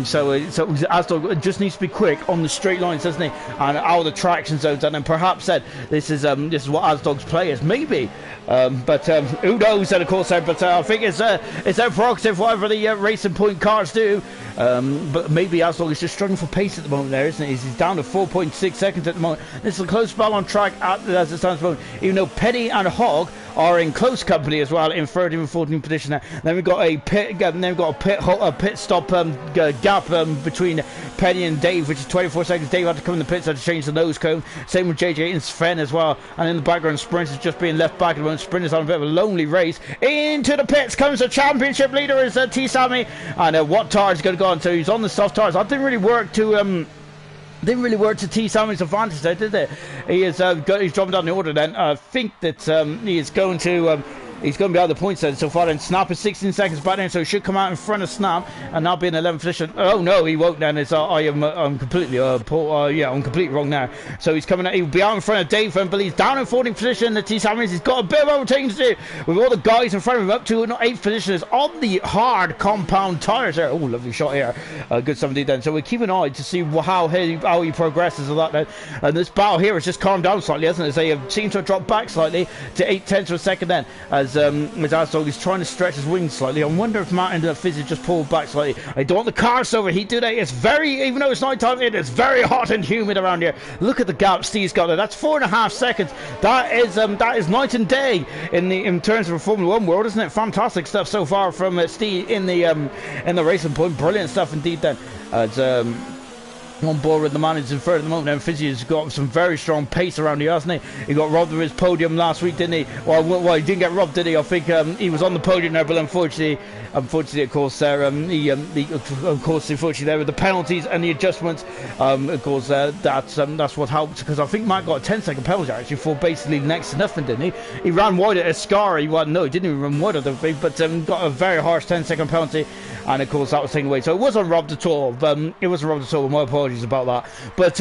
So Alsdog just needs to be quick on the straight lines, doesn't he? And out of the traction zones, and then perhaps then this is what Alsdog's play is, maybe. But who knows? Then of course, but I think it's their prerogative, whatever the Racing Point cars do. But maybe Alsdog is just struggling for pace at the moment there, isn't he? He's down to 4.6 seconds at the moment. This is a close battle on track as it stands at the moment, even though Penny and Hogg are in close company as well in 13th and 14th position there. Then we've got a pit stop gap between Penny and Dave, which is 24 seconds. Dave had to come in the pits, had to change the nose cone. Same with JJ and Sven as well. And in the background, Sprint is just being left back at the moment. Sprint is on a bit of a lonely race. Into the pits comes the championship leader, is T Sammy, and what tires is going to go on? So he's on the soft tires. That didn't really work to T Sammy's advantage there, did it? He's dropping down the order then. I think that he is going to he's going to be out of the points then so far. Then Snap is 16 seconds back then, so he should come out in front of Snap and now be in 11th position. Oh no, he won't then. It's I'm completely I'm completely wrong now. So he's coming out. He'll be out in front of Dave, but he's down in 14th position. The T-Sammys, he's got a bit of overtaking to do with all the guys in front of him. Up to 8th position is on the hard compound tires there. Oh, lovely shot here. Good stuff indeed then. So we keep an eye to see how he progresses with that then. And this battle here has just calmed down slightly, hasn't it? They seem to have dropped back slightly to 8/10 of a second then, as Asdog is trying to stretch his wings slightly. I wonder if Matt and Fizzy just pulled back slightly. I don't want the cars to overheat, do they? It's very, even though it's night time, it's very hot and humid around here. Look at the gap Steve's got there. That's 4.5 seconds. That is night and day in terms of a Formula One world, isn't it? Fantastic stuff so far from Steve in the racing point. Brilliant stuff indeed then. As on board with the man who's in third at the moment, and Fizzy has got some very strong pace around here, hasn't he? He got robbed of his podium last week, didn't he? Well, he didn't get robbed, did he? I think he was on the podium there, but unfortunately, of course, there, unfortunately, there with the penalties and the adjustments, of course, that's what helped, because I think Matt got a 10-second penalty actually for basically next to nothing, didn't he? He ran wide at Ascari. Well, no, he didn't even run wide, I don't think, but got a very harsh 10-second penalty, and of course that was taken away. So it wasn't robbed at all. It wasn't robbed at all. My apologies about that. But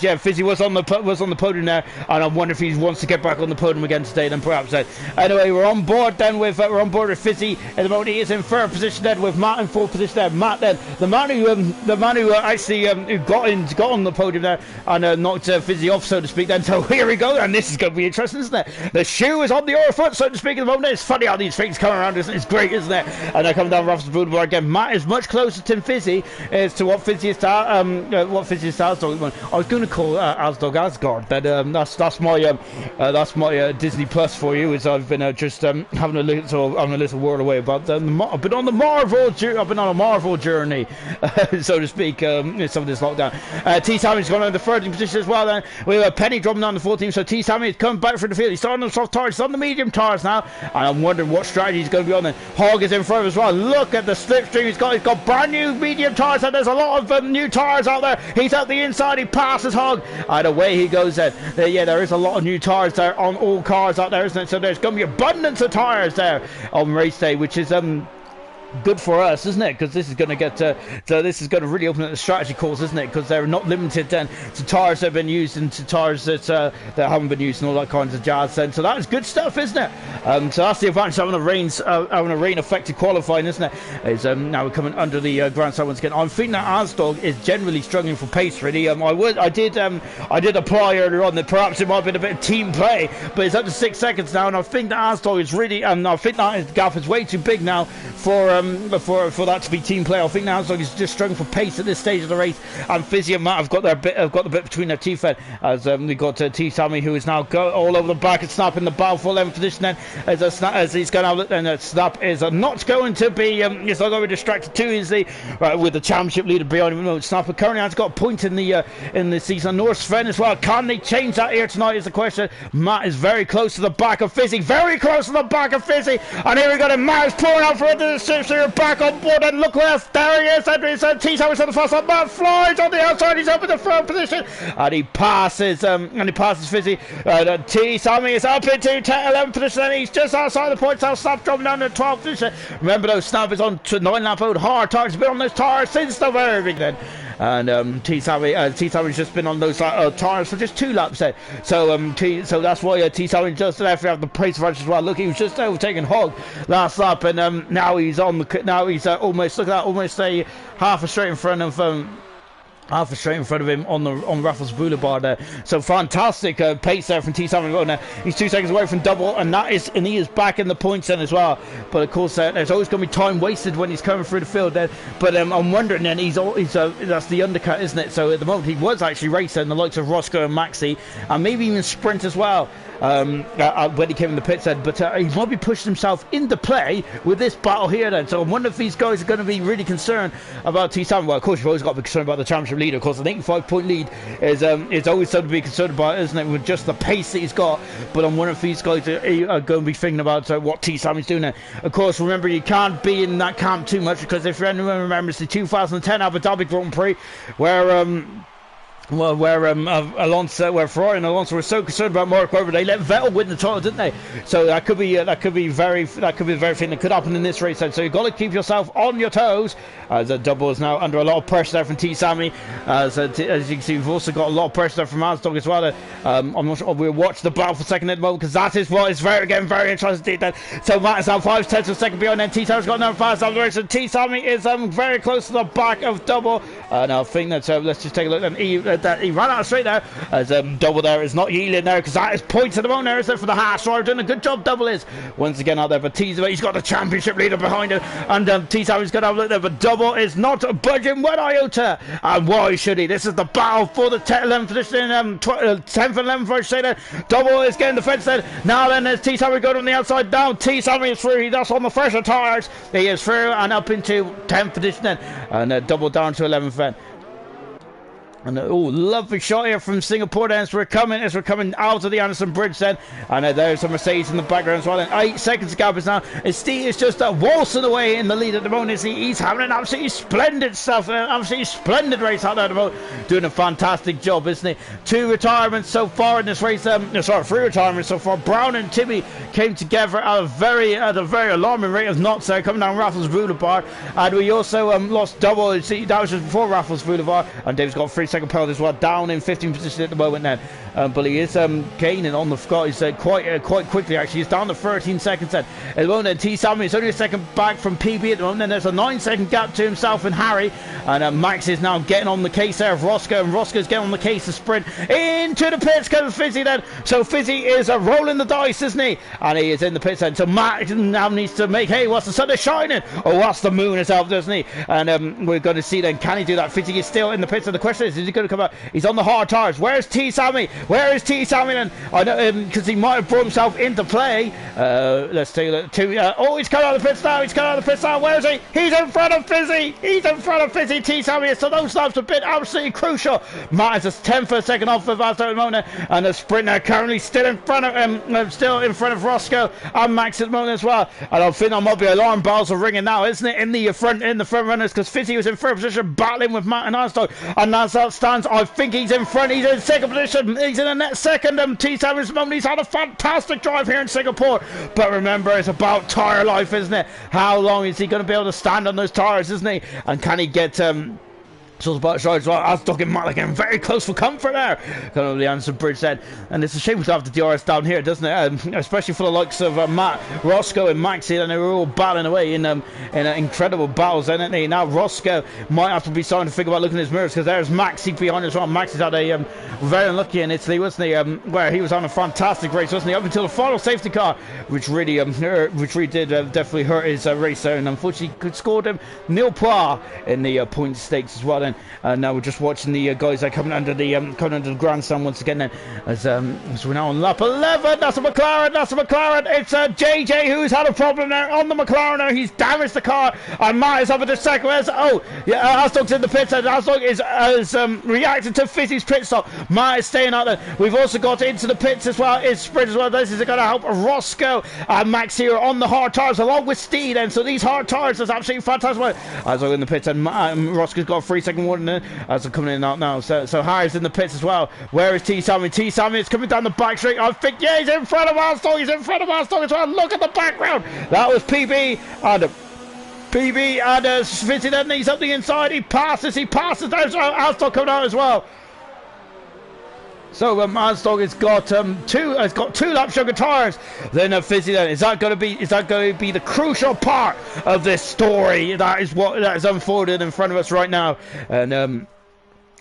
yeah, Fizzy was on the podium there, and I wonder if he wants to get back on the podium again today. Then perhaps then. Anyway, we're on board with Fizzy at the moment. He is in third position then with Matt in fourth position there. Matt then, the man who actually got on the podium there and knocked Fizzy off, so to speak. Then so here we go, and this is going to be interesting, isn't it? The shoe is on the other foot, so to speak, at the moment. It's funny how these things come around. It's great, isn't it? And they're coming down Ruffles Boulevard again. Matt is much closer to Fizzy as to what Fizzy is to Asdog. I was going to call Asdog Asgard. That's my Disney Plus for you. As I've been just having a little word away about I've been on a Marvel journey, so to speak. Some of this lockdown. T-Sammy's gone on the 13th position as well. Then we have Penny dropping down the 14th. So T-Sammy is coming back from the field. He's starting on the soft tires. He's on the medium tires now, and I'm wondering what strategy he's going to be on. Then Hog is in front as well. Look at the slipstream he's got. He's got brand new medium tires, and there's a lot of new tires out there. He's out the inside. He passes Hog, and away he goes. Then yeah, there is a lot of new tires there on all cars out there, isn't it? So there's going to be abundance of tires there on race day, which is good for us, isn't it? Because this is going to get so this is going to really open up the strategy course, isn't it? Because they're not limited then to tires that have been used and to tires that haven't been used and all that kinds of jazz. Then so that is good stuff, isn't it? So that's the advantage of having a rain affected qualifying, isn't it? Is now we're coming under the grandstand once again. I'm thinking that Asdog is generally struggling for pace. Really, I did apply earlier on that perhaps it might have been a bit of team play, but it's up to 6 seconds now, and I think that Asdog is really I think that his gap is way too big now for that to be team play. I think now is just struggling for pace at this stage of the race, and Fizzy and Matt have got the bit between their teeth then, as we've got T-Sammy, who is now all over the back and Snap in the bow full 11th position then, as he's going out, and Snap is not going to be it's not going to be distracted too easily with the championship leader behind him. Snap currently has got a point in the season. North Sven as well. Can they change that here tonight is the question. Matt is very close to the back of Fizzy, and here we go. Matt is pouring out for the back on board, and look where there he is. T-Sammy's on the first one. Matt flies on the outside. He's up in the third position, and he passes Fizzy. T-Sammy is up into 11th position, and he's just outside the points. Now Snap dropping down to 12th position. Remember though, Snap is on 9-lap old hard tires. He's been on those tires since the very beginning. And T-Sammy's just been on those tires for just 2 laps there. So that's why T-Sammy just left out the pace advantage as well. Look, he was just overtaking Hog last lap, and now he's almost, look at that, almost a half a straight in front of him on Raffles Boulevard there. So fantastic pace there from T-Sammy. He's 2 seconds away from double, and he is back in the points then as well. But of course, there's always going to be time wasted when he's coming through the field there. But I'm wondering then, that's the undercut, isn't it? So at the moment he was actually racing the likes of Roscoe and Maxi, and maybe even Sprint as well. When he came in the pits then, but he might be pushing himself into play with this battle here then. So I wonder if these guys are going to be really concerned about T-Sammy. Well, of course you've always got to be concerned about the championship leader. Of course an 85-point lead is always something to be concerned about, isn't it, with just the pace that he's got. But I'm wondering if these guys are going to be thinking about what T-Sammy's doing there. Of course, remember, you can't be in that camp too much, because if anyone remembers the 2010 Abu Dhabi Grand Prix, where Well, where Alonso, where Ferrari and Alonso were so concerned about Mark Webber, they let Vettel win the title, didn't they? So that could be the very thing that could happen in this race. So you've got to keep yourself on your toes. As a double is now under a lot of pressure there from T. Sammy. As you can see, we've also got a lot of pressure there from Alsdog as well. I'm not sure we'll watch the battle for second at the moment because that is what is getting very interesting. Then so Matt is now 5/10 of a second behind. Then T. Sammy's got another fast out of the race. So T. Sammy is very close to the back of double. And I think that let's just take a look. And he ran out straight there as double there is not yielding there because that is points at the moment there, isn't it, for the Haas driver. Doing a good job, double is once again out there, but he's got the championship leader behind him, and T. Sammy's got to have a look there, but double is not budging one iota, and why should he? This is the battle for the 11th position, 10th and 11th, I should say. Then double is getting the fence then. Now then there's T. Sammy going on the outside down. T. Sammy is through. That's on the fresher tires. He is through and up into 10th position then, and double down to 11th then. And lovely shot here from Singapore then as we're coming out of the Anderson Bridge then, and there's a Mercedes in the background as well. And 8 seconds gap is now, and Steve is just waltzing away in the lead at the moment. He's having an absolutely splendid stuff, an absolutely splendid race out there at the moment, doing a fantastic job, isn't he? 2 retirements so far in this race. 3 retirements so far. Brown and Timmy came together at a very alarming rate of knots there coming down Raffles Boulevard, and we also lost double. See, that was just before Raffles Boulevard, and Dave's got 3 second penalty as well, down in 15th position at the moment then, but he is gaining on the Scott. He's quite quickly actually. He's down to 13 seconds then at the moment. T. Sammy is only a second back from PB at the moment, and there's a 9-second gap to himself and Harry, and Max is now getting on the case there of Roscoe, and Roscoe's getting on the case to sprint into the pits. Comes Fizzy then, so Fizzy is rolling the dice, isn't he? And he is in the pits then, so Max now needs to make hay whilst the sun is shining, or whilst the moon is out, doesn't he? And we're going to see then, can he do that? Fizzy is still in the pits, and the question is he going to come out? He's on the hard tires. Where's T. Sammy? Where is T. Sammy then? I know because he might have brought himself into play. Let's take a look. He's coming out of the pits now. Where is he? He's in front of Fizzy. T. Sammy. So those laps have been absolutely crucial. Matt is 10 for a second off of Aston at the moment, and the sprinter currently still in front of Roscoe and Max at the moment as well. And I think there might be alarm bells are ringing now, isn't it? In the front runners, because Fizzy was in third position battling with Matt and Aston, and as that stands, I think he's in front. He's in second position. He's in the net second. T. Sammy's at the moment. He's had a fantastic drive here in Singapore. But remember, it's about tyre life, isn't it? How long is he going to be able to stand on those tyres, isn't he? And can he get So about as well. I was talking Matt again, very close for comfort there. Going over the Anderson Bridge then, and it's a shame to have the DRS down here, doesn't it? Especially for the likes of Matt, Roscoe, and Maxie, and they were all battling away in incredible battles, didn't they? Now Roscoe might have to be starting to think about looking at his mirrors, because there's Maxie behind as well. Maxie's had a very unlucky in Italy, wasn't he? Where he was on a fantastic race, wasn't he? Up until the final safety car, which really did definitely hurt his race there, and unfortunately could scored him nil points in the point stakes as well. Then. Now we're just watching the guys that are coming under the grandstand once again. Then as we're now on lap 11. That's a McLaren. It's JJ who's had a problem there on the McLaren. There, he's damaged the car, and Matt is up at the second. Asdog's in the pits, and Asdog is reacting to Fizzy's pit stop. Matt is staying out there. We've also got into the pits as well. It's sprint as well. This is going to help Roscoe and Max here on the hard tires along with Steed. And so these hard tires is absolutely fantastic. Asdog in the pits, and Roscoe's got a 3-second warning as they're coming in out now. So Harry's in the pits as well. Where is T. Sammy? T. Sammy is coming down the back straight. I think, he's in front of Asdog. He's in front of Asdog as well. Look at the background. That was PB and Fizzy then needs something inside. He passes. There's Asdog coming out as well. So Asdog has got two lap sugar tires. Then Fizzy. Then is that going to be the crucial part of this story? That is unfolded in front of us right now.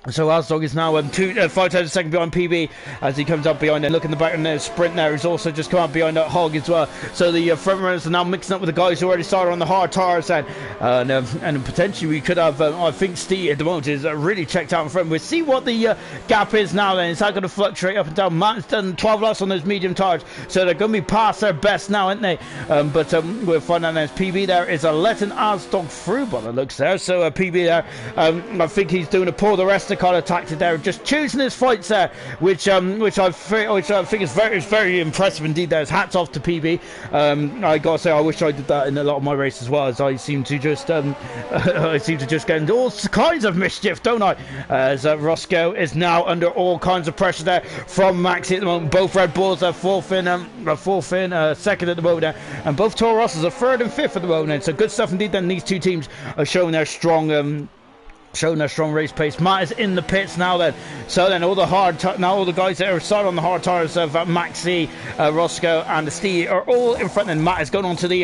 And so Asdog is now 5 times a second behind PB as he comes up behind there. Look in the back and there's sprint there. He's also just come up behind that Hog as well. So the front runners are now mixing up with the guys who already started on the hard tires then. And potentially we could have, I think Steve at the moment is really checked out in front. We'll see what the gap is now then. Is that going to fluctuate up and down? Matt's done 12 laps on those medium tires. So they're going to be past their best now, aren't they? But we'll find out as PB there is letting Asdog through by the looks there. So PB there, I think he's doing a pull the rest fantastic kind of tactic there, just choosing his fights there, which I think is very impressive indeed. There's hats off to PB. I gotta say, I wish I did that in a lot of my races as well, as I seem to just get into all kinds of mischief, don't I? As Roscoe is now under all kinds of pressure there from Maxi at the moment. Both Red Bulls are fourth in, second at the moment, and both Toro Rosses are third and fifth at the moment. So good stuff indeed. Then these two teams are showing their strong race pace. Matt is in the pits now then. So then all the guys that are started on the hard tires of Maxi, Roscoe and Steve are all in front. And Matt is going onto the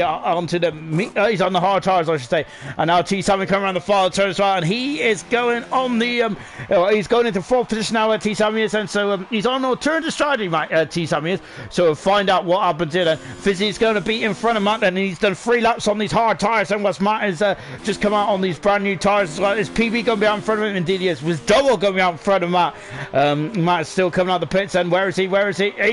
he's on the hard tires, I should say. And now T Sammy coming around the far turn as well, and he is going on the he's going into fourth position now. T Sammy is, and so he's on alternative strategy. T Sammy is. So we'll find out what happens here then. Fizzy is going to be in front of Matt, and he's done 3 laps on these hard tires. And whilst Matt is just come out on these brand new tires as well, is PB going to be out in front of him? Indeed he is. Was Double going to be out in front of Matt. Matt is still coming out the pits, and where is he? He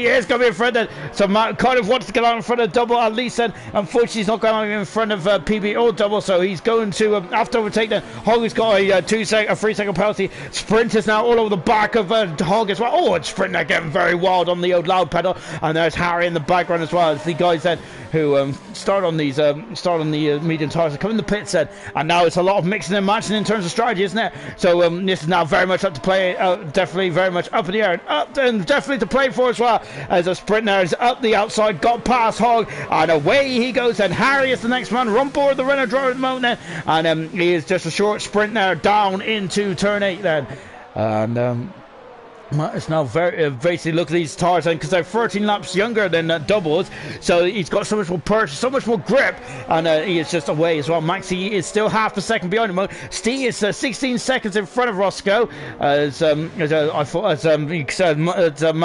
is going to be in front of him. So Matt kind of wants to get out in front of Double at least, and unfortunately he's not going out in front of PB or Double, so he's going to have to overtake them. Hog has got a 3-second penalty. Sprint is now all over the back of Hog as well. Oh, and Sprint there getting very wild on the old loud pedal, and there's Harry in the background as well. As the guys then who start on the medium tires, come in the pits then, and now it's a lot of mixing and matching in terms of strategy, isn't it? So this is now very much up to play, definitely very much up in the air, and definitely to play for as well, as a sprint there is up the outside, got past Hog, and away he goes. And Harry is the next man, run board the Renault driver at the moment then, and he is just a short sprint there down into turn 8 then, and it's now basically look at these tires, because they're 13 laps younger than Doubles, so he's got so much more purchase, so much more grip, and he is just away as well. Maxi is still half a second behind him. Steve is 16 seconds in front of Roscoe, as Matt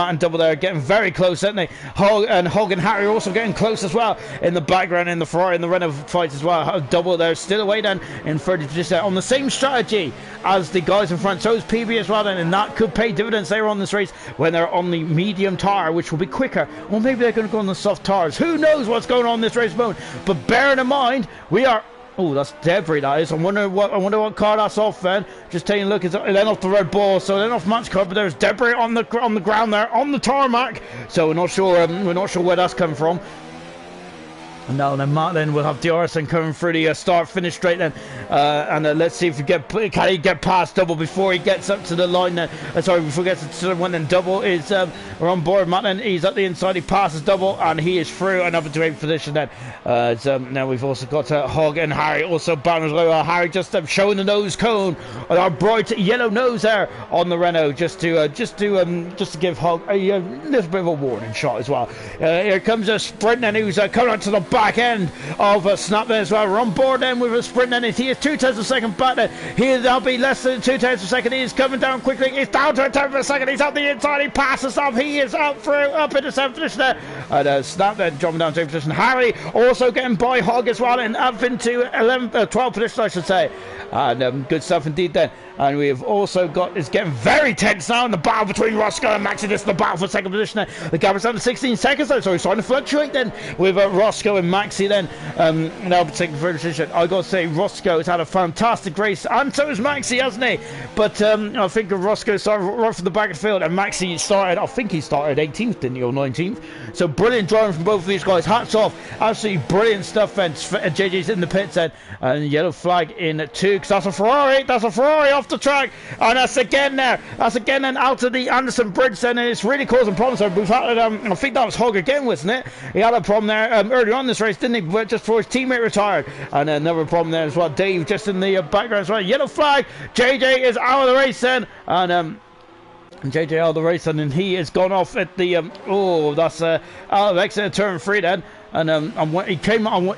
and Double there are getting very close, aren't they? Hog and Harry are also getting close as well in the background, in the Ferrari and the Renault fights as well. Double there still away then in third position on the same strategy as the guys in front. So is PB as well then, and that could pay dividends later on this race when they're on the medium tire, which will be quicker, or maybe they're going to go on the soft tires. Who knows what's going on in this race moment? But bearing in mind, we are... Oh, that's debris, that is. I wonder what car that's off then. Just taking a look, it's then off the Red Bull, so then off Matt's car, but there's debris on the ground there, on the tarmac. So we're not sure where that's come from. No, then Matt then will have DRS coming through the start-finish straight then, and let's see if can he get past Double before he gets up to the line then. Sorry, before he gets to the one then. Double is we're on board. Matt then, he's at the inside, he passes Double, and he is through and up into 8th position then. Now we've also got Hog and Harry also bound as well. Harry just showing the nose cone, our bright yellow nose there on the Renault, just to give Hog a little bit of a warning shot as well. Here comes a sprint and who's coming on to the back end of Snap then as well. We're on board then with a sprint, and he is 2 tenths of a second back then. He'll be less than 2 tenths of a second. He is coming down quickly. He's down to a tenth of a second. He's up the inside. He passes Snap. He is up into 7th position there. And Snap then dropping down to 8th position. Harry also getting by Hog as well, and up into 12th position, I should say. And good stuff indeed then. And we have also got, it's getting very tense now in the battle between Roscoe and Maxi. This is the battle for 2nd position there. The gap is down to 16 seconds though, so he's starting to fluctuate then with Roscoe and Maxi then. Now taking 3rd position. I got to say, Roscoe has had a fantastic race, and so has Maxi, hasn't he? But I think Roscoe started right from the back of the field, and Maxi started, I think he started 18th, didn't he, or 19th? So brilliant driving from both of these guys. Hats off. Absolutely brilliant stuff. And JJ's in the pits then. And yellow flag in 2, because that's a Ferrari. That's a Ferrari off the track, and that's again then out of the Anderson Bridge then, and it's really causing problems there. We've had I think that was Hog again, wasn't it? He had a problem there earlier on this race, didn't he? But just before his teammate retired, and another problem there as well. Dave just in the background as well. Yellow flag. JJ is out of the race then, and JJ out of the race, and then he has gone off at the that's out of exit turn 3 then. And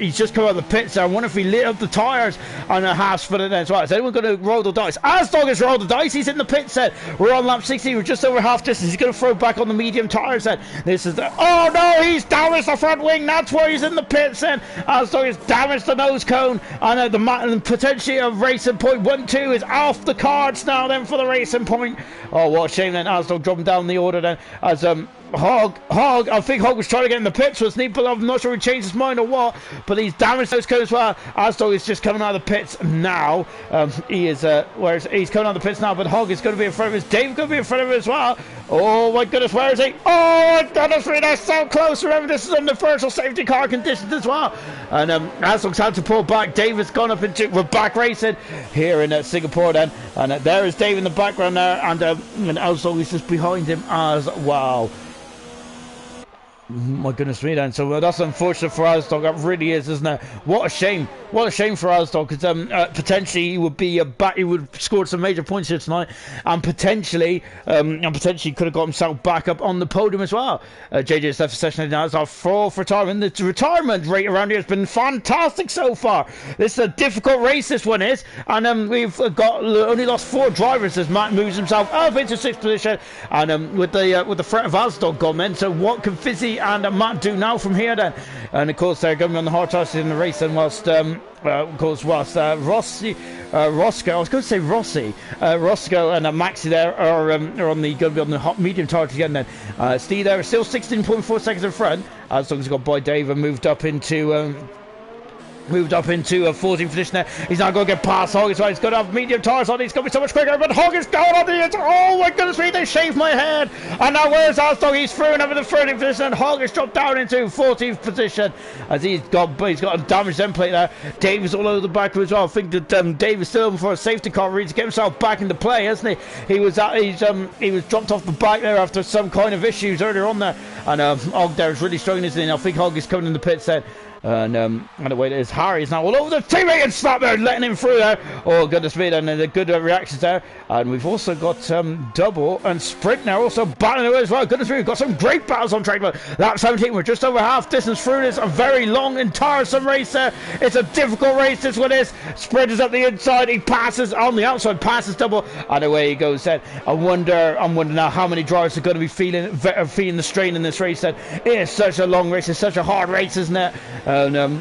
he's just come out of the pits there. I wonder if he lit up the tyres on a half for it as well. Is anyone going to roll the dice? Asdog has rolled the dice. He's in the pit set. We're on lap 60. We're just over half distance. He's going to throw back on the medium tyre set. This is the... Oh no, he's damaged the front wing. That's why he's in the pit set. Asdog has damaged the nose cone. And potentially a racing point 1-2 is off the cards now then for the racing point. Oh, what a shame then. Asdog dropping down the order then as Hog, I think Hog was trying to get in the pits, wasn't he? But I'm not sure he changed his mind or what. But he's damaged those cones as well. Asdog is just coming out of the pits now. He is, whereas he's coming out of the pits now, but Hog is going to be in front of us. Dave going to be in front of him as well. Oh my goodness, where is he? Oh my goodness, they're so close. Remember, this is under virtual safety car conditions as well. And Asdog's had to pull back. Dave has gone up into, we're back racing here in Singapore then. And there is Dave in the background there, and Asdog is just behind him as well. My goodness me then. So that's unfortunate for Asdog. That really is, isn't it? What a shame. What a shame for Asdog, because potentially he would be back. He would have scored some major points here tonight, and potentially could have got himself back up on the podium as well. JJ's left for session now. It's our fourth retirement. The retirement rate around here has been fantastic so far. This is a difficult race. This one is, and we've got only lost 4 drivers as Matt moves himself up into 6th position, and with the threat of Asdog gone then. So what can Fizzy and Matt do now from here then? And of course they're going to be on the hard tasks in the race, and whilst Rossi, Roscoe, I was going to say Rossi, Roscoe and Maxi there are on the going to be on the hot medium target again then. Steve there is still 16.4 seconds in front. As long as he got by Dave and moved up into a 14th position there. He's now going to get past Hog as well. He's going to have medium tires on. He's going to be so much quicker, but Hog is going on the inside. Oh my goodness me, they shaved my head. And now where's Asdog? He's through and over the 13th position, and Hog has dropped down into 14th position as he's got a damaged end plate there. Dave is all over the back as well. I think that Dave is still over for a safety car to get himself back into play, hasn't he? He was dropped off the back there after some kind of issues earlier on there, and Hog there is really struggling, isn't he? I think Hog is coming in the pits then. And the way it is, Harry is now all over the teammate and stop there, letting him through there. Oh goodness me, and the good reactions there. And we've also got Double and Sprint now also battling away as well. Goodness me, we've got some great battles on track. Lap 17, we're just over half distance through this. A very long and tiresome race there. It's a difficult race, this one is. Sprint is up the inside, he passes on the outside, passes Double, and away he goes then. I'm wondering now how many drivers are going to be feeling the strain in this race then. It is such a long race, it's such a hard race, isn't it? And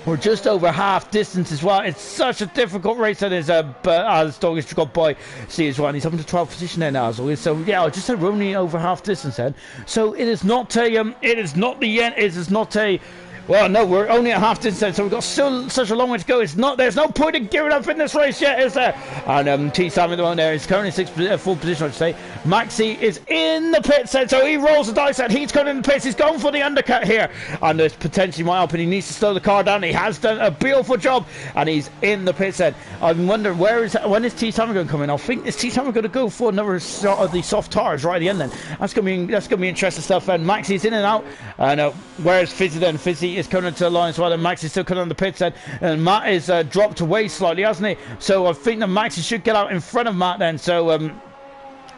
we're just over half distance as well. It's such a difficult race that is, but Asdog has got by C as well, and he's up into 12th position there now. So yeah, I just said we're only over half distance then. So it is not a it is not the end. It is not a. Well, no, we're only at half distance, so we've got still such a long way to go. It's not. There's no point in giving up in this race yet, is there? And T Sam at the moment there is currently 4th position, I should say. Maxi is in the pits, so he rolls the dice and he's coming in the pits. He's going for the undercut here, and this potentially might happen. He needs to slow the car down. He has done a beautiful job, and he's in the pits. I'm wondering when is T Sam going to come in? I think is T Sam going to go for another shot of the soft tires right at the end. Then that's going to be interesting stuff. And Maxi's in and out. And where's Fizzy then? Fizzy is coming into the line as well, and Max is still coming on the pit then, and Matt is dropped away slightly, hasn't he? So I think that Max should get out in front of Matt then. So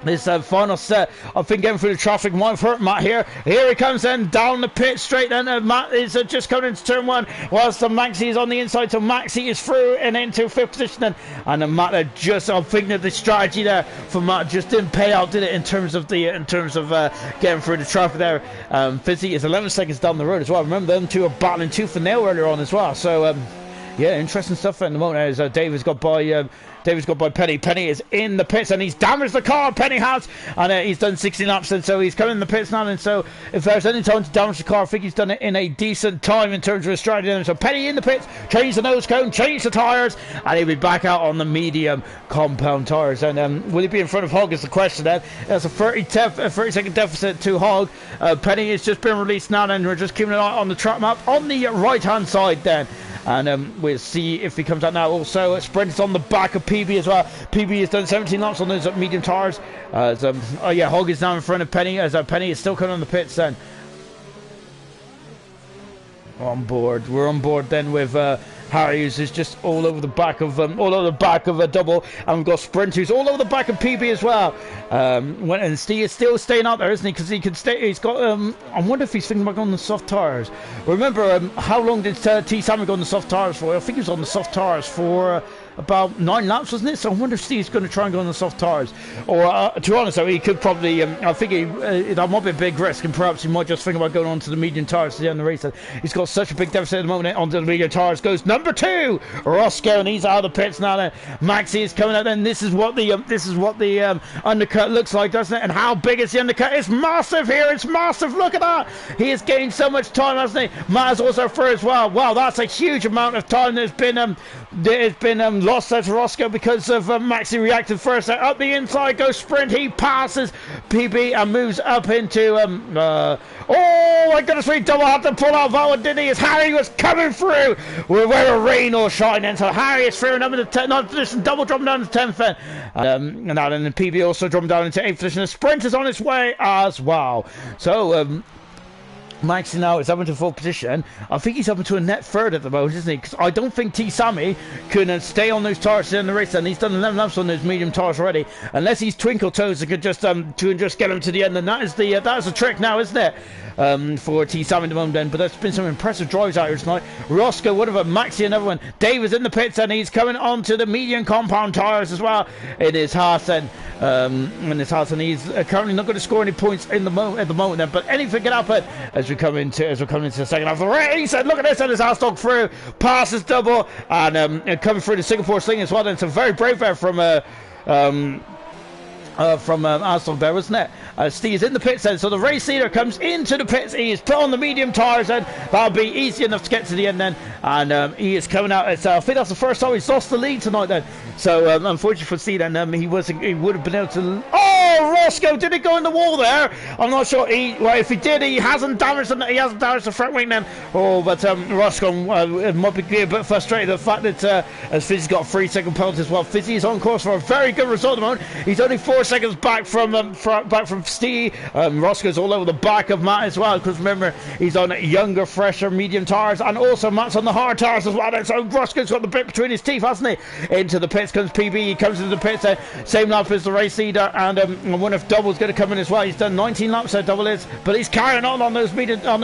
this final set, I think getting through the traffic might have hurt Matt here. Here he comes then, down the pit straight then. Matt is just coming into turn 1, whilst Maxi is on the inside. So Maxi is through and into 5th position then. And Matt I think that the strategy there for Matt just didn't pay out, did it, in terms of getting through the traffic there. Fizzy is 11 seconds down the road as well. Remember, them two are battling tooth and nail earlier on as well. So yeah, interesting stuff at the moment as David's got by Penny. Penny is in the pits and he's damaged the car. Penny has, and he's done 16 laps, and so he's coming in the pits now. And so if there's any time to damage the car, I think he's done it in a decent time in terms of his strategy. So Penny in the pits, change the nose cone, change the tyres, and he'll be back out on the medium compound tyres. And will he be in front of Hog is the question then. That's a 30-second deficit to Hog. Penny has just been released now, and we're just keeping an eye on the track map on the right hand side then. And we'll see if he comes out now. Also, Sprint is on the back of PB as well. PB has done 17 laps on those medium tyres. Oh yeah, Hog is now in front of Penny as Penny is still coming on the pits then. On board. We're on board then with Harry, who's just all over the back of a Double, and we've got Sprint, who's all over the back of PB as well. And Steve is still staying out there, isn't he? Because he can stay. He's got. I wonder if he's thinking about going on the soft tires. Remember, how long did T Sammy go on the soft tires for? I think he was on the soft tires for about 9 laps, wasn't it? So I wonder if Steve's going to try and go on the soft tyres. Or, to be honest, though, he could probably, I think that might be a big risk, and perhaps he might just think about going on to the medium tyres to the end of the race. He's got such a big deficit at the moment. Onto the medium tyres goes number 2, Roscoe, and he's out of the pits now. Then Maxi is coming out. Then this is what the undercut looks like, doesn't it? And how big is the undercut? It's massive here. It's massive. Look at that. He has gained so much time, hasn't he? Matt is also through as well. Wow, that's a huge amount of time that's been lost there to Roscoe because of Maxi reacted first. Up the inside goes Sprint. He passes PB and moves up into oh my goodness, we double had to pull out that one, didn't he? As Harry was coming through with where a rain or shine, and so Harry is through number 10, not position, double dropping down to 10th then. And then the PB also dropping down into 8th position. The Sprint is on its way as well. So Maxi now is up into 4th position. I think he's up into a net 3rd at the moment, isn't he? Because I don't think T. Sammy can stay on those tyres in the race, and he's done 11 laps on those medium tyres already. Unless he's Twinkle Toes and could just get him to the end, and that is the trick now, isn't it? For T. Sammy at the moment then. But there's been some impressive drives out here tonight. Roscoe, one of them, Maxi, another one. Dave is in the pits, and he's coming on to the medium compound tyres as well in his Haas then. And he's currently not going to score any points at the moment then, but anything can happen as we come into the second half of the race. And look at this, and his Haas dog through, passes double, and coming through the Singapore Sling as well. And it's a very brave there from Armstrong there, wasn't it? Steve is in the pits then, so the race leader comes into the pits. He is put on the medium tyres then. That'll be easy enough to get to the end then, and he is coming out. I think that's the first time he's lost the lead tonight then. So unfortunately for Steve then, he would have been able to. Oh, Roscoe, did it go in the wall there? I'm not sure. If he did, he hasn't damaged the front wing then. Oh, but Roscoe might be a bit frustrated the fact that as Fizzy's got a 3-second penalty as well. Fizzy is on course for a very good result at the moment. He's only 4 seconds back from Steve. Roscoe's all over the back of Matt as well, because remember, he's on younger, fresher, medium tyres, and also Matt's on the hard tyres as well. And so Roscoe's got the bit between his teeth, hasn't he? Into the pits comes PB. He comes into the pits, same lap as the race leader, and I wonder if Double's going to come in as well. He's done 19 laps there, Double is, but he's carrying on those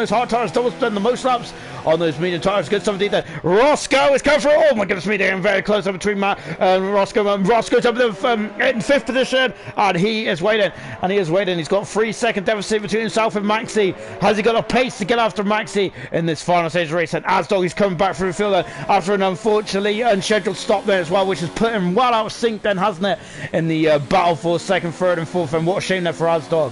hard tyres. Double's done the most laps on those medium tyres. Good stuff indeed there. Roscoe is coming through. Oh my goodness me, they're getting very close up between Matt and Roscoe. Roscoe's up in 5th position, and he is waiting. He's got 3-second deficit between himself and Maxi. Has he got a pace to get after Maxi in this final stage of the race? And Asdog is coming back through the field after an unfortunately unscheduled stop there as well, which has put him well out of sync then, hasn't it, in the battle for 2nd, 3rd and 4th. And what a shame there for Asdog.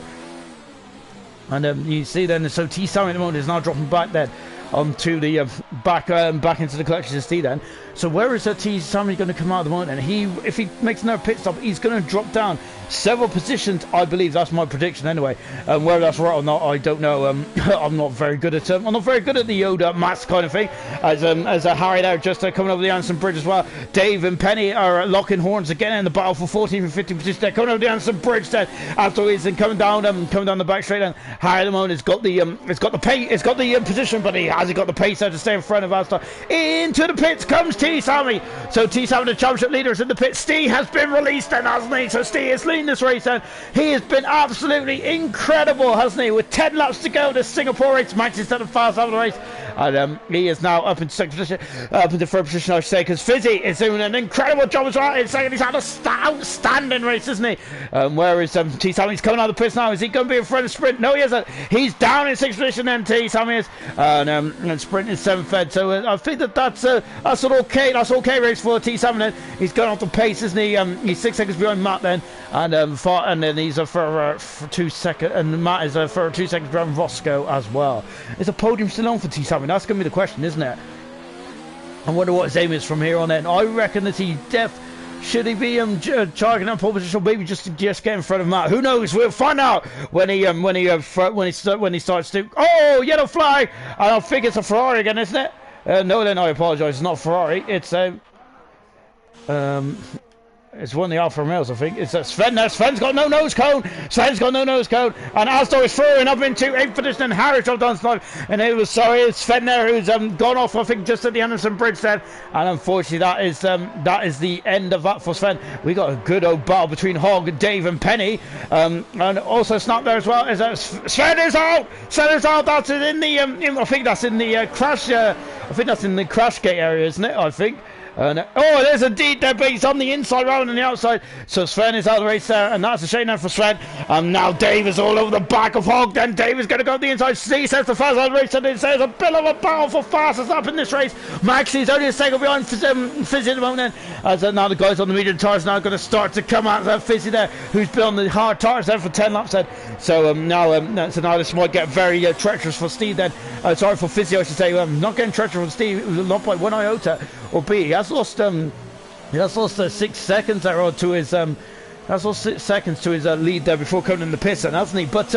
And you see then, so T. Sammy at the moment is now dropping back then onto the back into the collection to Steve then. So where is that T. Sammy going to come out at the moment? And if he makes another pit stop, he's going to drop down several positions, I believe. That's my prediction anyway. Whether that's right or not, I don't know. I'm not very good at the Yoda maths kind of thing. As a Harry there just coming over the Anderson Bridge as well. Dave and Penny are locking horns again in the battle for 14th and 15th position. They're coming over the Anderson Bridge then afterwards and coming down the back straight. And Harry at the moment has got the position, but has he got the pace there to stay in front of Astor? Into the pits comes T. Sammy. So T. Sammy, the championship leader, is in the pits. Steve has been released then, hasn't he? So Steve is leading this race then. He has been absolutely incredible, hasn't he? With 10 laps to go, this Singapore race. Max is done the fast out of the race. And he is now up into 2nd position, up into 3rd position, I should say, because Fizzy is doing an incredible job as well. In 2nd, he's had an outstanding race, isn't he? Whereas T. Sammy's coming out of the pits now. Is he going to be in front of Sprint? No, he isn't. He's down in 6th position then, T. Sammy is. And Sprint is 7th. So I think that's an okay race for T. Sammy then. He's going off the pace, isn't he? He's 6 seconds behind Matt then. And then he's for 2 seconds, and Matt is for 2 seconds behind Roscoe as well. Is the podium still on for T. Sammy? That's going to be the question, isn't it? I wonder what his aim is from here on in. I reckon that should he be charging up pole position, or maybe just get in front of Matt? Who knows? We'll find out when he starts to. Oh, yellow flag! I don't think it's a Ferrari again, isn't it? No, then I apologise. It's not a Ferrari. It's it's one of the Alfa Romeos, I think. It's Sven there. Sven's got no nose cone. And Astor is throwing up into 8th position, and Harry dropped down slide. And it's Sven there who's gone off, I think, just at the Anderson Bridge then. And unfortunately, that is the end of that for Sven. We got a good old battle between Hogg, Dave, and Penny. And also Snap there as well. Sven is out. That's in the. I think that's in the crash. I think that's in the crash gate area, isn't it? I think. And oh, there's indeed that, but he's on the inside rather than the outside. So Sven is out of the race there, and that's a shame now for Sven. And now Dave is all over the back of Hog. Then Dave is going to go on the inside. He says the fast out of the race, and it says a bit of a battle for fastest up in this race. Maxie's only a second behind Fizzy at the moment. Then, as now the guys on the medium tires now going to start to come out. Fizzy there, who's been on the hard tires there for 10 laps. Then, so now this might get very treacherous for Steve. Then, sorry for Fizzy, I should say. Not getting treacherous for Steve, not by 1 iota. Or B, he has lost 6 seconds there, or to his that's lost 6 seconds to his lead there before coming in the pits, then, hasn't he? But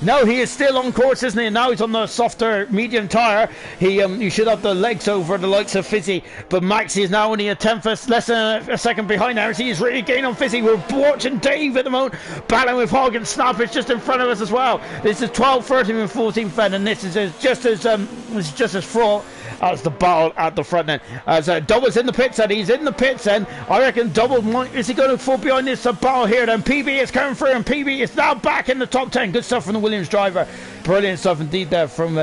no, he is still on course, isn't he? And now he's on the softer medium tyre. He should have the legs over the likes of Fizzy, but Maxi is now only a tenth, less than a second behind IRC. He's really gaining on Fizzy. We're watching Dave at the moment battling with Hog, and Snap is just in front of us as well. This is 12, 13 and 14 Fen, and this is just as fraught as the battle at the front end. As Double's in the pits, and he's in the pits, and I reckon Double is he going to fall behind this battle here? Then PB is coming through, and PB is now back in the top 10. Good stuff from the Williams driver. Brilliant stuff indeed there from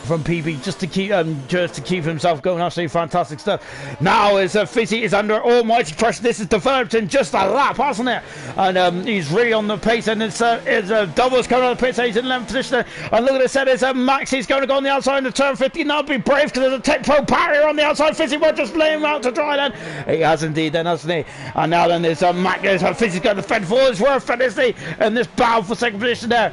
from PB, just to keep himself going. Absolutely fantastic stuff. Now as Fizzy is under almighty pressure. This is developed in just a lap, hasn't it? And he's really on the pace, and it's Double's coming out of the pits. He's in 11th position, and look at this. It's Maxi's going to go on the outside in the turn 50. Now be brave, because there's a Tech Pro barrier on the outside. Fizzy will just lay him out to dry then. He has indeed then, hasn't he? And now then there's Fizzy's going to defend for his worth, isn't he? And this battle for second position there.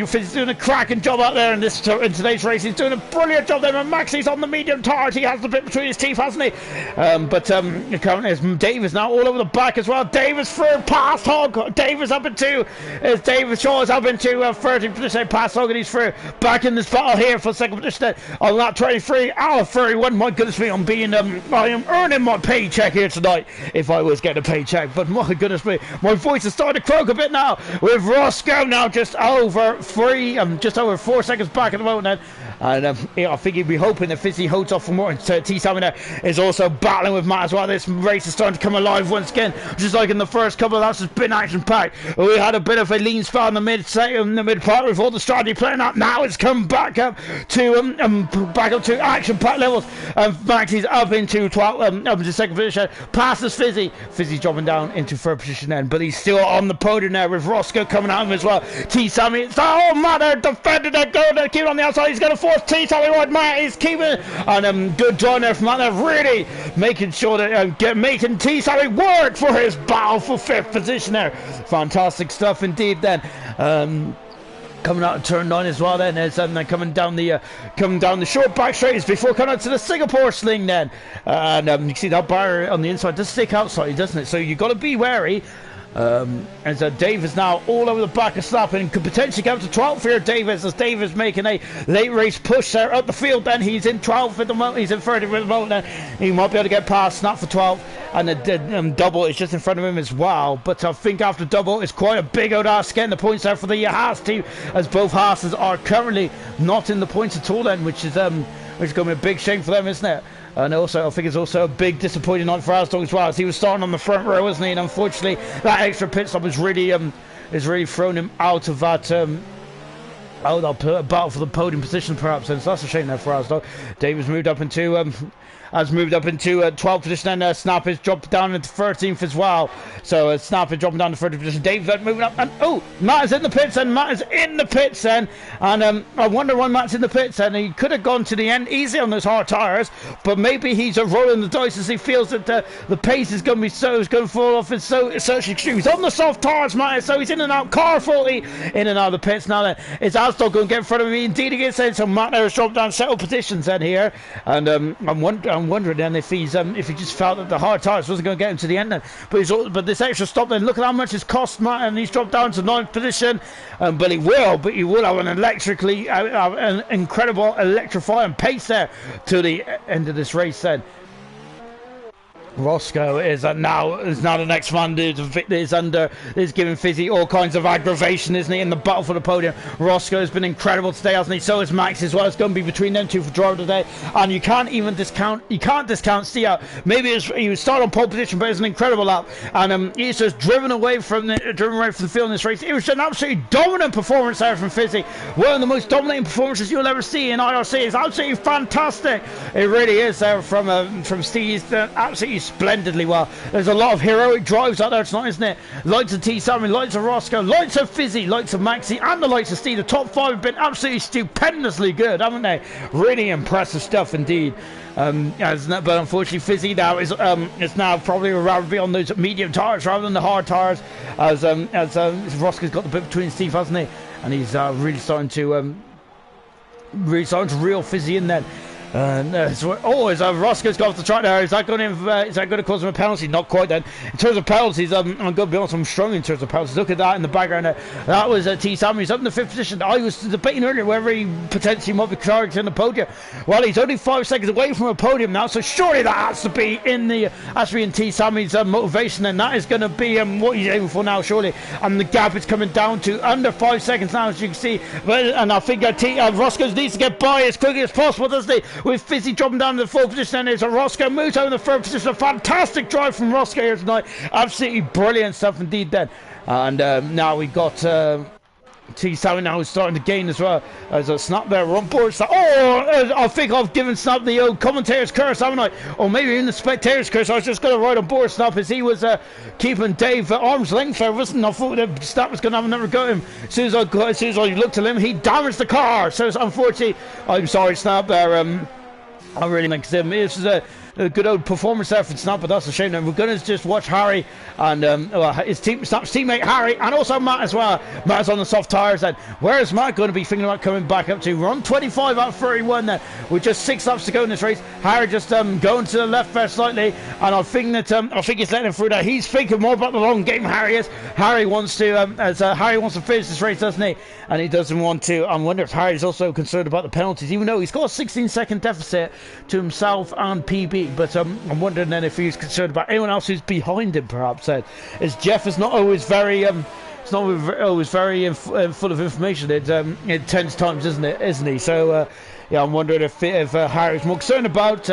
Fizzy's doing a cracking job out there in today's race. He's doing a brilliant job there, and Maxi's on the medium tires. He has the bit between his teeth, hasn't he? Dave is now all over the back as well. Dave is through past Hog. Dave is up into Shaw is up into 30th position past Hog, and he's through back in this battle here for second position on lap 23 out of 31. My goodness me, I am earning my paycheck here tonight if I was getting a paycheck, but my goodness me, my voice is starting to croak a bit now with Roscoe now just over 4 seconds back at the moment then. And I think he'd be hoping that Fizzy holds off for more. And T Salmon there is also battling with Matt as well. This race is starting to come alive once again, just like in the first couple of laps. It's been action packed. We had a bit of a lean spell in the mid part with all the strategy playing out. Now it's come back up to action packed levels. And Max is up into 12, up into second position, passes Fizzy. Fizzy's dropping down into third position then, but he's still on the podium there with Roscoe coming out of him as well. T Sammy, Matt, they're defending, they're going to keep it on the outside. He's going to force T Sammy right. Matt is keeping it, and good job there from Matt. They're really making sure that making T Sammy work for his battle for fifth position there. Fantastic stuff indeed then. Coming out of turn 9 as well then, as coming down the short back straights before coming out to the Singapore sling then. And you can see that barrier on the inside does stick outside, doesn't it? So you've got to be wary. And so Dave is now all over the back of Snap, and could potentially get up to 12th here. Davis, as Dave is making a late race push there up the field. Then he's in 12th at the moment. He's in 30th at the moment. Then he might be able to get past Snap for 12th, and the Double is just in front of him as well. But I think after Double, it's quite a big old ask getting the points there for the Haas team, as both Haases are currently not in the points at all. Then, which is going to be a big shame for them, isn't it? And also, I think it's also a big disappointing night for Asdog as well, as he was starting on the front row, wasn't he? And unfortunately, that extra pit stop has really thrown him out of that battle for the podium position, perhaps. And so that's a shame there for Asdog. Davis moved up into 12th position, and Snap is dropped down into 13th as well. So Snap is dropping down to 13th position. Dave's moving up, and Matt is in the pits, and I wonder why Matt's in the pits, and he could have gone to the end easy on those hard tyres, but maybe he's rolling the dice as he feels that the pace is going to fall off. It's so extreme. He's on the soft tyres, Matt, so he's in and out, car faulty, in and out of the pits. Now then, is Asdog going to get in front of me? Indeed he is, so Matt there has dropped down settled positions then here, and I'm wondering then if he just felt that the hard tyres wasn't going to get him to the end then. But this extra stop then, look at how much it's cost Matt, and he's dropped down to 9th position. But he will have an incredible electrifying pace there to the end of this race then. Roscoe is now the next man is giving Fizzy all kinds of aggravation, isn't he, in the battle for the podium. Roscoe has been incredible today, hasn't he? So is Max as well. It's going to be between them two for driver today, and you can't discount Steve out. Maybe he was started on pole position, but it's an incredible lap, and he's just driven away from the field in this race. It was an absolutely dominant performance there from Fizzy. One of the most dominating performances you'll ever see in IRC. It's absolutely fantastic. It really is there from Steve. He's absolutely splendidly well. There's a lot of heroic drives out there tonight, isn't it? Lights of T. Sammy, lights of Roscoe, lights of Fizzy, lights of Maxi, and the lights of Steve. The top five have been absolutely stupendously good, haven't they? Really impressive stuff indeed. But unfortunately, Fizzy now is now probably rather be on those medium tires rather than the hard tires, as Roscoe's got the bit between Steve, hasn't he? And he's really starting to reel Fizzy in then. Is Roscoe's got off the track there? Is that going to cause him a penalty? Not quite then. In terms of penalties, I'm going to be honest, I'm struggling in terms of penalties. Look at that in the background there. That was T. Samuels up in the 5th position. I was debating earlier whether he potentially might be targeting the podium. Well, he's only 5 seconds away from a podium now, so surely that has to be in T. Samuels' motivation, and that is going to be what he's aiming for now, surely. And the gap is coming down to under 5 seconds now, as you can see. And I think Roscoe needs to get by as quickly as possible, doesn't he? With Fizzy dropping down to the 4th position, and there's a Roscoe moves over in the 3rd position. A fantastic drive from Roscoe here tonight. Absolutely brilliant stuff indeed then. And now we've got T. Sammy now is starting to gain as well. There's a Snap there, we're on board. I think I've given Snap the old commentator's curse, haven't I? Or maybe even the spectator's curse. I was just going to ride on board Snap as he was keeping Dave at arm's length there, wasn't I? I thought that Snap was going to have another go at him. As soon as I looked at him, he damaged the car. So unfortunately, I'm sorry, Snap there. I really think this is a good old performance there from Snap, but that's a shame. And we're going to just watch Harry and Snap's teammate Harry, and also Matt as well. Matt's on the soft tyres then. Where is Matt going to be thinking about coming back up to? We're on 25 out of 31 then, with just 6 laps to go in this race. Harry just going to the left there slightly, and I think he's letting him through there. He's thinking more about the long game. Harry is. Harry wants to finish this race, doesn't he? And he doesn't want to. I wonder if Harry's also concerned about the penalties, even though he's got a 16-second deficit to himself and PB. But I'm wondering then if he's concerned about anyone else who's behind him, perhaps. As Jeff is not always very full of information. It tends times, isn't he? So yeah, I'm wondering if Harry's more concerned about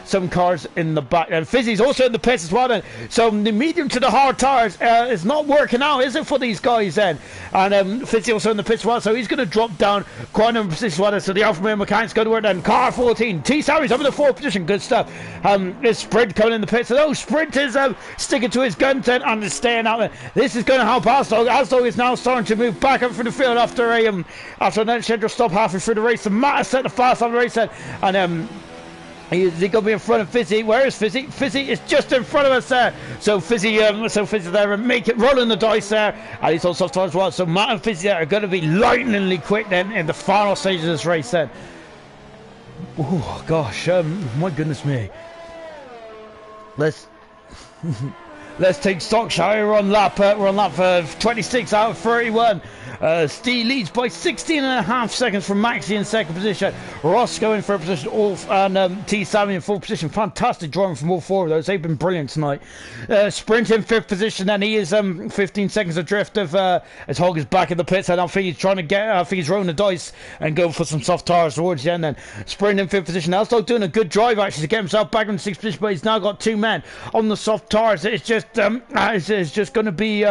some cars in the back. And Fizzy's also in the pits as well then. So the medium to the hard tires is not working out, is it, for these guys then? And Fizzy also in the pits as well, so he's going to drop down quite a number of positions as well. So the Alfa Romeo mechanics go to work then. Car 14. T. Sammy's up in the 4th position. Good stuff. Is Sprint coming in the pits. So Sprint is sticking to his guns then and is staying out there. This is going to help Asdog. Asdog is now starting to move back up through the field after an unscheduled stop halfway through the race. The Matt has set the fast on the race then. And he's going to be in front of Fizzy. Where is Fizzy? Fizzy is just in front of us there. So Fizzy there and make it rolling the dice there. And he's on soft tires as well. So Matt and Fizzy there are going to be lightningly quick then in the final stage of this race then. Oh gosh, my goodness me. Let's take stock, shall we? We're on lap 26 out of 31. Steve leads by 16.5 seconds from Maxi in 2nd position. Roscoe in 3rd position, and T. Sammy in 4th position. Fantastic driving from all 4 of those. They've been brilliant tonight. Sprint in 5th position, and he is 15 seconds adrift of as Hogg is back in the pits. And I think he's trying to I think he's rolling the dice and going for some soft tires towards the end. Then Sprint in 5th position. Now still doing a good drive actually to get himself back in 6th position, but he's now got 2 men on the soft tires. It's just going to be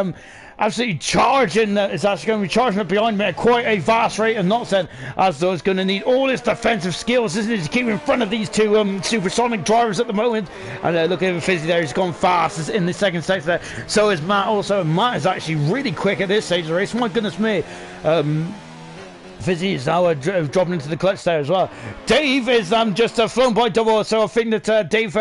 absolutely charging. It's actually going to be charging up behind me at quite a vast rate of knots then, as though it's going to need all his defensive skills, isn't it, to keep in front of these 2 supersonic drivers at the moment. And look at Fizzy there, he's gone fast in the 2nd sector there. So is Matt also. Matt is actually really quick at this stage of the race. My goodness me. Fizzy is now dropping into the clutch there as well. Dave is just flown by double, so I think that Dave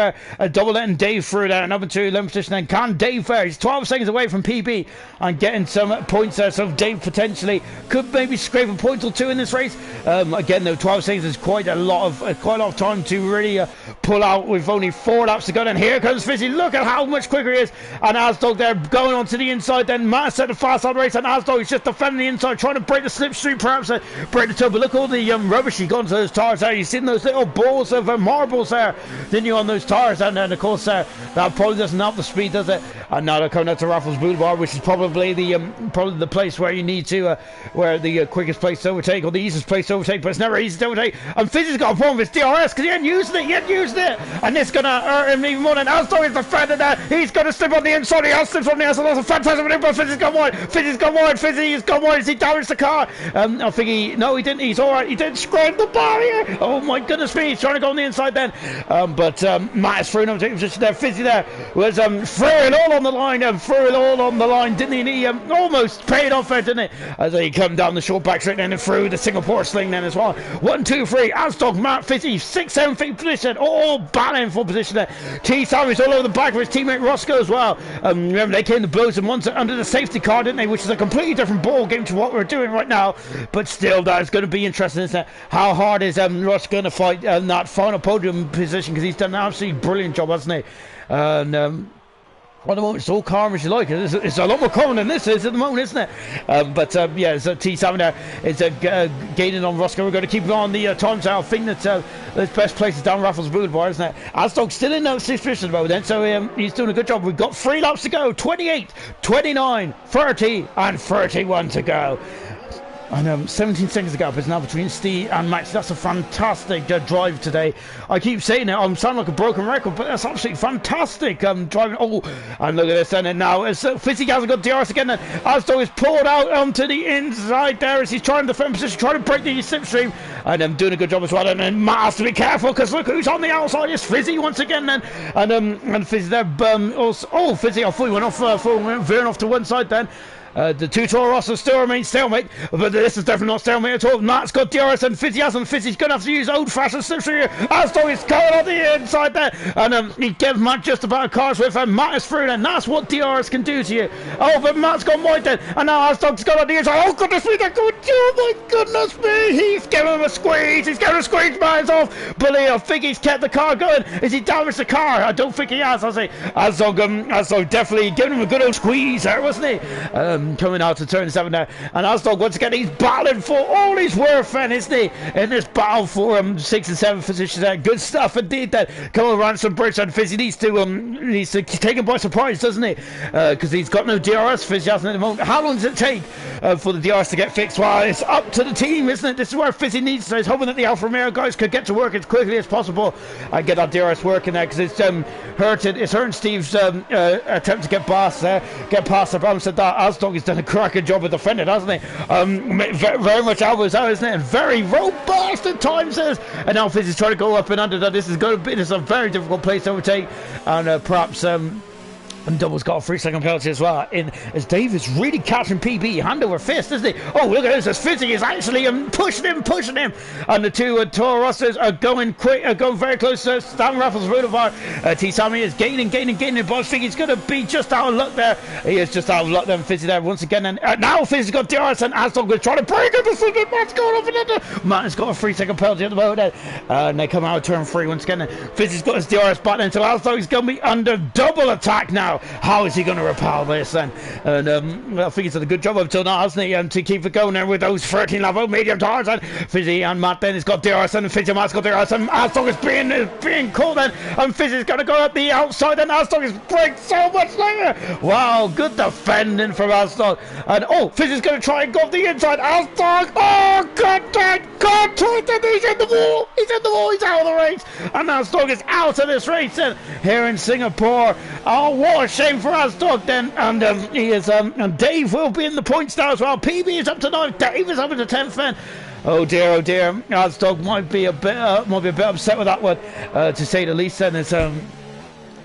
double letting Dave through there and up into 11th position. And can Dave he's 12 seconds away from PB and getting some points there, so Dave potentially could maybe scrape a point or 2 in this race. Again though, 12 seconds is quite a lot of time to really pull out with only 4 laps to go. And here comes Fizzy. Look at how much quicker he is. And Asdog there going on to the inside. Then Matt set the fast on the race, and Asdog is just defending the inside, trying to break the slipstream perhaps. break the toe. But look all the rubbish he got onto those tires there. You've seen those little balls of marbles there, didn't you, on those tires? And then, of course, that probably doesn't help the speed, does it? And now they're coming out to Raffles Boulevard, which is probably the place where you need to, where the quickest place to overtake, or the easiest place to overtake, but it's never easy to overtake. And Fizzy's got a problem with his DRS because he ain't using it, and it's going to hurt him even more than Alston is defending that. He's going to slip on the inside, he has slipped on the outside. That's a fantastic maneuver, but Fizzy's gone wide, Fizzy's gone wide as he damaged the car. I think he didn't, he's alright, he didn't scrape the barrier. Oh my goodness me, he's trying to go on the inside then. But Matt is through in overtaking position there. Fizzy there was threw it all on the line, didn't he? And he almost paid off there, didn't he? As he come down the short back straight then and through the Singapore sling then as well. 1, 2, 3, Asdog, Matt, Fizzy, 6, 7 feet position, all battling for position there. T. Savage all over the back of his teammate Roscoe as well. Remember, they came to blows and once under the safety car, didn't they? Which is a completely different ball game to what we're doing right now. But still, that's going to be interesting, isn't it? How hard is Ross going to fight that final podium position? Because he's done an absolutely brilliant job, hasn't he? And at the moment, it's all calm as you like. It's a lot more common than this is at the moment, isn't it? Yeah, it's T7 there. It's gaining on Roscoe. We're going to keep on the times out. I think that the best place is down Raffles Boulevard, isn't it? Asdog's still in that 6th position at the moment, then, so he's doing a good job. We've got 3 laps to go. 28, 29, 30, and 31 to go. And 17 seconds to go up is now between Steve and Max. That's a fantastic drive today. I keep saying it, I'm sounding like a broken record, but that's absolutely fantastic driving. Oh, and look at this, and now as Fizzy hasn't got DRS again, and Asdog is pulled out onto the inside there as he's trying to defend position, trying to break the slipstream, and doing a good job as well. And then Matt has to be careful because look who's on the outside. It's Fizzy once again, then, and Fizzy there. Also, Fizzy, I thought he went off, veering off to one side then. The two Toro Rossos still remain stalemate, but this is definitely not stalemate at all. Matt's got DRS and Fizzy hasn't. Fizzy's going to have to use old-fashioned slipstream here. Asdog is going on the inside there, and he gives Matt just about a car's width, and Matt is through, and that's what DRS can do to you. Oh, but Matt's gone wide then, and now Asdog's got on the inside. Oh, goodness me, they're going, oh my goodness me, he's giving him a squeeze. He's going to squeeze Matt's off, but I think he's kept the car going. Is he damaged the car? I don't think he has, I say. Asdog definitely giving him a good old squeeze there, wasn't he? Coming out to turn 7 there, and Asdog once again he's battling for all his worth, then, isn't he, in this battle for 6th and 7th positions there. Good stuff indeed then. Coming around some bridge, and Fizzy needs to take him by surprise, doesn't he? Because he's got no DRS. Fizzy hasn't at the moment. How long does it take for the DRS to get fixed? Well, it's up to the team, isn't it? This is where Fizzy needs to. He's hoping that the Alfa Romeo guys could get to work as quickly as possible and get that DRS working there, because it's hurting Steve's attempt to get past the problem. Said that Asdog has done a cracking job of defending, hasn't he? Very much elbows out, isn't it? And very robust at times. And now Fizz is trying to go up and under that. This is a very difficult place to overtake, and perhaps and Double's got a 3-second penalty as well, as Dave is really catching PB hand over fist, isn't he? Oh, look at this, as Fizzy is actually pushing him, and the two Toro Rossos are going very close to Stan Raffles Boulevard. T. Sammy is gaining, but I think he's going to be just out of luck there. He is just out of luck there, and Fizzy there once again, and now Fizzy's got DRS, and Asdog is trying to break him, but Matt's going off and under. Matt has got a 3-second penalty at the moment, and they come out of turn 3 once again, and Fizzy's got his DRS back until Asdog is going to be under double attack now. How is he going to repel this then? And I think he's done a good job until now, hasn't he? To keep it going there with those 13 level medium tires. And Fizzy and Matt then has got DRS, and Fizzy and Matt's got DRS, and Asdog is being caught then, and Fizzy's going to go up the outside, and Asdog is braked so much later. Wow, good defending from Asdog. And Fizzy's going to try and go up the inside. Asdog, contact, and he's in the wall. He's out of the race, and Asdog is out of this race then here in Singapore. Oh, what a shame for Asdog then, and he is and Dave will be in the points now as well. PB is up to 9, Dave is up to 10th then. Oh dear, Asdog might be a bit upset with that one, to say the least. Then it's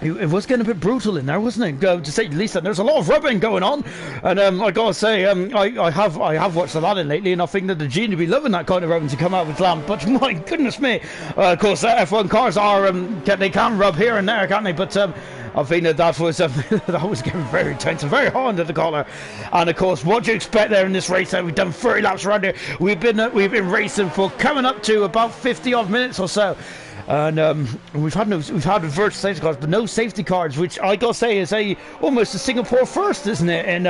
it was getting a bit brutal in there, wasn't it? To say the least. And there's a lot of rubbing going on, and I gotta say, I have watched a lot of it lately, and I think that the Gene would be loving that kind of rubbing to come out with lamp. But my goodness me, of course, F1 cars are they can rub here and there, can't they? But I think that was getting very tense and very hard under the collar. And of course, what do you expect there in this race? We've done 30 laps around here. We've been racing for coming up to about 50 odd minutes or so. And we've had virtual safety cards, but no safety cards, which I gotta say is almost a Singapore first, isn't it? In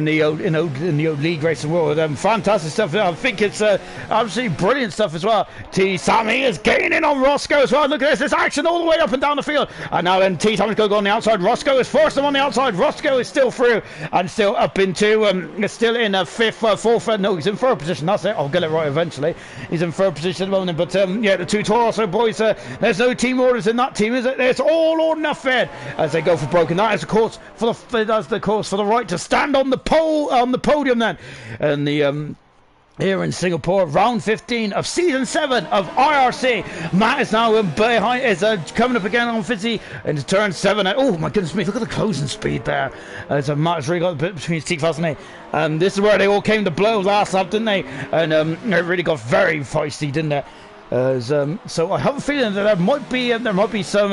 the old league racing world. Fantastic stuff. I think it's absolutely brilliant stuff as well. T Sammy is gaining on Roscoe as well. Look at this action all the way up and down the field. And now then T Sammy's going to go on the outside. Roscoe is forced him on the outside. Roscoe is still through and still up into still in fifth, fourth. No, he's in third position. That's it. I'll get it right eventually. He's in third position at the moment. But yeah, the two Toro boys. There's no team orders in that team, is it? It's all or nothing as they go for broken. That is of course for the right to stand on the podium then, and the here in Singapore, round 15 of season 7 of IRC. Matt is now behind, coming up again on Fizzy into turn 7. Oh my goodness me, look at the closing speed there. So Matt's really got a bit between his teeth, hasn't he? This is where they all came to blows last lap, didn't they? And it really got very feisty, didn't it? So I have a feeling that there might be some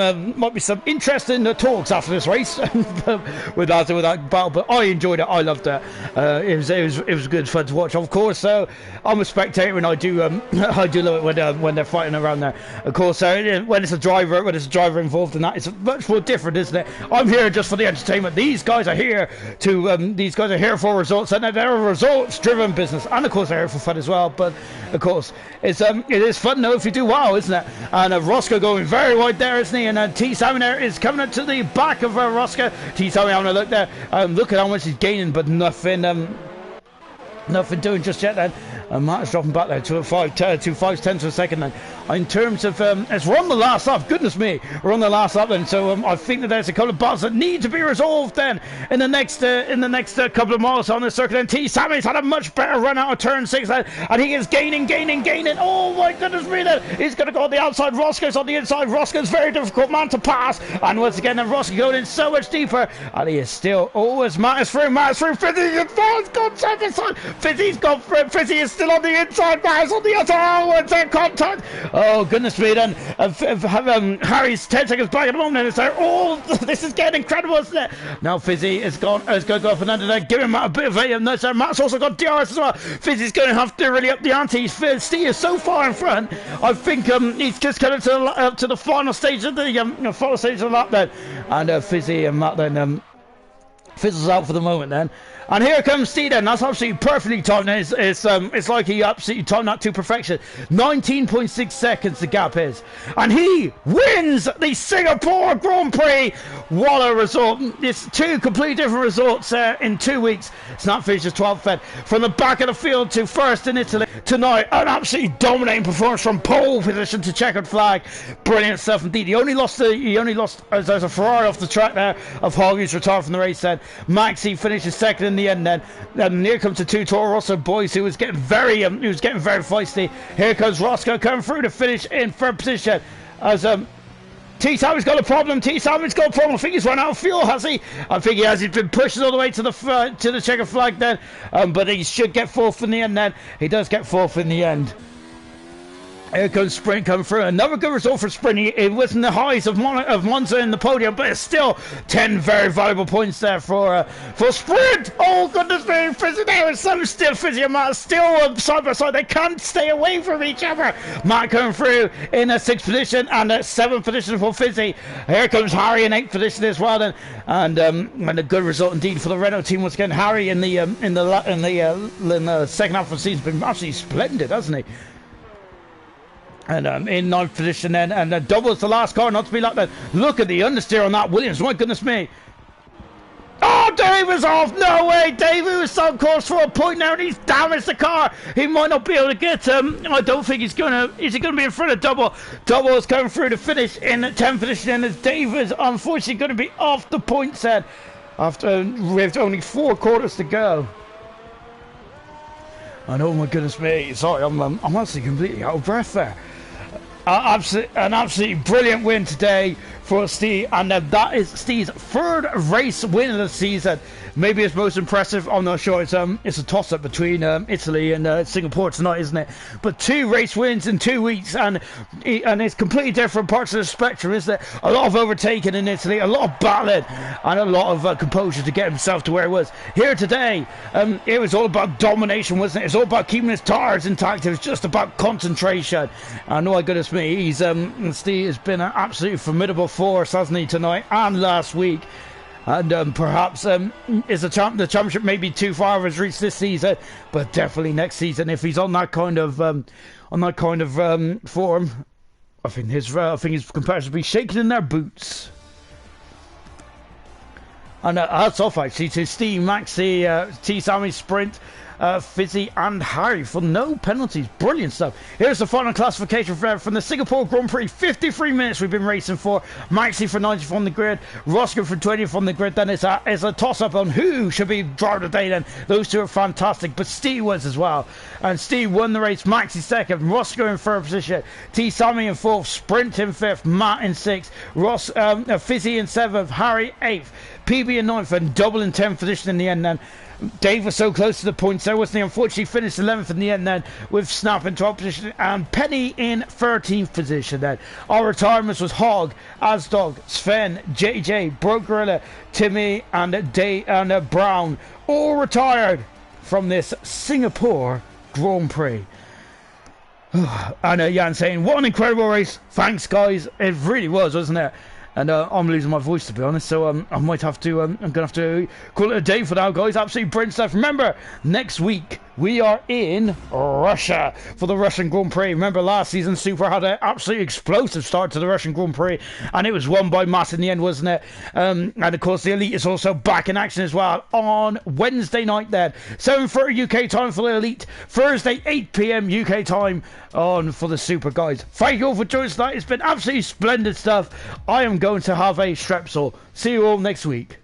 interesting talks after this race with that battle. But I enjoyed it. I loved it. It was good fun to watch. Of course, so I'm a spectator, and I do love it when they're fighting around there. Of course, when it's a driver involved in that, it's much more different, isn't it? I'm here just for the entertainment. These guys are here for results, and they're a results-driven business, and of course they're here for fun as well. But of course, it is fun. If you do well, isn't it? And Roscoe going very wide there, isn't he? And T Sammy there is coming up to the back of Roscoe. T Sammy having a look there. Look at how much he's gaining, but nothing doing just yet then. And Matt is dropping back there to 5/10 of a second then. In terms of as we're on the last lap, goodness me, we're on the last lap then. So I think that there's a couple of battles that need to be resolved then in the next couple of miles on the circuit. And T Sammy's had a much better run out of turn 6 then, and he is gaining. Oh my goodness me then, he's going to go on the outside. Roscoe's on the inside. Roscoe's very difficult man to pass, and once again then Roscoe going in so much deeper, and he is still always Matt is through. Fizzy's gone second side. Fizzy's gone through. Fizzy is still on the inside. Matt's on the outside. Oh, what's that contact? Oh goodness me then. Harry's 10 seconds back at the moment, and it's there. Oh, this is getting incredible, isn't it? Now Fizzy is going to go up and under there, giving Matt a bit of a nudge there. Matt's also got DRS as well. Fizzy's going to have to really up the ante. Steve is so far in front. I think he's just coming to the final stage of the lap then, and Fizzy and Matt then fizzles out for the moment then. And here comes Steve then. That's absolutely perfectly timed. It's like he absolutely timed that to perfection. 19.6 seconds the gap is. And he wins the Singapore Grand Prix. What a result. It's two completely different results in 2 weeks. Snap finishes 12th Fed. From the back of the field to first in Italy. Tonight, an absolutely dominating performance from pole position to checkered flag. Brilliant stuff indeed. He only lost as there's a Ferrari off the track there of Hogg, who's retired from the race then. Maxi finishes second in the end then. And here comes the two Toro Rosso boys who was getting very feisty. Here comes Roscoe coming through to finish in third position as T Sammy's got a problem. I think he's run out of fuel, has he? I think he has. He's been pushed all the way to the checkered flag then, but he should get fourth in the end then. He does get fourth in the end. Here comes Sprint coming through. Another good result for Sprint. It wasn't the highs of Monza in the podium, but it's still 10 very valuable points there for Sprint. Oh goodness me, Fizzy there is some still Fizzy and Matt still side by side. They can't stay away from each other. Matt coming through in a 6th position and a 7th position for Fizzy. Here comes Harry in 8th position as well then, and a good result indeed for the Renault team once again. Harry in the second half of the season has been absolutely splendid, hasn't he? And in 9th position then, and doubles the last car, not to be like that. Look at the understeer on that Williams, my goodness me. Oh, Dave is off, no way, Dave was so close for a point now, and he's damaged the car. He might not be able to get, I don't think is he going to be in front of Double? Double is coming through to finish in 10th position, and as Dave is unfortunately going to be off the point set after with only 4 quarters to go. And oh my goodness me, sorry, I'm actually completely out of breath there. An absolutely brilliant win today for Steve, and that is Steve's third race win of the season. Maybe his most impressive. I'm not sure. It's a toss-up between Italy and Singapore tonight, isn't it? But 2 race wins in 2 weeks, and it's completely different parts of the spectrum, isn't it? A lot of overtaking in Italy, a lot of battling, and a lot of composure to get himself to where he was. Here today, it was all about domination, wasn't it? It's all about keeping his tires intact. It was just about concentration. And my goodness me, Steve has been an absolutely formidable force, hasn't he, tonight and last week? And perhaps is the championship maybe too far of his reach this season, but definitely next season if he's on that kind of form. I think his competitors will be shaking in their boots. And hats off actually to Steve, Maxi, T. Sammy, Sprint, Fizzy and Harry for no penalties. Brilliant stuff. Here's the final classification from the Singapore Grand Prix. 53 minutes we've been racing for. Maxi for 90th on the grid, Roscoe for 20th on the grid. Then it's a toss-up on who should be driver of the day then. Those two are fantastic, but Steve was as well. And Steve won the race. Maxi second, Roscoe in third position, T. Sammy in fourth, Sprint in fifth, Matt in sixth, Fizzy in seventh, Harry eighth, PB in ninth, and double in 10th position in the end then. Dave was so close to the points there, wasn't he? Unfortunately finished 11th in the end then, with Snap in 12th position and Penny in 13th position then. Our retirements was Hog, Asdog, Sven, JJ, Broke Gorilla, Timmy and Brown, all retired from this Singapore Grand Prix. And Jan saying, what an incredible race. Thanks guys, it really was, wasn't it? And I'm losing my voice, to be honest, so I might have to, I'm going to have to call it a day for now, guys. Absolutely brilliant stuff. Remember, next week we are in Russia for the Russian Grand Prix. Remember, last season Super had an absolutely explosive start to the Russian Grand Prix, and it was won by Matt in the end, wasn't it? And of course, the Elite is also back in action as well on Wednesday night then. 7:30 UK time for the Elite, Thursday 8 PM UK time on for the Super, guys. Thank you all for joining us tonight. It's been absolutely splendid stuff. I am going to have a strepsil. See you all next week.